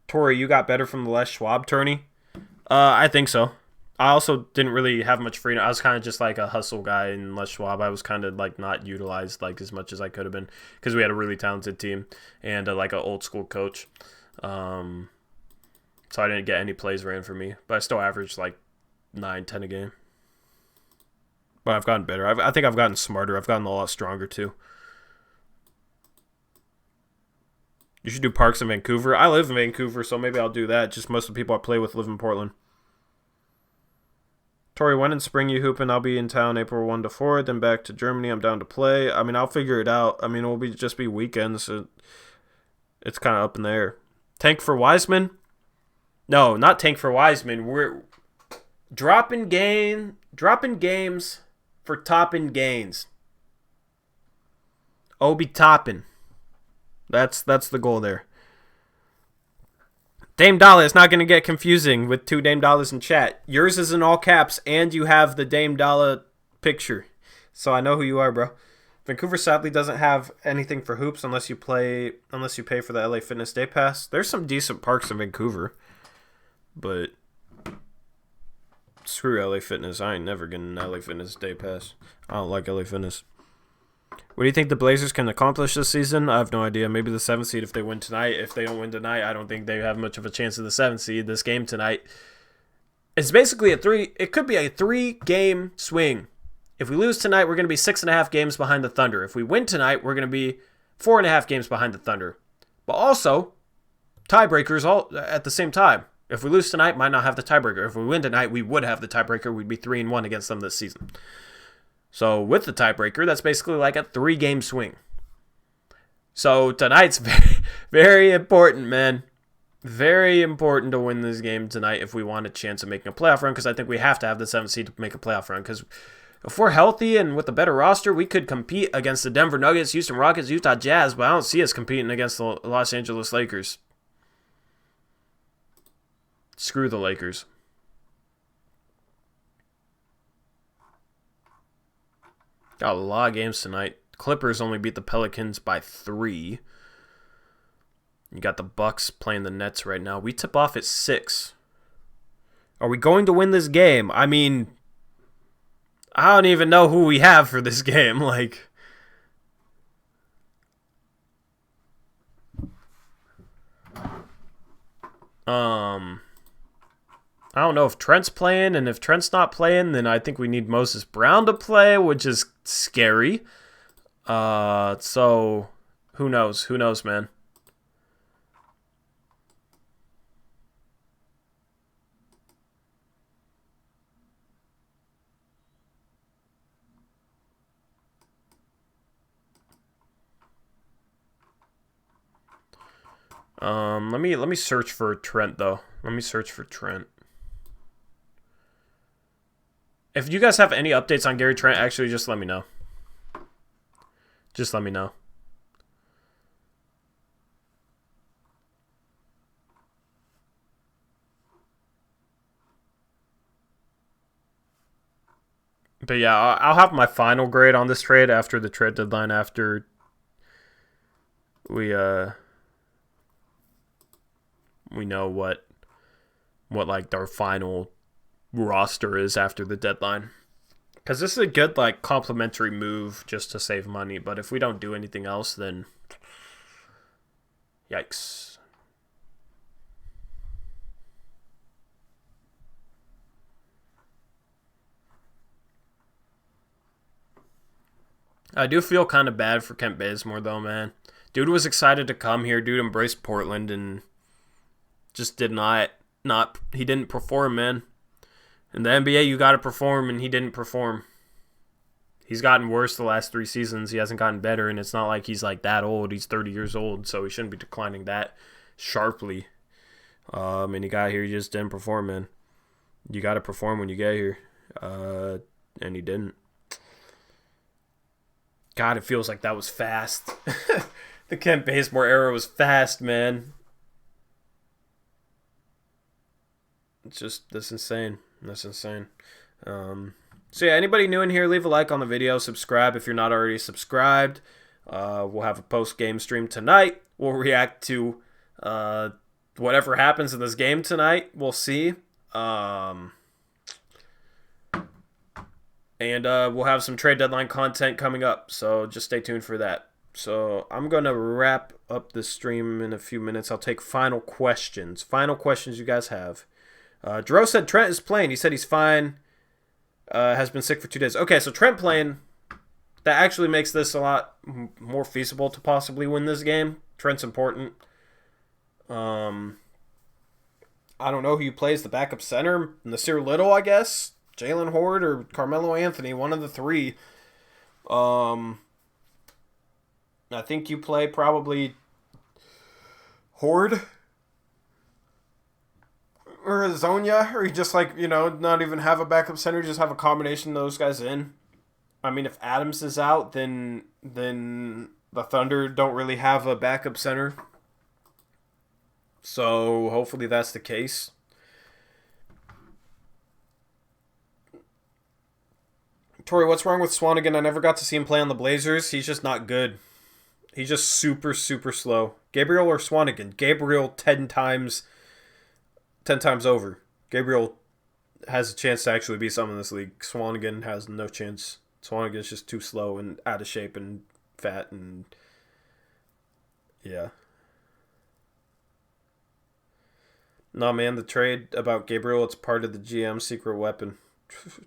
Tori, you got better from the Les Schwab tourney? I think so. I also didn't really have much freedom. I was kind of just like a hustle guy in Les Schwab. I was kind of like not utilized like as much as I could have been because we had a really talented team and like an old school coach. So I didn't get any plays ran for me, but I still averaged like 9, 10 a game. But I've gotten better. I think I've gotten smarter. I've gotten a lot stronger too. You should do parks in Vancouver. I live in Vancouver, so maybe I'll do that. Just most of the people I play with live in Portland. Tori, when in spring you hooping? I'll be in town April 1 to 4, then back to Germany. I'm down to play. I mean, I'll figure it out. I mean, it'll just be weekends. So it's kind of up in the air. Tank for Wiseman? No, not tank for Wiseman. We're dropping games for topping gains. Obi topping. That's the goal there. Dame Dollar, it's not going to get confusing with 2 Dame Dollars in chat. Yours is in all caps, and you have the Dame Dollar picture. So I know who you are, bro. Vancouver sadly doesn't have anything for hoops unless you pay for the LA Fitness Day Pass. There's some decent parks in Vancouver, but screw LA Fitness. I ain't never getting an LA Fitness Day Pass. I don't like LA Fitness. What do you think the Blazers can accomplish this season? I have no idea. Maybe the 7th seed if they win tonight. If they don't win tonight, I don't think they have much of a chance of the 7th seed. This game tonight is basically it could be a 3-game swing. If we lose tonight, we're going to be 6.5 games behind the Thunder. If we win tonight, we're going to be 4.5 games behind the Thunder. But also, tiebreakers all at the same time. If we lose tonight, might not have the tiebreaker. If we win tonight, we would have the tiebreaker. We'd be 3-1 against them this season. So with the tiebreaker, that's basically like a 3-game swing. So tonight's very, very important, man. Very important to win this game tonight if we want a chance of making a playoff run, because I think we have to have the 7th seed to make a playoff run. Because if we're healthy and with a better roster, we could compete against the Denver Nuggets, Houston Rockets, Utah Jazz, but I don't see us competing against the Los Angeles Lakers. Screw the Lakers. Got a lot of games tonight. Clippers only beat the Pelicans by 3. You got the Bucks playing the Nets right now. We tip off at 6. Are we going to win this game? I mean, I don't even know who we have for this game. Like, I don't know if Trent's playing, and if Trent's not playing, then I think we need Moses Brown to play, which is scary. So who knows? Who knows, man? Let me search for Trent though. Let me search for Trent. If you guys have any updates on Gary Trent, actually just let me know. Just let me know. But yeah, I'll have my final grade on this trade after the trade deadline, after we know what like our final roster is after the deadline. Because this is a good like complimentary move just to save money, but if we don't do anything else, then yikes. I do feel kind of bad for Kent Bazemore though, man. Dude was excited to come here. Dude embraced Portland and just did not he didn't perform, man. In the NBA, you got to perform, and he didn't perform. He's gotten worse the last 3 seasons. He hasn't gotten better, and it's not like he's like that old. He's 30 years old, so he shouldn't be declining that sharply. And he got here, he just didn't perform, man. You got to perform when you get here, and he didn't. God, it feels like that was fast. The Kent Bazemore era was fast, man. It's just, that's insane. That's insane. So yeah, anybody new in here, leave a like on the video. Subscribe if you're not already subscribed. We'll have a post-game stream tonight. We'll react to whatever happens in this game tonight, we'll see. And we'll have some trade deadline content coming up, so just stay tuned for that. So I'm going to wrap up this stream in a few minutes. I'll take final questions. Final questions you guys have. Dro said Trent is playing. He said he's fine. Has been sick for 2 days. Okay, so Trent playing, that actually makes this a lot more feasible to possibly win this game. Trent's important. I don't know who you plays the backup center. Nasir Little, I guess. Jalen Horde or Carmelo Anthony. One of the three. I think you play probably Horde or Azonia, or you just not even have a backup center, just have a combination of those guys in. I mean, if Adams is out, then the Thunder don't really have a backup center. So hopefully that's the case. Tori, what's wrong with Swanigan? I never got to see him play on the Blazers. He's just not good. He's just super, super slow. Gabriel or Swanigan? Gabriel 10 times over. Gabriel has a chance to actually be something in this league. Swanigan has no chance. Swanigan's just too slow and out of shape and fat and yeah. Nah, man, the trade about Gabriel, it's part of the GM secret weapon.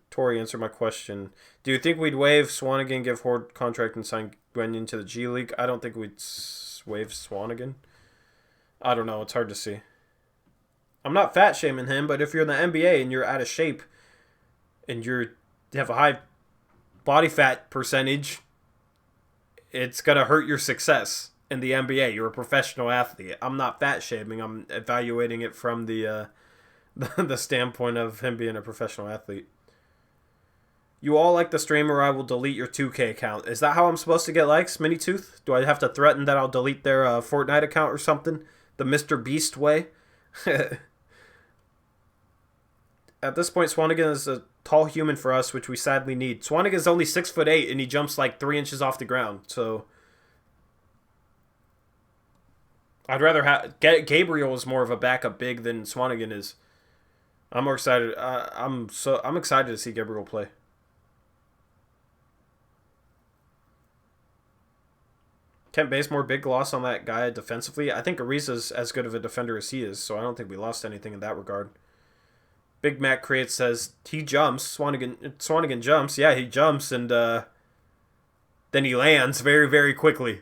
Tori, answer my question. Do you think we'd waive Swanigan, give Horde contract, and sign Wenyen to the G League? I don't think we'd waive Swanigan. I don't know. It's hard to see. I'm not fat shaming him, but if you're in the NBA and you're out of shape and you have a high body fat percentage, it's going to hurt your success in the NBA. You're a professional athlete. I'm not fat shaming. I'm evaluating it from the standpoint of him being a professional athlete. You all like the stream or I will delete your 2K account. Is that how I'm supposed to get likes, Minitooth? Do I have to threaten that I'll delete their Fortnite account or something? The Mr. Beast way? At this point, Swanigan is a tall human for us, which we sadly need. Swanigan is only 6'8", and he jumps like 3 inches off the ground. So I'd rather have Gabriel is more of a backup big than Swanigan is. I'm more excited. I'm excited to see Gabriel play. Kent Bazemore, big loss on that guy defensively. I think Ariza's as good of a defender as he is, so I don't think we lost anything in that regard. Big Mac Creates says he jumps. Swanigan jumps. Yeah, he jumps, and then he lands very, very quickly.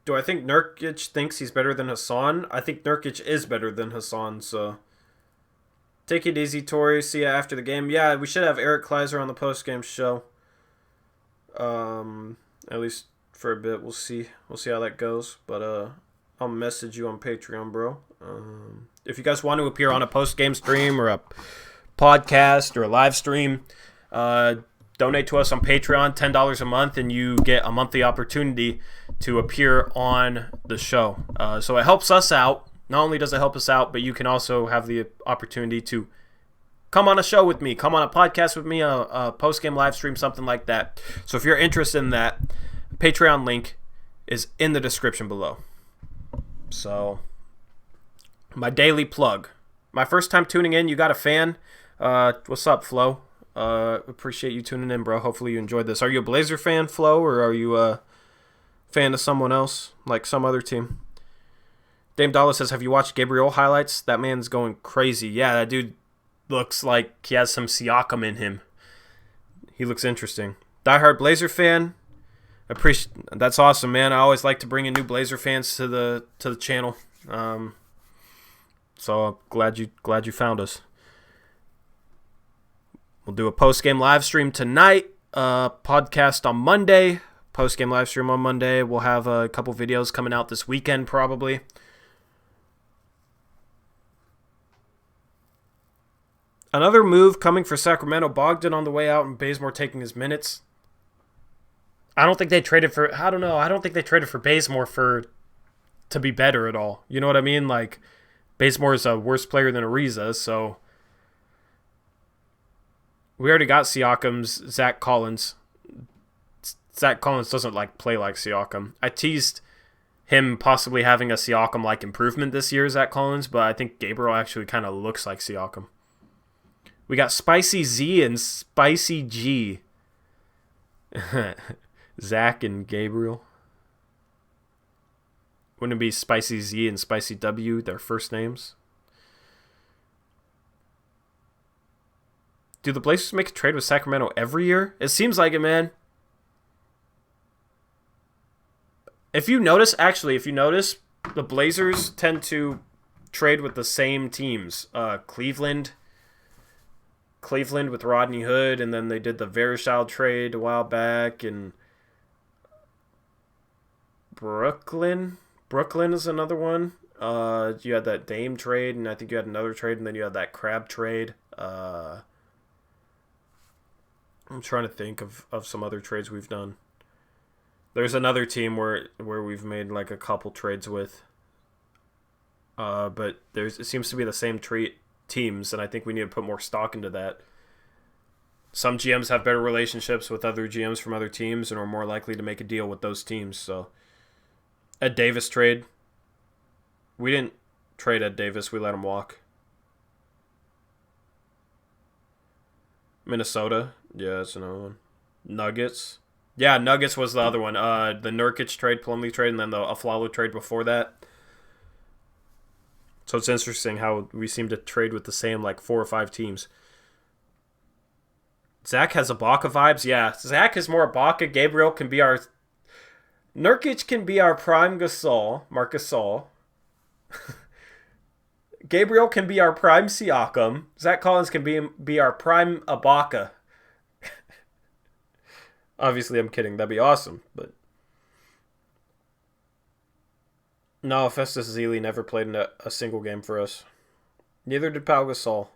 Do I think Nurkic thinks he's better than Hassan? I think Nurkic is better than Hassan, so take it easy, Tori. See ya after the game. Yeah, we should have Eric Kleiser on the post-game show. At least for a bit. We'll see. We'll see how that goes. But I'll message you on Patreon, bro. If you guys want to appear on a post-game stream or a podcast or a live stream, donate to us on Patreon, $10 a month, and you get a monthly opportunity to appear on the show. So it helps us out. Not only does it help us out, but you can also have the opportunity to come on a show with me, come on a podcast with me, a post-game live stream, something like that. So if you're interested in that, Patreon link is in the description below. So my daily plug. My first time tuning in, you got a fan. What's up, Flo? Appreciate you tuning in, bro. Hopefully you enjoyed this. Are you a Blazer fan, Flo, or are you a fan of someone else, like some other team? Dame Dollar says, have you watched Gabriel highlights? That man's going crazy. Yeah, that dude looks like he has some Siakam in him. He looks interesting. Diehard Blazer fan. That's awesome, man. I always like to bring in new Blazer fans to the channel. So glad you found us. We'll do a post-game live stream tonight, podcast on Monday, post-game live stream on Monday. We'll have a couple videos coming out this weekend probably. Another move coming for Sacramento. Bogdan on the way out and Bazemore taking his minutes. I don't think they traded for... I don't know. I don't think they traded for Bazemore to be better at all. You know what I mean? Like, Bazemore is a worse player than Ariza, so... We already got Siakam's Zach Collins. Zach Collins doesn't play like Siakam. I teased him possibly having a Siakam-like improvement this year, Zach Collins, but I think Gabriel actually kind of looks like Siakam. We got Spicy Z and Spicy G. Zach and Gabriel. Wouldn't it be Spicy Z and Spicy W, their first names? Do the Blazers make a trade with Sacramento every year? It seems like it, man. If you notice, the Blazers tend to trade with the same teams. Cleveland with Rodney Hood, and then they did the Verischild trade a while back, and Brooklyn is another one. You had that Dame trade, and I think you had another trade, and then you had that Crab trade. I'm trying to think of some other trades we've done. There's another team where we've made like a couple trades with. But it seems to be the same teams, and I think we need to put more stock into that. Some GMs have better relationships with other GMs from other teams and are more likely to make a deal with those teams. So, Ed Davis trade. We didn't trade Ed Davis. We let him walk. Minnesota. Yeah, that's another one. Nuggets. Yeah, Nuggets was the other one. The Nurkic trade, Plumlee trade, and then the Aflalo trade before that. So it's interesting how we seem to trade with the same 4 or 5 teams. Zach has Ibaka vibes. Yeah, Zach is more Ibaka. Gabriel can be our... Nurkic can be our prime Gasol, Marc Gasol. Gabriel can be our prime Siakam. Zach Collins can be our prime Ibaka. Obviously, I'm kidding. That'd be awesome, but... No, Festus Ezeli never played in a single game for us. Neither did Pau Gasol.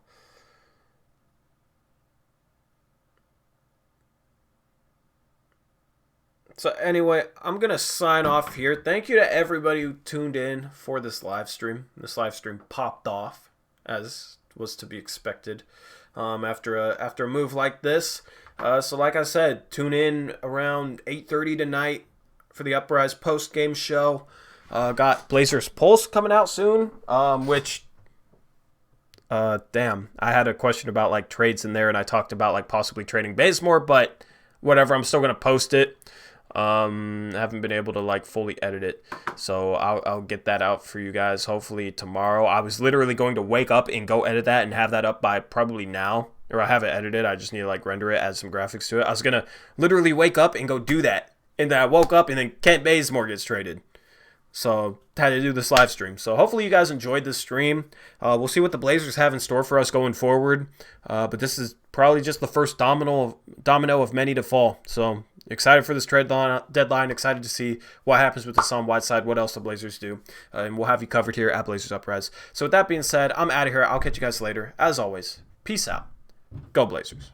So anyway, I'm going to sign off here. Thank you to everybody who tuned in for this live stream. This live stream popped off, as was to be expected, after a move like this. So like I said, tune in around 8:30 tonight for the Uprise post-game show. Got Blazers Pulse coming out soon, which, damn, I had a question about trades in there, and I talked about possibly trading Bazemore, but whatever, I'm still going to post it. I haven't been able to fully edit it, so I'll get that out for you guys hopefully tomorrow. I was literally going to wake up and go edit that and have that up by probably now, or I have it edited. I just need to render it, add some graphics to it. I was gonna literally wake up and go do that, and then I woke up and then Kent Bazemore gets traded, so had to do this live stream. So hopefully you guys enjoyed this stream. We'll see what the Blazers have in store for us going forward, but this is probably just the first domino of many to fall. So excited for this trade deadline. Excited to see what happens with Hassan Whiteside, what else the Blazers do. And we'll have you covered here at Blazers Uprise. So with that being said, I'm out of here. I'll catch you guys later. As always, peace out. Go Blazers.